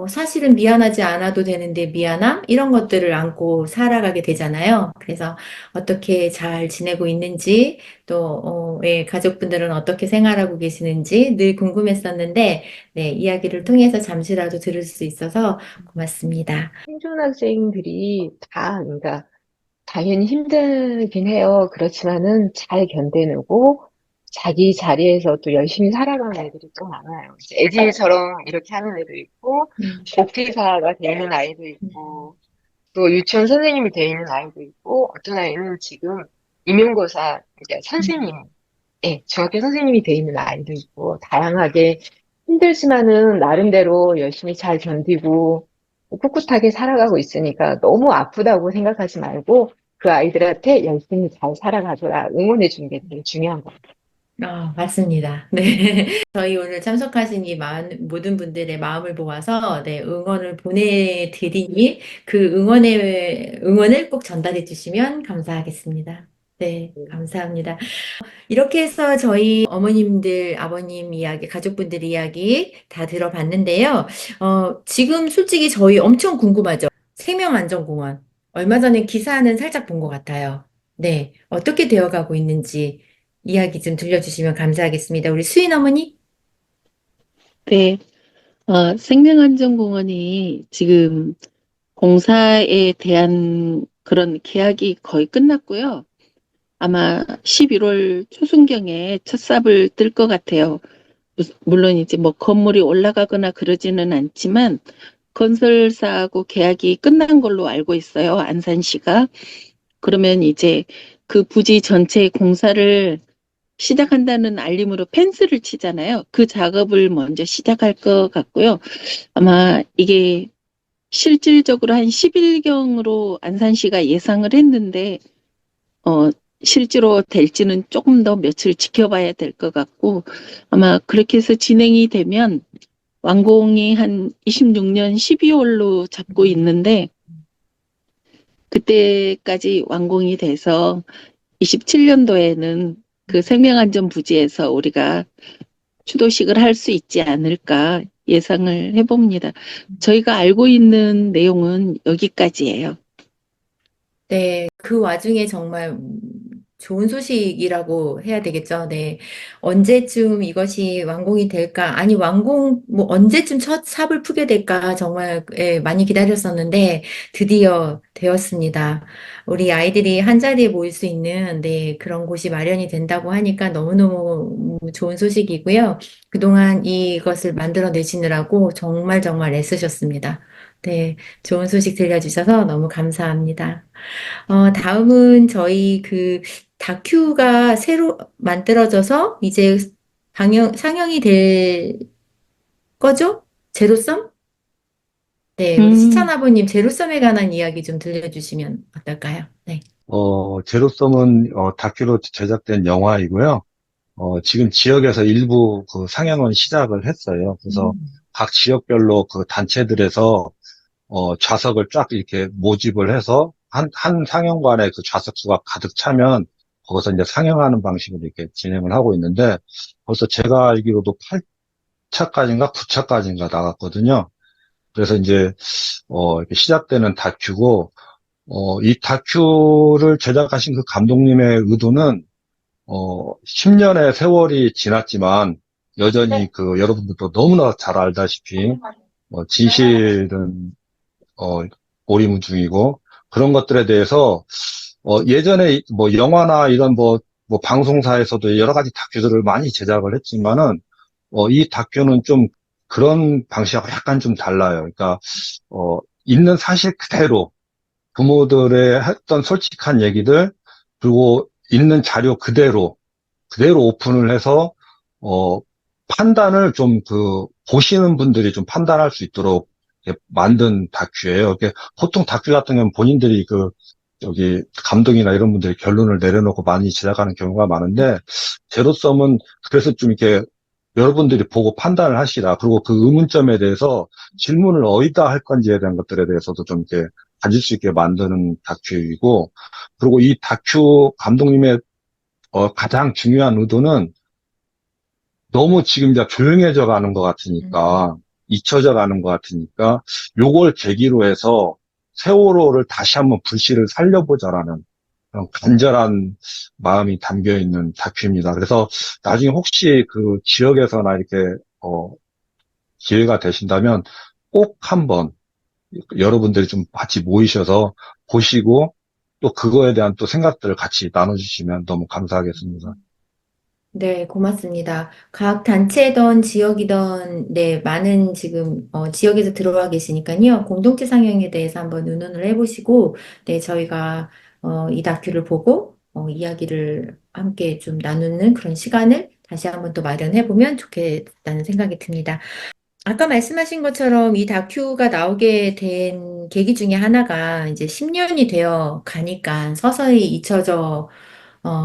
사실은 미안하지 않아도 되는데 미안함? 이런 것들을 안고 살아가게 되잖아요. 그래서 어떻게 잘 지내고 있는지, 또, 예, 가족분들은 어떻게 생활하고 계시는지 늘 궁금했었는데, 네, 이야기를 통해서 잠시라도 들을 수 있어서 고맙습니다. 생존 학생들이 그러니까 당연히 힘들긴 해요. 그렇지만은 잘 견뎌내고 자기 자리에서 또 열심히 살아가는 애들이 또 많아요. 이제 애지처럼 이렇게 하는 애도 있고, 복지사가 되는 아이도 있고, 또 유치원 선생님이 되는 아이도 있고, 어떤 아이는 지금 임용고사 이제 선생님, 중학교 선생님이 돼 있는 아이도 있고, 다양하게 힘들지만은 나름대로 열심히 잘 견디고 꿋꿋하게 살아가고 있으니까 너무 아프다고 생각하지 말고 그 아이들한테 열심히 잘 살아가줘라 응원해 주는 게 되게 중요한 것 같아요. 맞습니다. 네. 저희 오늘 참석하신 모든 분들의 마음을 모아서, 네, 응원을 보내드리니 그 응원을 꼭 전달해 주시면 감사하겠습니다. 네, 감사합니다. 이렇게 해서 저희 어머님들, 아버님 이야기, 가족분들 이야기 다 들어봤는데요. 지금 솔직히 저희 엄청 궁금하죠? 생명안전공원. 얼마 전에 기사는 살짝 본 것 같아요. 네, 어떻게 되어가고 있는지 이야기 좀 들려주시면 감사하겠습니다. 우리 수인 어머니? 네, 생명안전공원이 지금 공사에 대한 그런 계약이 거의 끝났고요. 아마 11월 초순경에 첫 삽을 뜰 것 같아요. 물론 이제 뭐 건물이 올라가거나 그러지는 않지만 건설사하고 계약이 끝난 걸로 알고 있어요. 안산시가. 그러면 이제 그 부지 전체 공사를 시작한다는 알림으로 펜스를 치잖아요. 그 작업을 먼저 시작할 것 같고요. 아마 이게 실질적으로 한 10일경으로 안산시가 예상을 했는데 실제로 될지는 조금 더 며칠 지켜봐야 될 것 같고 아마 그렇게 해서 진행이 되면 완공이 한 26년 12월로 잡고 있는데 그때까지 완공이 돼서 27년도에는 그 생명안전 부지에서 우리가 추도식을 할 수 있지 않을까 예상을 해봅니다. 저희가 알고 있는 내용은 여기까지예요. 네, 그 와중에 정말 좋은 소식이라고 해야 되겠죠. 네. 언제쯤 이것이 완공이 될까? 아니, 뭐, 언제쯤 첫 삽을 푸게 될까? 정말, 예, 많이 기다렸었는데, 드디어 되었습니다. 우리 아이들이 한자리에 모일 수 있는, 네, 그런 곳이 마련이 된다고 하니까 너무너무 좋은 소식이고요. 그동안 이것을 만들어내시느라고 정말 정말 애쓰셨습니다. 네, 좋은 소식 들려주셔서 너무 감사합니다. 다음은 저희 그 다큐가 새로 만들어져서 이제 상영이 될 거죠? 제로섬? 네, 우리 시찬아버님 제로섬에 관한 이야기 좀 들려주시면 어떨까요? 네. 제로섬은 다큐로 제작된 영화이고요. 지금 지역에서 일부 그 상영은 시작을 했어요. 그래서 각 지역별로 그 단체들에서 좌석을 쫙 이렇게 모집을 해서 한 상영관에 그 좌석 수가 가득 차면 거기서 이제 상영하는 방식으로 이렇게 진행을 하고 있는데 벌써 제가 알기로도 8차까지인가 9차까지인가 나갔거든요. 그래서 이제 이렇게 시작되는 다큐고 이 다큐를 제작하신 그 감독님의 의도는 10년의 세월이 지났지만 여전히 그 여러분들도 너무나 잘 알다시피 진실은 오리무중이고 그런 것들에 대해서 예전에 뭐 영화나 이런 뭐 방송사에서도 여러 가지 다큐들을 많이 제작을 했지만은 이 다큐는 좀 그런 방식하고 약간 좀 달라요. 그러니까 있는 사실 그대로 부모들의 했던 솔직한 얘기들 그리고 있는 자료 그대로 오픈을 해서 판단을 좀 보시는 분들이 좀 판단할 수 있도록 이렇게 만든 다큐예요. 이게 보통 다큐 같은 경우는 본인들이 여기 감독이나 이런 분들이 결론을 내려놓고 많이 제작하는 경우가 많은데 제로섬은 그래서 좀 이렇게 여러분들이 보고 판단을 하시라. 그리고 그 의문점에 대해서 질문을 어디다 할 건지에 대한 것들에 대해서도 좀 이렇게 가질 수 있게 만드는 다큐이고, 그리고 이 다큐 감독님의 가장 중요한 의도는 너무 지금 이제 조용해져 가는 것 같으니까, 잊혀져 가는 것 같으니까, 요걸 계기로 해서 세월호를 다시 한번 불씨를 살려보자라는 그런 간절한 마음이 담겨 있는 다큐입니다. 그래서 나중에 혹시 그 지역에서나 이렇게, 기회가 되신다면 꼭 한번 여러분들이 좀 같이 모이셔서 보시고 또 그거에 대한 또 생각들을 같이 나눠주시면 너무 감사하겠습니다. 네, 고맙습니다. 각 단체든 지역이든, 네, 많은 지금, 지역에서 들어와 계시니까요. 공동체 상영에 대해서 한번 의논을 해보시고, 네, 저희가, 이 다큐를 보고, 이야기를 함께 좀 나누는 그런 시간을 다시 한번 또 마련해보면 좋겠다는 생각이 듭니다. 아까 말씀하신 것처럼 이 다큐가 나오게 된 계기 중에 하나가 이제 10년이 되어 가니까 서서히 잊혀져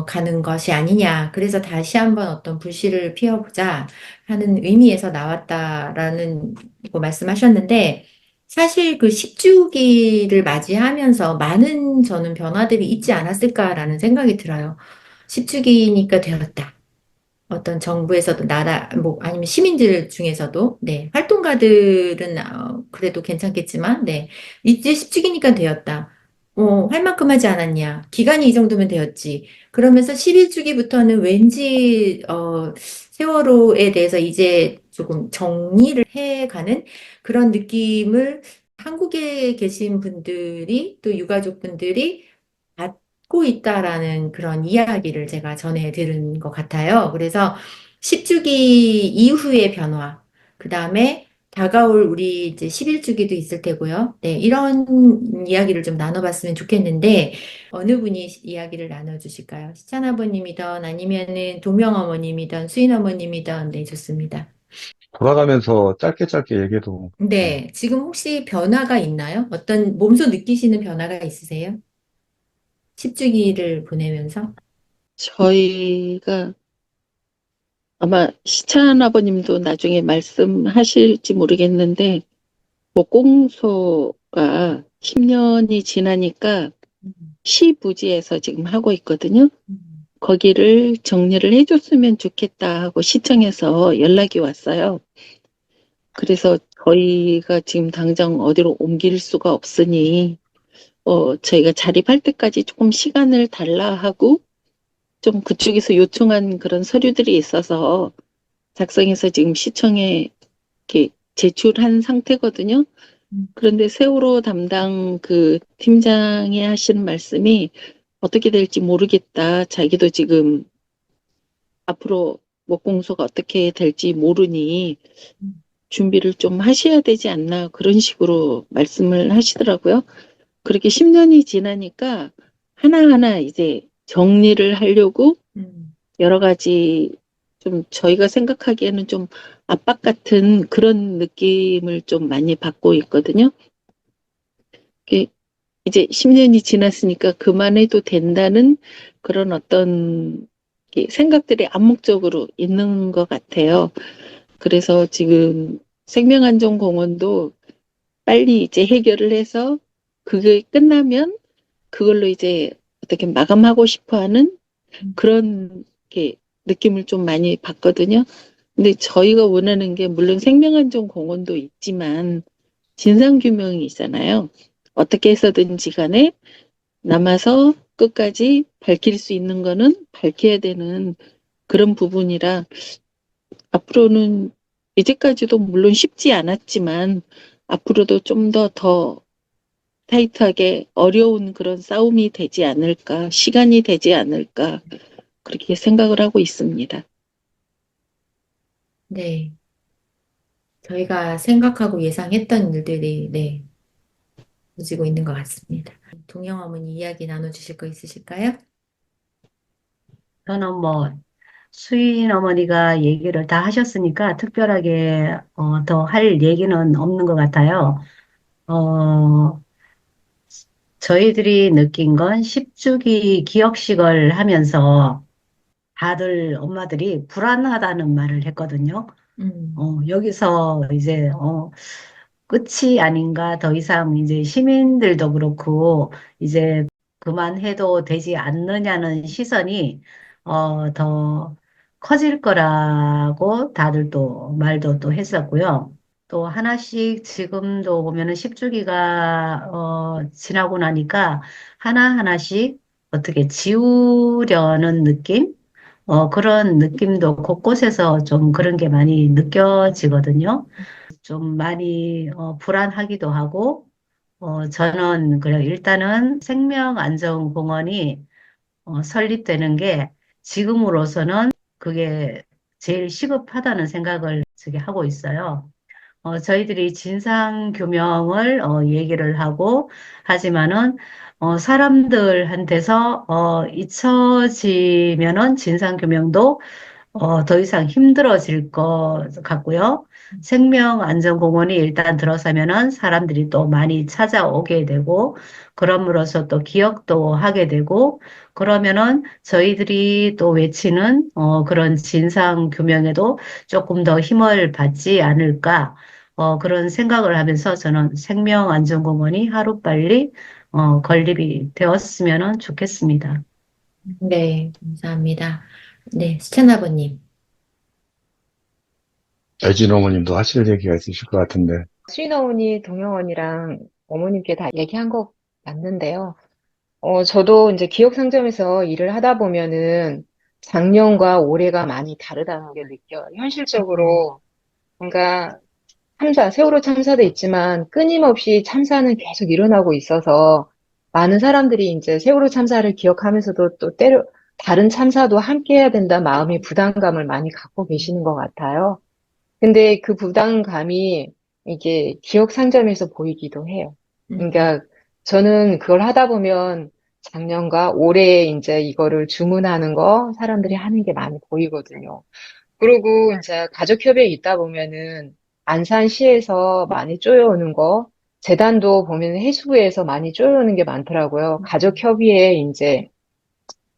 가는 것이 아니냐. 그래서 다시 한번 어떤 불씨를 피워보자 하는 의미에서 나왔다라는 거 말씀하셨는데, 사실 그 10주기를 맞이하면서 많은 저는 변화들이 있지 않았을까라는 생각이 들어요. 10주기니까 되었다. 어떤 정부에서도 뭐, 아니면 시민들 중에서도, 네, 활동가들은, 그래도 괜찮겠지만, 네, 이제 10주기니까 되었다. 할 만큼 하지 않았냐. 기간이 이 정도면 되었지. 그러면서 11주기부터는 왠지, 세월호에 대해서 이제 조금 정리를 해가는 그런 느낌을 한국에 계신 분들이 또 유가족분들이 받고 있다라는 그런 이야기를 제가 전해 들은 것 같아요. 그래서 10주기 이후의 변화, 그 다음에 다가올 우리 이제 11주기도 있을 테고요. 네, 이런 이야기를 좀 나눠봤으면 좋겠는데, 어느 분이 이야기를 나눠주실까요? 시찬 아버님이든 아니면은 동명 어머님이든 수인 어머님이든, 네, 좋습니다. 돌아가면서 짧게 짧게 얘기해도, 네. 네, 지금 혹시 변화가 있나요? 어떤 몸소 느끼시는 변화가 있으세요? 10주기를 보내면서? 저희가 아마 시찬 아버님도 나중에 말씀하실지 모르겠는데, 목공소가 10년이 지나니까 시부지에서 지금 하고 있거든요. 거기를 정리를 해줬으면 좋겠다 하고 시청에서 연락이 왔어요. 그래서 저희가 지금 당장 어디로 옮길 수가 없으니, 저희가 자립할 때까지 조금 시간을 달라 하고, 좀 그쪽에서 요청한 그런 서류들이 있어서 작성해서 지금 시청에 이렇게 제출한 상태거든요. 그런데 세월호 담당 그 팀장이 하시는 말씀이 어떻게 될지 모르겠다. 자기도 지금 앞으로 목공소가 어떻게 될지 모르니 준비를 좀 하셔야 되지 않나 그런 식으로 말씀을 하시더라고요. 그렇게 10년이 지나니까 하나하나 이제 정리를 하려고 여러 가지 좀 저희가 생각하기에는 좀 압박 같은 그런 느낌을 좀 많이 받고 있거든요. 이게 이제 10년이 지났으니까 그만해도 된다는 그런 어떤 생각들이 암묵적으로 있는 것 같아요. 그래서 지금 생명안전공원도 빨리 이제 해결을 해서 그게 끝나면 그걸로 이제 어떻게 마감하고 싶어 하는 그런 느낌을 좀 많이 받거든요. 근데 저희가 원하는 게 물론 생명안전공원도 있지만 진상규명이 있잖아요. 어떻게 해서든지 간에 남아서 끝까지 밝힐 수 있는 거는 밝혀야 되는 그런 부분이라 앞으로는 이제까지도 물론 쉽지 않았지만 앞으로도 좀 더 타이트하게 어려운 그런 싸움이 되지 않을까, 시간이 되지 않을까, 그렇게 생각을 하고 있습니다. 네. 저희가 생각하고 예상했던 일들이, 네, 이루어지고 있는 것 같습니다. 동영 어머니 이야기 나눠주실 거 있으실까요? 저는 뭐 수인 어머니가 얘기를 다 하셨으니까 특별하게 더 할 얘기는 없는 것 같아요. 어, 저희들이 느낀 건 10주기 기억식을 하면서 다들 엄마들이 불안하다는 말을 했거든요. 여기서 이제 끝이 아닌가 더 이상 이제 시민들도 그렇고 이제 그만해도 되지 않느냐는 시선이 더 커질 거라고 다들 또 말도 또 했었고요. 또 하나씩 지금도 보면은 10주기가 지나고 나니까 하나하나씩 어떻게 지우려는 느낌? 그런 느낌도 곳곳에서 좀 그런 게 많이 느껴지거든요. 좀 많이 불안하기도 하고, 저는 그래 일단은 생명안전공원이 설립되는 게 지금으로서는 그게 제일 시급하다는 생각을 저기 하고 있어요. 저희들이 진상규명을 얘기를 하고 하지만은 사람들한테서 잊혀지면은 진상규명도 더 이상 힘들어질 것 같고요. 생명안전공원이 일단 들어서면은 사람들이 또 많이 찾아오게 되고, 그럼으로써 또 기억도 하게 되고, 그러면은 저희들이 또 외치는 그런 진상규명에도 조금 더 힘을 받지 않을까, 그런 생각을 하면서 저는 생명안전공원이 하루빨리 건립이 되었으면 좋겠습니다. 네, 감사합니다. 네, 수찬 아버님. 애진 어머님도 하실 얘기가 있으실 것 같은데. 수인 어머니, 동영 언니랑 어머님께 다 얘기한 거 맞는데요. 저도 이제 기억 상점에서 일을 하다 보면은 작년과 올해가 많이 다르다는 게 느껴요. 현실적으로 뭔가 세월호 참사도 있지만 끊임없이 참사는 계속 일어나고 있어서 많은 사람들이 이제 세월호 참사를 기억하면서도 또 다른 참사도 함께 해야 된다 마음의 부담감을 많이 갖고 계시는 것 같아요. 근데 그 부담감이 이게 기억 상점에서 보이기도 해요. 그러니까 저는 그걸 하다 보면 작년과 올해 이제 이거를 주문하는 거 사람들이 하는 게 많이 보이거든요. 그리고 이제 가족협의회 있다 보면은 안산시에서 많이 쪼여오는 거, 재단도 보면 해수부에서 많이 쪼여오는 게 많더라고요. 가족협의회에 이제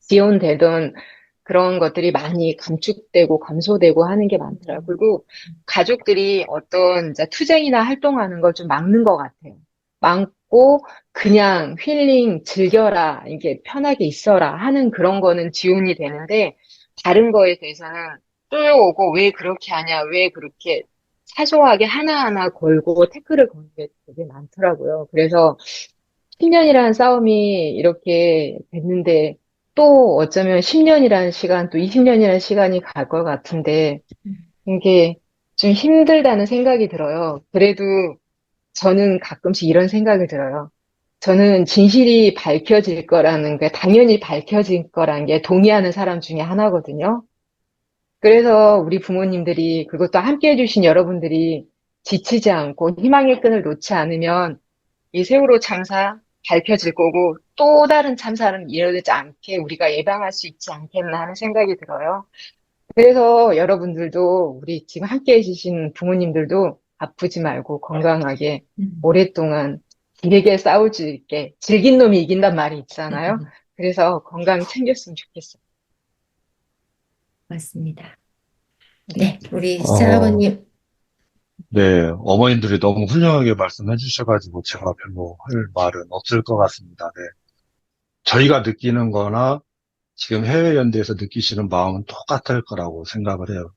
지원되던 그런 것들이 많이 감축되고 감소되고 하는 게 많더라고요. 그리고 가족들이 어떤 이제 투쟁이나 활동하는 걸 좀 막는 것 같아요. 막고 그냥 힐링 즐겨라, 이게 편하게 있어라 하는 그런 거는 지원이 되는데 다른 거에 대해서는 뚫어오고 왜 그렇게 하냐, 왜 그렇게 사소하게 하나하나 걸고 태클을 거는 게 되게 많더라고요. 그래서 10년이라는 싸움이 이렇게 됐는데 또 어쩌면 10년이라는 시간, 또 20년이라는 시간이 갈 것 같은데 이게 좀 힘들다는 생각이 들어요. 그래도 저는 가끔씩 이런 생각이 들어요. 저는 진실이 밝혀질 거라는 게 당연히 밝혀질 거라는 게 동의하는 사람 중에 하나거든요. 그래서 우리 부모님들이 그것도 함께 해주신 여러분들이 지치지 않고 희망의 끈을 놓지 않으면 이 세월호 참사 밝혀질 거고 또 다른 참사는 일어나지 않게 우리가 예방할 수 있지 않겠나 하는 생각이 들어요. 그래서 여러분들도 우리 지금 함께 해주신 부모님들도 아프지 말고 건강하게 오랫동안 길게 싸울 수 있게 질긴 놈이 이긴단 말이 있잖아요. 그래서 건강 챙겼으면 좋겠어요. 맞습니다. 네. 네, 우리 어, 시청자분님, 네, 어머님들이 너무 훌륭하게 말씀해 주셔가지고 제가 별로 할 말은 없을 것 같습니다. 네. 저희가 느끼는 거나 지금 해외연대에서 느끼시는 마음은 똑같을 거라고 생각을 해요.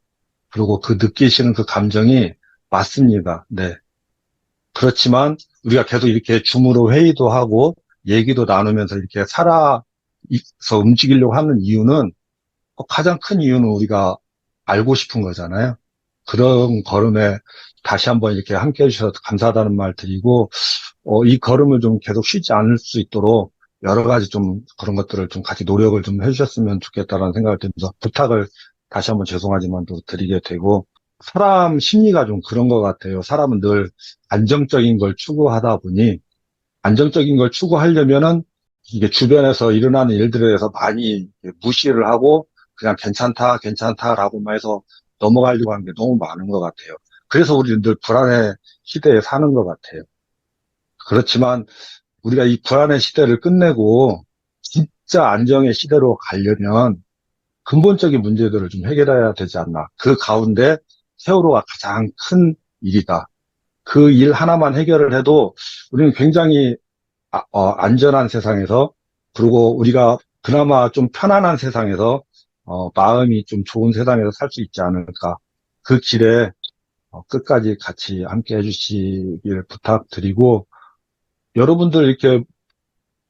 그리고 그 느끼시는 그 감정이 맞습니다. 네. 그렇지만 우리가 계속 이렇게 줌으로 회의도 하고 얘기도 나누면서 이렇게 살아서 움직이려고 하는 이유는 가장 큰 이유는 우리가 알고 싶은 거잖아요. 그런 걸음에 다시 한번 이렇게 함께 해주셔서 감사하다는 말 드리고, 이 걸음을 좀 계속 쉬지 않을 수 있도록 여러 가지 좀 그런 것들을 좀 같이 노력을 좀 해주셨으면 좋겠다라는 생각을 들면서 부탁을 다시 한번 죄송하지만 또 드리게 되고, 사람 심리가 좀 그런 것 같아요. 사람은 늘 안정적인 걸 추구하다 보니, 안정적인 걸 추구하려면은 이게 주변에서 일어나는 일들에 대해서 많이 무시를 하고 그냥 괜찮다, 괜찮다라고만 해서 넘어가려고 하는 게 너무 많은 것 같아요. 그래서 우리는 늘 불안의 시대에 사는 것 같아요. 그렇지만 우리가 이 불안의 시대를 끝내고 진짜 안정의 시대로 가려면 근본적인 문제들을 좀 해결해야 되지 않나. 그 가운데 세월호가 가장 큰 일이다. 그 일 하나만 해결을 해도 우리는 굉장히 안전한 세상에서, 그리고 우리가 그나마 좀 편안한 세상에서, 마음이 좀 좋은 세상에서 살 수 있지 않을까. 그 길에 끝까지 같이 함께 해주시길 부탁드리고, 여러분들 이렇게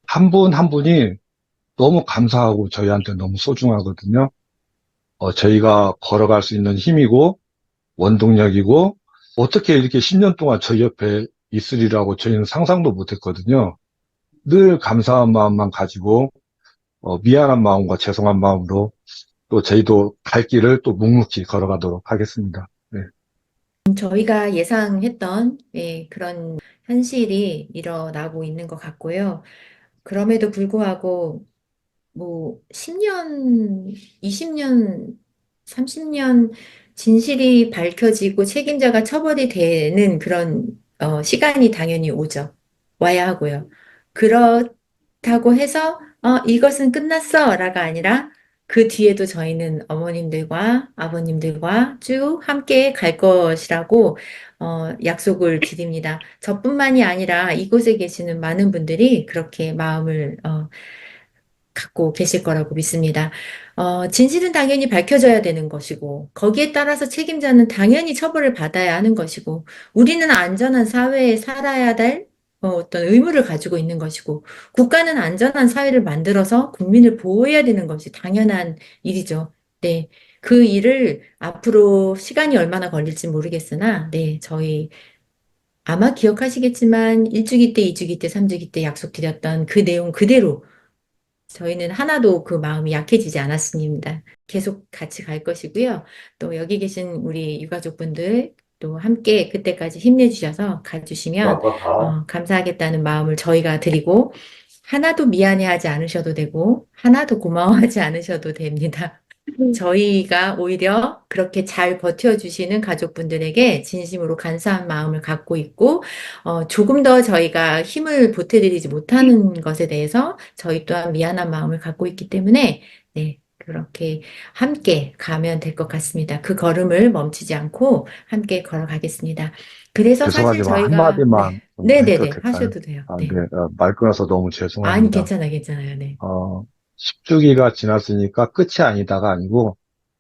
한 분 한 분이 너무 감사하고 저희한테 너무 소중하거든요. 저희가 걸어갈 수 있는 힘이고, 원동력이고, 어떻게 이렇게 10년 동안 저희 옆에 있으리라고 저희는 상상도 못 했거든요. 늘 감사한 마음만 가지고, 미안한 마음과 죄송한 마음으로 또 저희도 갈 길을 또 묵묵히 걸어가도록 하겠습니다. 네. 저희가 예상했던 그런 현실이 일어나고 있는 것 같고요. 그럼에도 불구하고 뭐 10년, 20년, 30년 진실이 밝혀지고 책임자가 처벌이 되는 그런 시간이 당연히 오죠. 와야 하고요. 그렇다고 해서 이것은 끝났어라가 아니라 그 뒤에도 저희는 어머님들과 아버님들과 쭉 함께 갈 것이라고 약속을 드립니다. 저뿐만이 아니라 이곳에 계시는 많은 분들이 그렇게 마음을 갖고 계실 거라고 믿습니다. 진실은 당연히 밝혀져야 되는 것이고, 거기에 따라서 책임자는 당연히 처벌을 받아야 하는 것이고, 우리는 안전한 사회에 살아야 될 어떤 의무를 가지고 있는 것이고, 국가는 안전한 사회를 만들어서 국민을 보호해야 되는 것이 당연한 일이죠. 네. 그 일을 앞으로 시간이 얼마나 걸릴지 모르겠으나, 네, 저희 아마 기억하시겠지만 1주기 때, 2주기 때, 3주기 때 약속드렸던 그 내용 그대로 저희는 하나도 그 마음이 약해지지 않았습니다. 계속 같이 갈 것이고요. 또 여기 계신 우리 유가족분들 또 함께 그때까지 힘내주셔서 가주시면 감사하겠다는 마음을 저희가 드리고 하나도 미안해하지 않으셔도 되고 하나도 고마워하지 않으셔도 됩니다. 저희가 오히려 그렇게 잘 버텨주시는 가족분들에게 진심으로 감사한 마음을 갖고 있고, 조금 더 저희가 힘을 보태드리지 못하는 것에 대해서 저희 또한 미안한 마음을 갖고 있기 때문에, 네, 그렇게 함께 가면 될 것 같습니다. 그 걸음을 멈추지 않고 함께 걸어가겠습니다. 그래서 사실 죄송하지만 저희가, 한마디만 좀 해도 네네네, 될까요? 하셔도 돼요. 아, 네. 네, 말 끊어서 너무 아니, 죄송합니다. 괜찮아요. 네. 10주기가 지났으니까 끝이 아니다가 아니고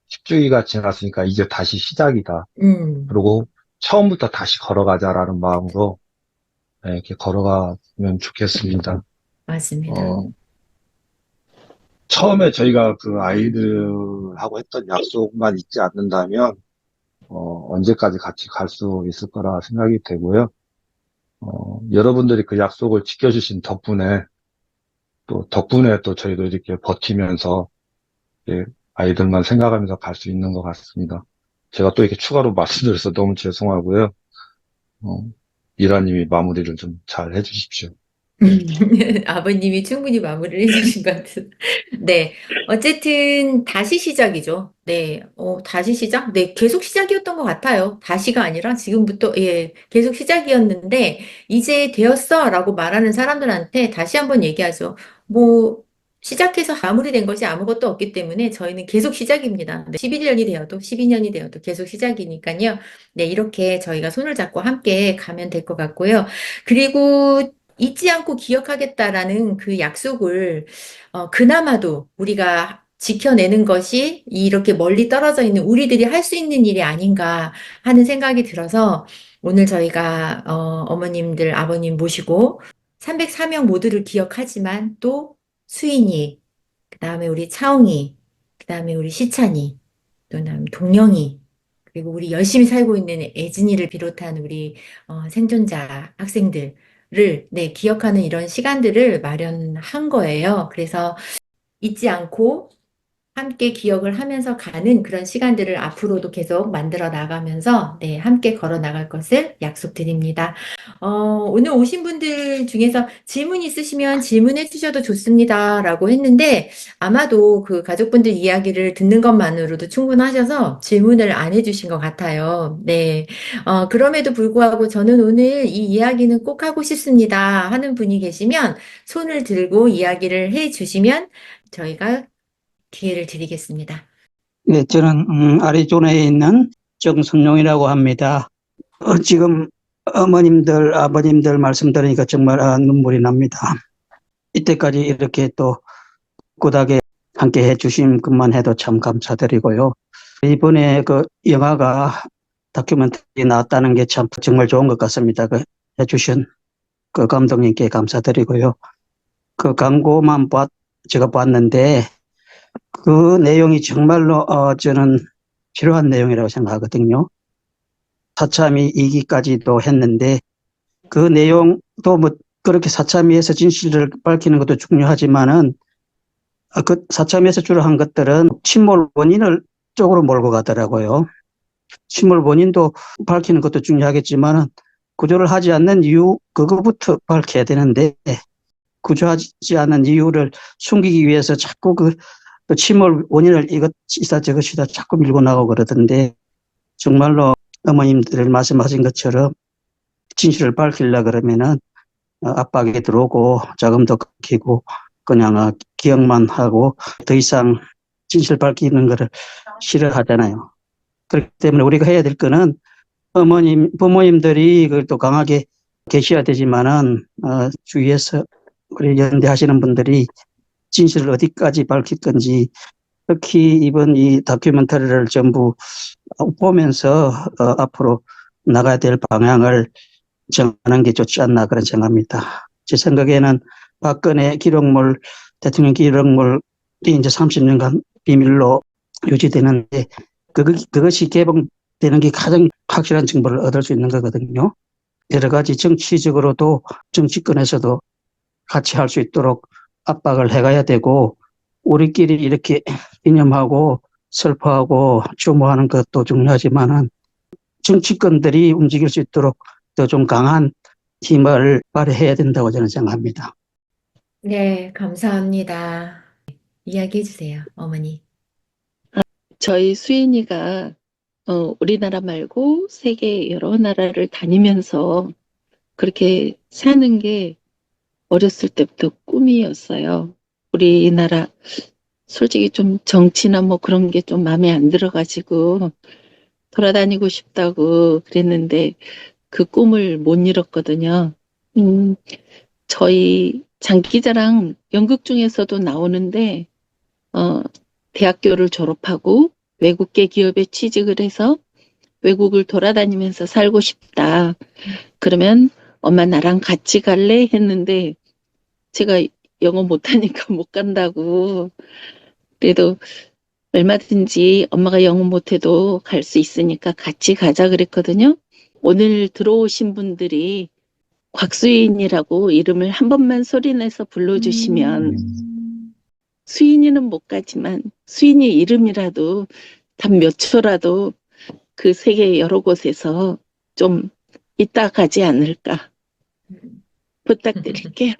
10주기가 지났으니까 이제 다시 시작이다. 그리고 처음부터 다시 걸어가자라는 마음으로 네, 이렇게 걸어가면 좋겠습니다. 맞습니다. 처음에 저희가 그 아이들하고 했던 약속만 잊지 않는다면 언제까지 같이 갈 수 있을 거라 생각이 되고요. 여러분들이 그 약속을 지켜주신 덕분에 또 저희도 이렇게 버티면서 아이들만 생각하면서 갈 수 있는 것 같습니다. 제가 또 이렇게 추가로 말씀드려서 너무 죄송하고요. 이라님이 마무리를 좀 잘 해주십시오. 아버님이 충분히 마무리를 해주신 것 같은. 네. 어쨌든, 다시 시작이죠. 네. 다시 시작? 네. 계속 시작이었던 것 같아요. 다시가 아니라 지금부터, 예, 계속 시작이었는데, 이제 되었어. 라고 말하는 사람들한테 다시 한번 얘기하죠. 뭐, 시작해서 마무리된 것이 아무것도 없기 때문에 저희는 계속 시작입니다. 네. 11년이 되어도 12년이 되어도 계속 시작이니까요. 네. 이렇게 저희가 손을 잡고 함께 가면 될 것 같고요. 그리고 잊지 않고 기억하겠다라는 그 약속을 그나마도 우리가 지켜내는 것이 이렇게 멀리 떨어져 있는 우리들이 할 수 있는 일이 아닌가 하는 생각이 들어서 오늘 저희가 어머님들, 아버님 모시고 304명 모두를 기억하지만 또 수인이, 그다음에 우리 차홍이, 그다음에 우리 시찬이, 또 그다음 동영이, 그리고 우리 열심히 살고 있는 애진이를 비롯한 우리 생존자 학생들을 네, 기억하는 이런 시간들을 마련한 거예요. 그래서 잊지 않고 함께 기억을 하면서 가는 그런 시간들을 앞으로도 계속 만들어 나가면서 네, 함께 걸어 나갈 것을 약속드립니다. 오늘 오신 분들 중에서 질문 있으시면 질문해 주셔도 좋습니다. 라고 했는데 아마도 그 가족분들 이야기를 듣는 것만으로도 충분하셔서 질문을 안 해주신 것 같아요. 네. 그럼에도 불구하고 저는 오늘 이 이야기는 꼭 하고 싶습니다. 하는 분이 계시면 손을 들고 이야기를 해 주시면 저희가 기회를 드리겠습니다. 네, 저는 아리조나에 있는 정선용이라고 합니다. 지금 어머님들, 아버님들 말씀 들으니까 정말 눈물이 납니다. 이때까지 이렇게 또 꿋꿋하게 함께 해주신 것만 해도 참 감사드리고요. 이번에 그 영화가 다큐멘터리 나왔다는 게 참 정말 좋은 것 같습니다. 그 해주신 그 감독님께 감사드리고요. 그 광고만 제가 봤는데 그 내용이 정말로 저는 필요한 내용이라고 생각하거든요. 사참이 2기까지도 했는데 그 내용도 뭐 그렇게 사참위에서 진실을 밝히는 것도 중요하지만은 그 사참위에서 주로 한 것들은 침몰 원인을 쪽으로 몰고 가더라고요. 침몰 원인도 밝히는 것도 중요하겠지만은 구조를 하지 않는 이유 그거부터 밝혀야 되는데 구조하지 않은 이유를 숨기기 위해서 자꾸 그 침몰 원인을 이것이다 저것이다 자꾸 밀고 나가고 그러던데 정말로 어머님들 말씀하신 것처럼 진실을 밝히려 그러면은 압박이 들어오고 자금도 끊기고 그냥 기억만 하고 더 이상 진실 밝히는 거를 싫어하잖아요. 그렇기 때문에 우리가 해야 될 거는 부모님들이 그걸 또 강하게 계셔야 되지만은 주위에서 우리 연대하시는 분들이 진실을 어디까지 밝힐 건지 특히 이번 이 다큐멘터리를 전부 보면서 앞으로 나가야 될 방향을 정하는 게 좋지 않나 그런 생각합니다. 제 생각에는 박근혜 기록물, 대통령 기록물이 이제 30년간 비밀로 유지되는데 그것이 개봉되는 게 가장 확실한 정보를 얻을 수 있는 거거든요. 여러 가지 정치적으로도 정치권에서도 같이 할 수 있도록 압박을 해가야 되고 우리끼리 이렇게 기념하고 슬퍼하고 추모하는 것도 중요하지만은 정치권들이 움직일 수 있도록 더 좀 강한 힘을 발휘해야 된다고 저는 생각합니다. 네, 감사합니다. 이야기해 주세요, 어머니. 저희 수인이가 우리나라 말고 세계 여러 나라를 다니면서 그렇게 사는 게 어렸을 때부터 꿈이었어요. 우리나라 솔직히 좀 정치나 뭐 그런 게 좀 마음에 안 들어가지고 돌아다니고 싶다고 그랬는데 그 꿈을 못 이뤘거든요. 저희 장기자랑 연극 중에서도 나오는데 대학교를 졸업하고 외국계 기업에 취직을 해서 외국을 돌아다니면서 살고 싶다. 그러면 엄마 나랑 같이 갈래? 했는데 제가 영어 못하니까 못 간다고. 그래도 얼마든지 엄마가 영어 못해도 갈 수 있으니까 같이 가자 그랬거든요. 오늘 들어오신 분들이 곽수인이라고 이름을 한 번만 소리내서 불러주시면 수인이는 못 가지만 수인이 이름이라도 단 몇 초라도 그 세계 여러 곳에서 좀 있다 가지 않을까 부탁드릴게요.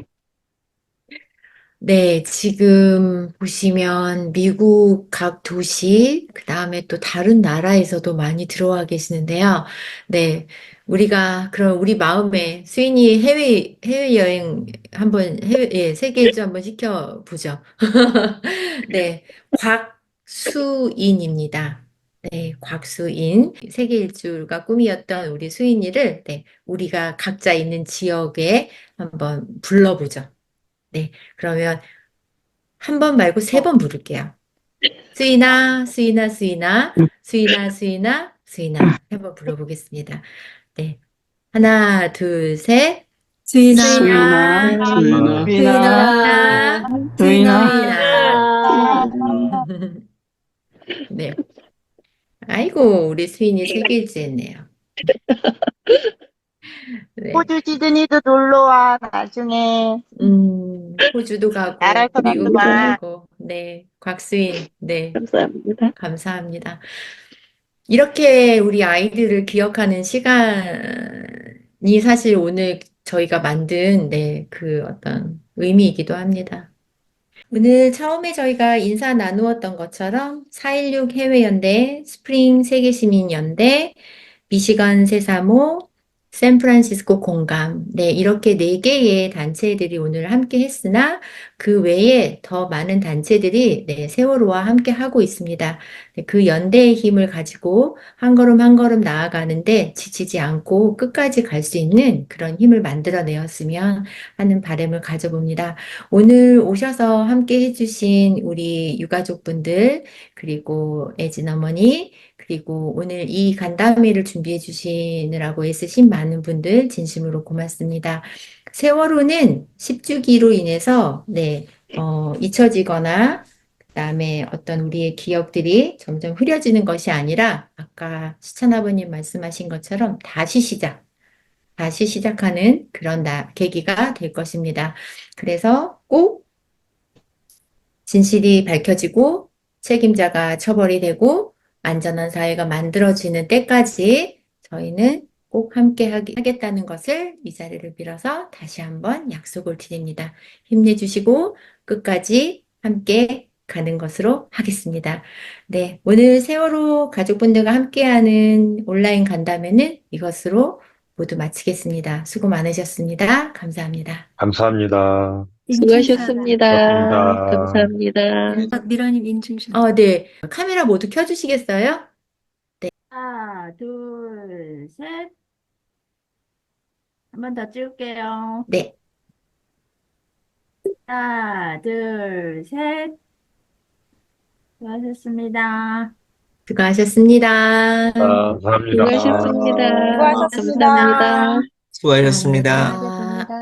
네, 지금 보시면 미국 각 도시, 그 다음에 또 다른 나라에서도 많이 들어와 계시는데요. 네, 그럼 우리 마음에 수인이 해외여행 예, 세계 일주 한번 시켜보죠. 네, 곽수인입니다. 네, 곽수인. 세계 일주가 꿈이었던 우리 수인이를, 네, 우리가 각자 있는 지역에 한번 불러보죠. 네, 그러면 한 번 말고 3번 부를게요. 수인아, 수인아, 수인아, 수인아, 수인아, 수인아. 한번 불러보겠습니다. 네, 하나, 둘, 셋. 수인아, 수인아, 수인아, 수인아, 수인아, 수인아. 네, 아이고, 우리 수인이 세계일주 했네요. 네, 호주 시드니도 놀러 와, 나중에. 호주도 가고, 나라에서 미국도 놀러 와. 가고, 네, 곽수인, 네, 감사합니다. 감사합니다. 이렇게 우리 아이들을 기억하는 시간이 사실 오늘 저희가 만든, 네, 그 어떤 의미이기도 합니다. 오늘 처음에 저희가 인사 나누었던 것처럼 4.16 해외연대, 스프링 세계시민연대, 미시건 세사모, 샌프란시스코 공감. 네, 이렇게 4개의 단체들이 오늘 함께 했으나 그 외에 더 많은 단체들이 네, 세월호와 함께 하고 있습니다. 네, 그 연대의 힘을 가지고 한 걸음 한 걸음 나아가는데 지치지 않고 끝까지 갈 수 있는 그런 힘을 만들어내었으면 하는 바람을 가져봅니다. 오늘 오셔서 함께 해주신 우리 유가족분들, 그리고 애진 어머니, 그리고 오늘 이 간담회를 준비해 주시느라고 애쓰신 많은 분들 진심으로 고맙습니다. 세월호는 10주기로 인해서 잊혀지거나 그다음에 어떤 우리의 기억들이 점점 흐려지는 것이 아니라 아까 시찬 아버님 말씀하신 것처럼 다시 시작하는 그런 계기가 될 것입니다. 그래서 꼭 진실이 밝혀지고 책임자가 처벌이 되고 안전한 사회가 만들어지는 때까지 저희는 꼭 함께 하겠다는 것을 이 자리를 빌어서 다시 한번 약속을 드립니다. 힘내주시고 끝까지 함께 가는 것으로 하겠습니다. 네, 오늘 세월호 가족분들과 함께하는 온라인 간담회는 이것으로 모두 마치겠습니다. 수고 많으셨습니다. 감사합니다. 감사합니다. 수고하셨습니다. 감사합니다. 미라님 인증샷. 네. 카메라 모두 켜주시겠어요? 하나, 둘, 셋. 한 번 더 찍을게요. 네. 하나, 둘, 셋. 수고하셨습니다. 수고하셨습니다. 감사합니다. 수고하셨습니다. 수고하셨습니다. 감사합니다. 수고하셨습니다. 감사합니다.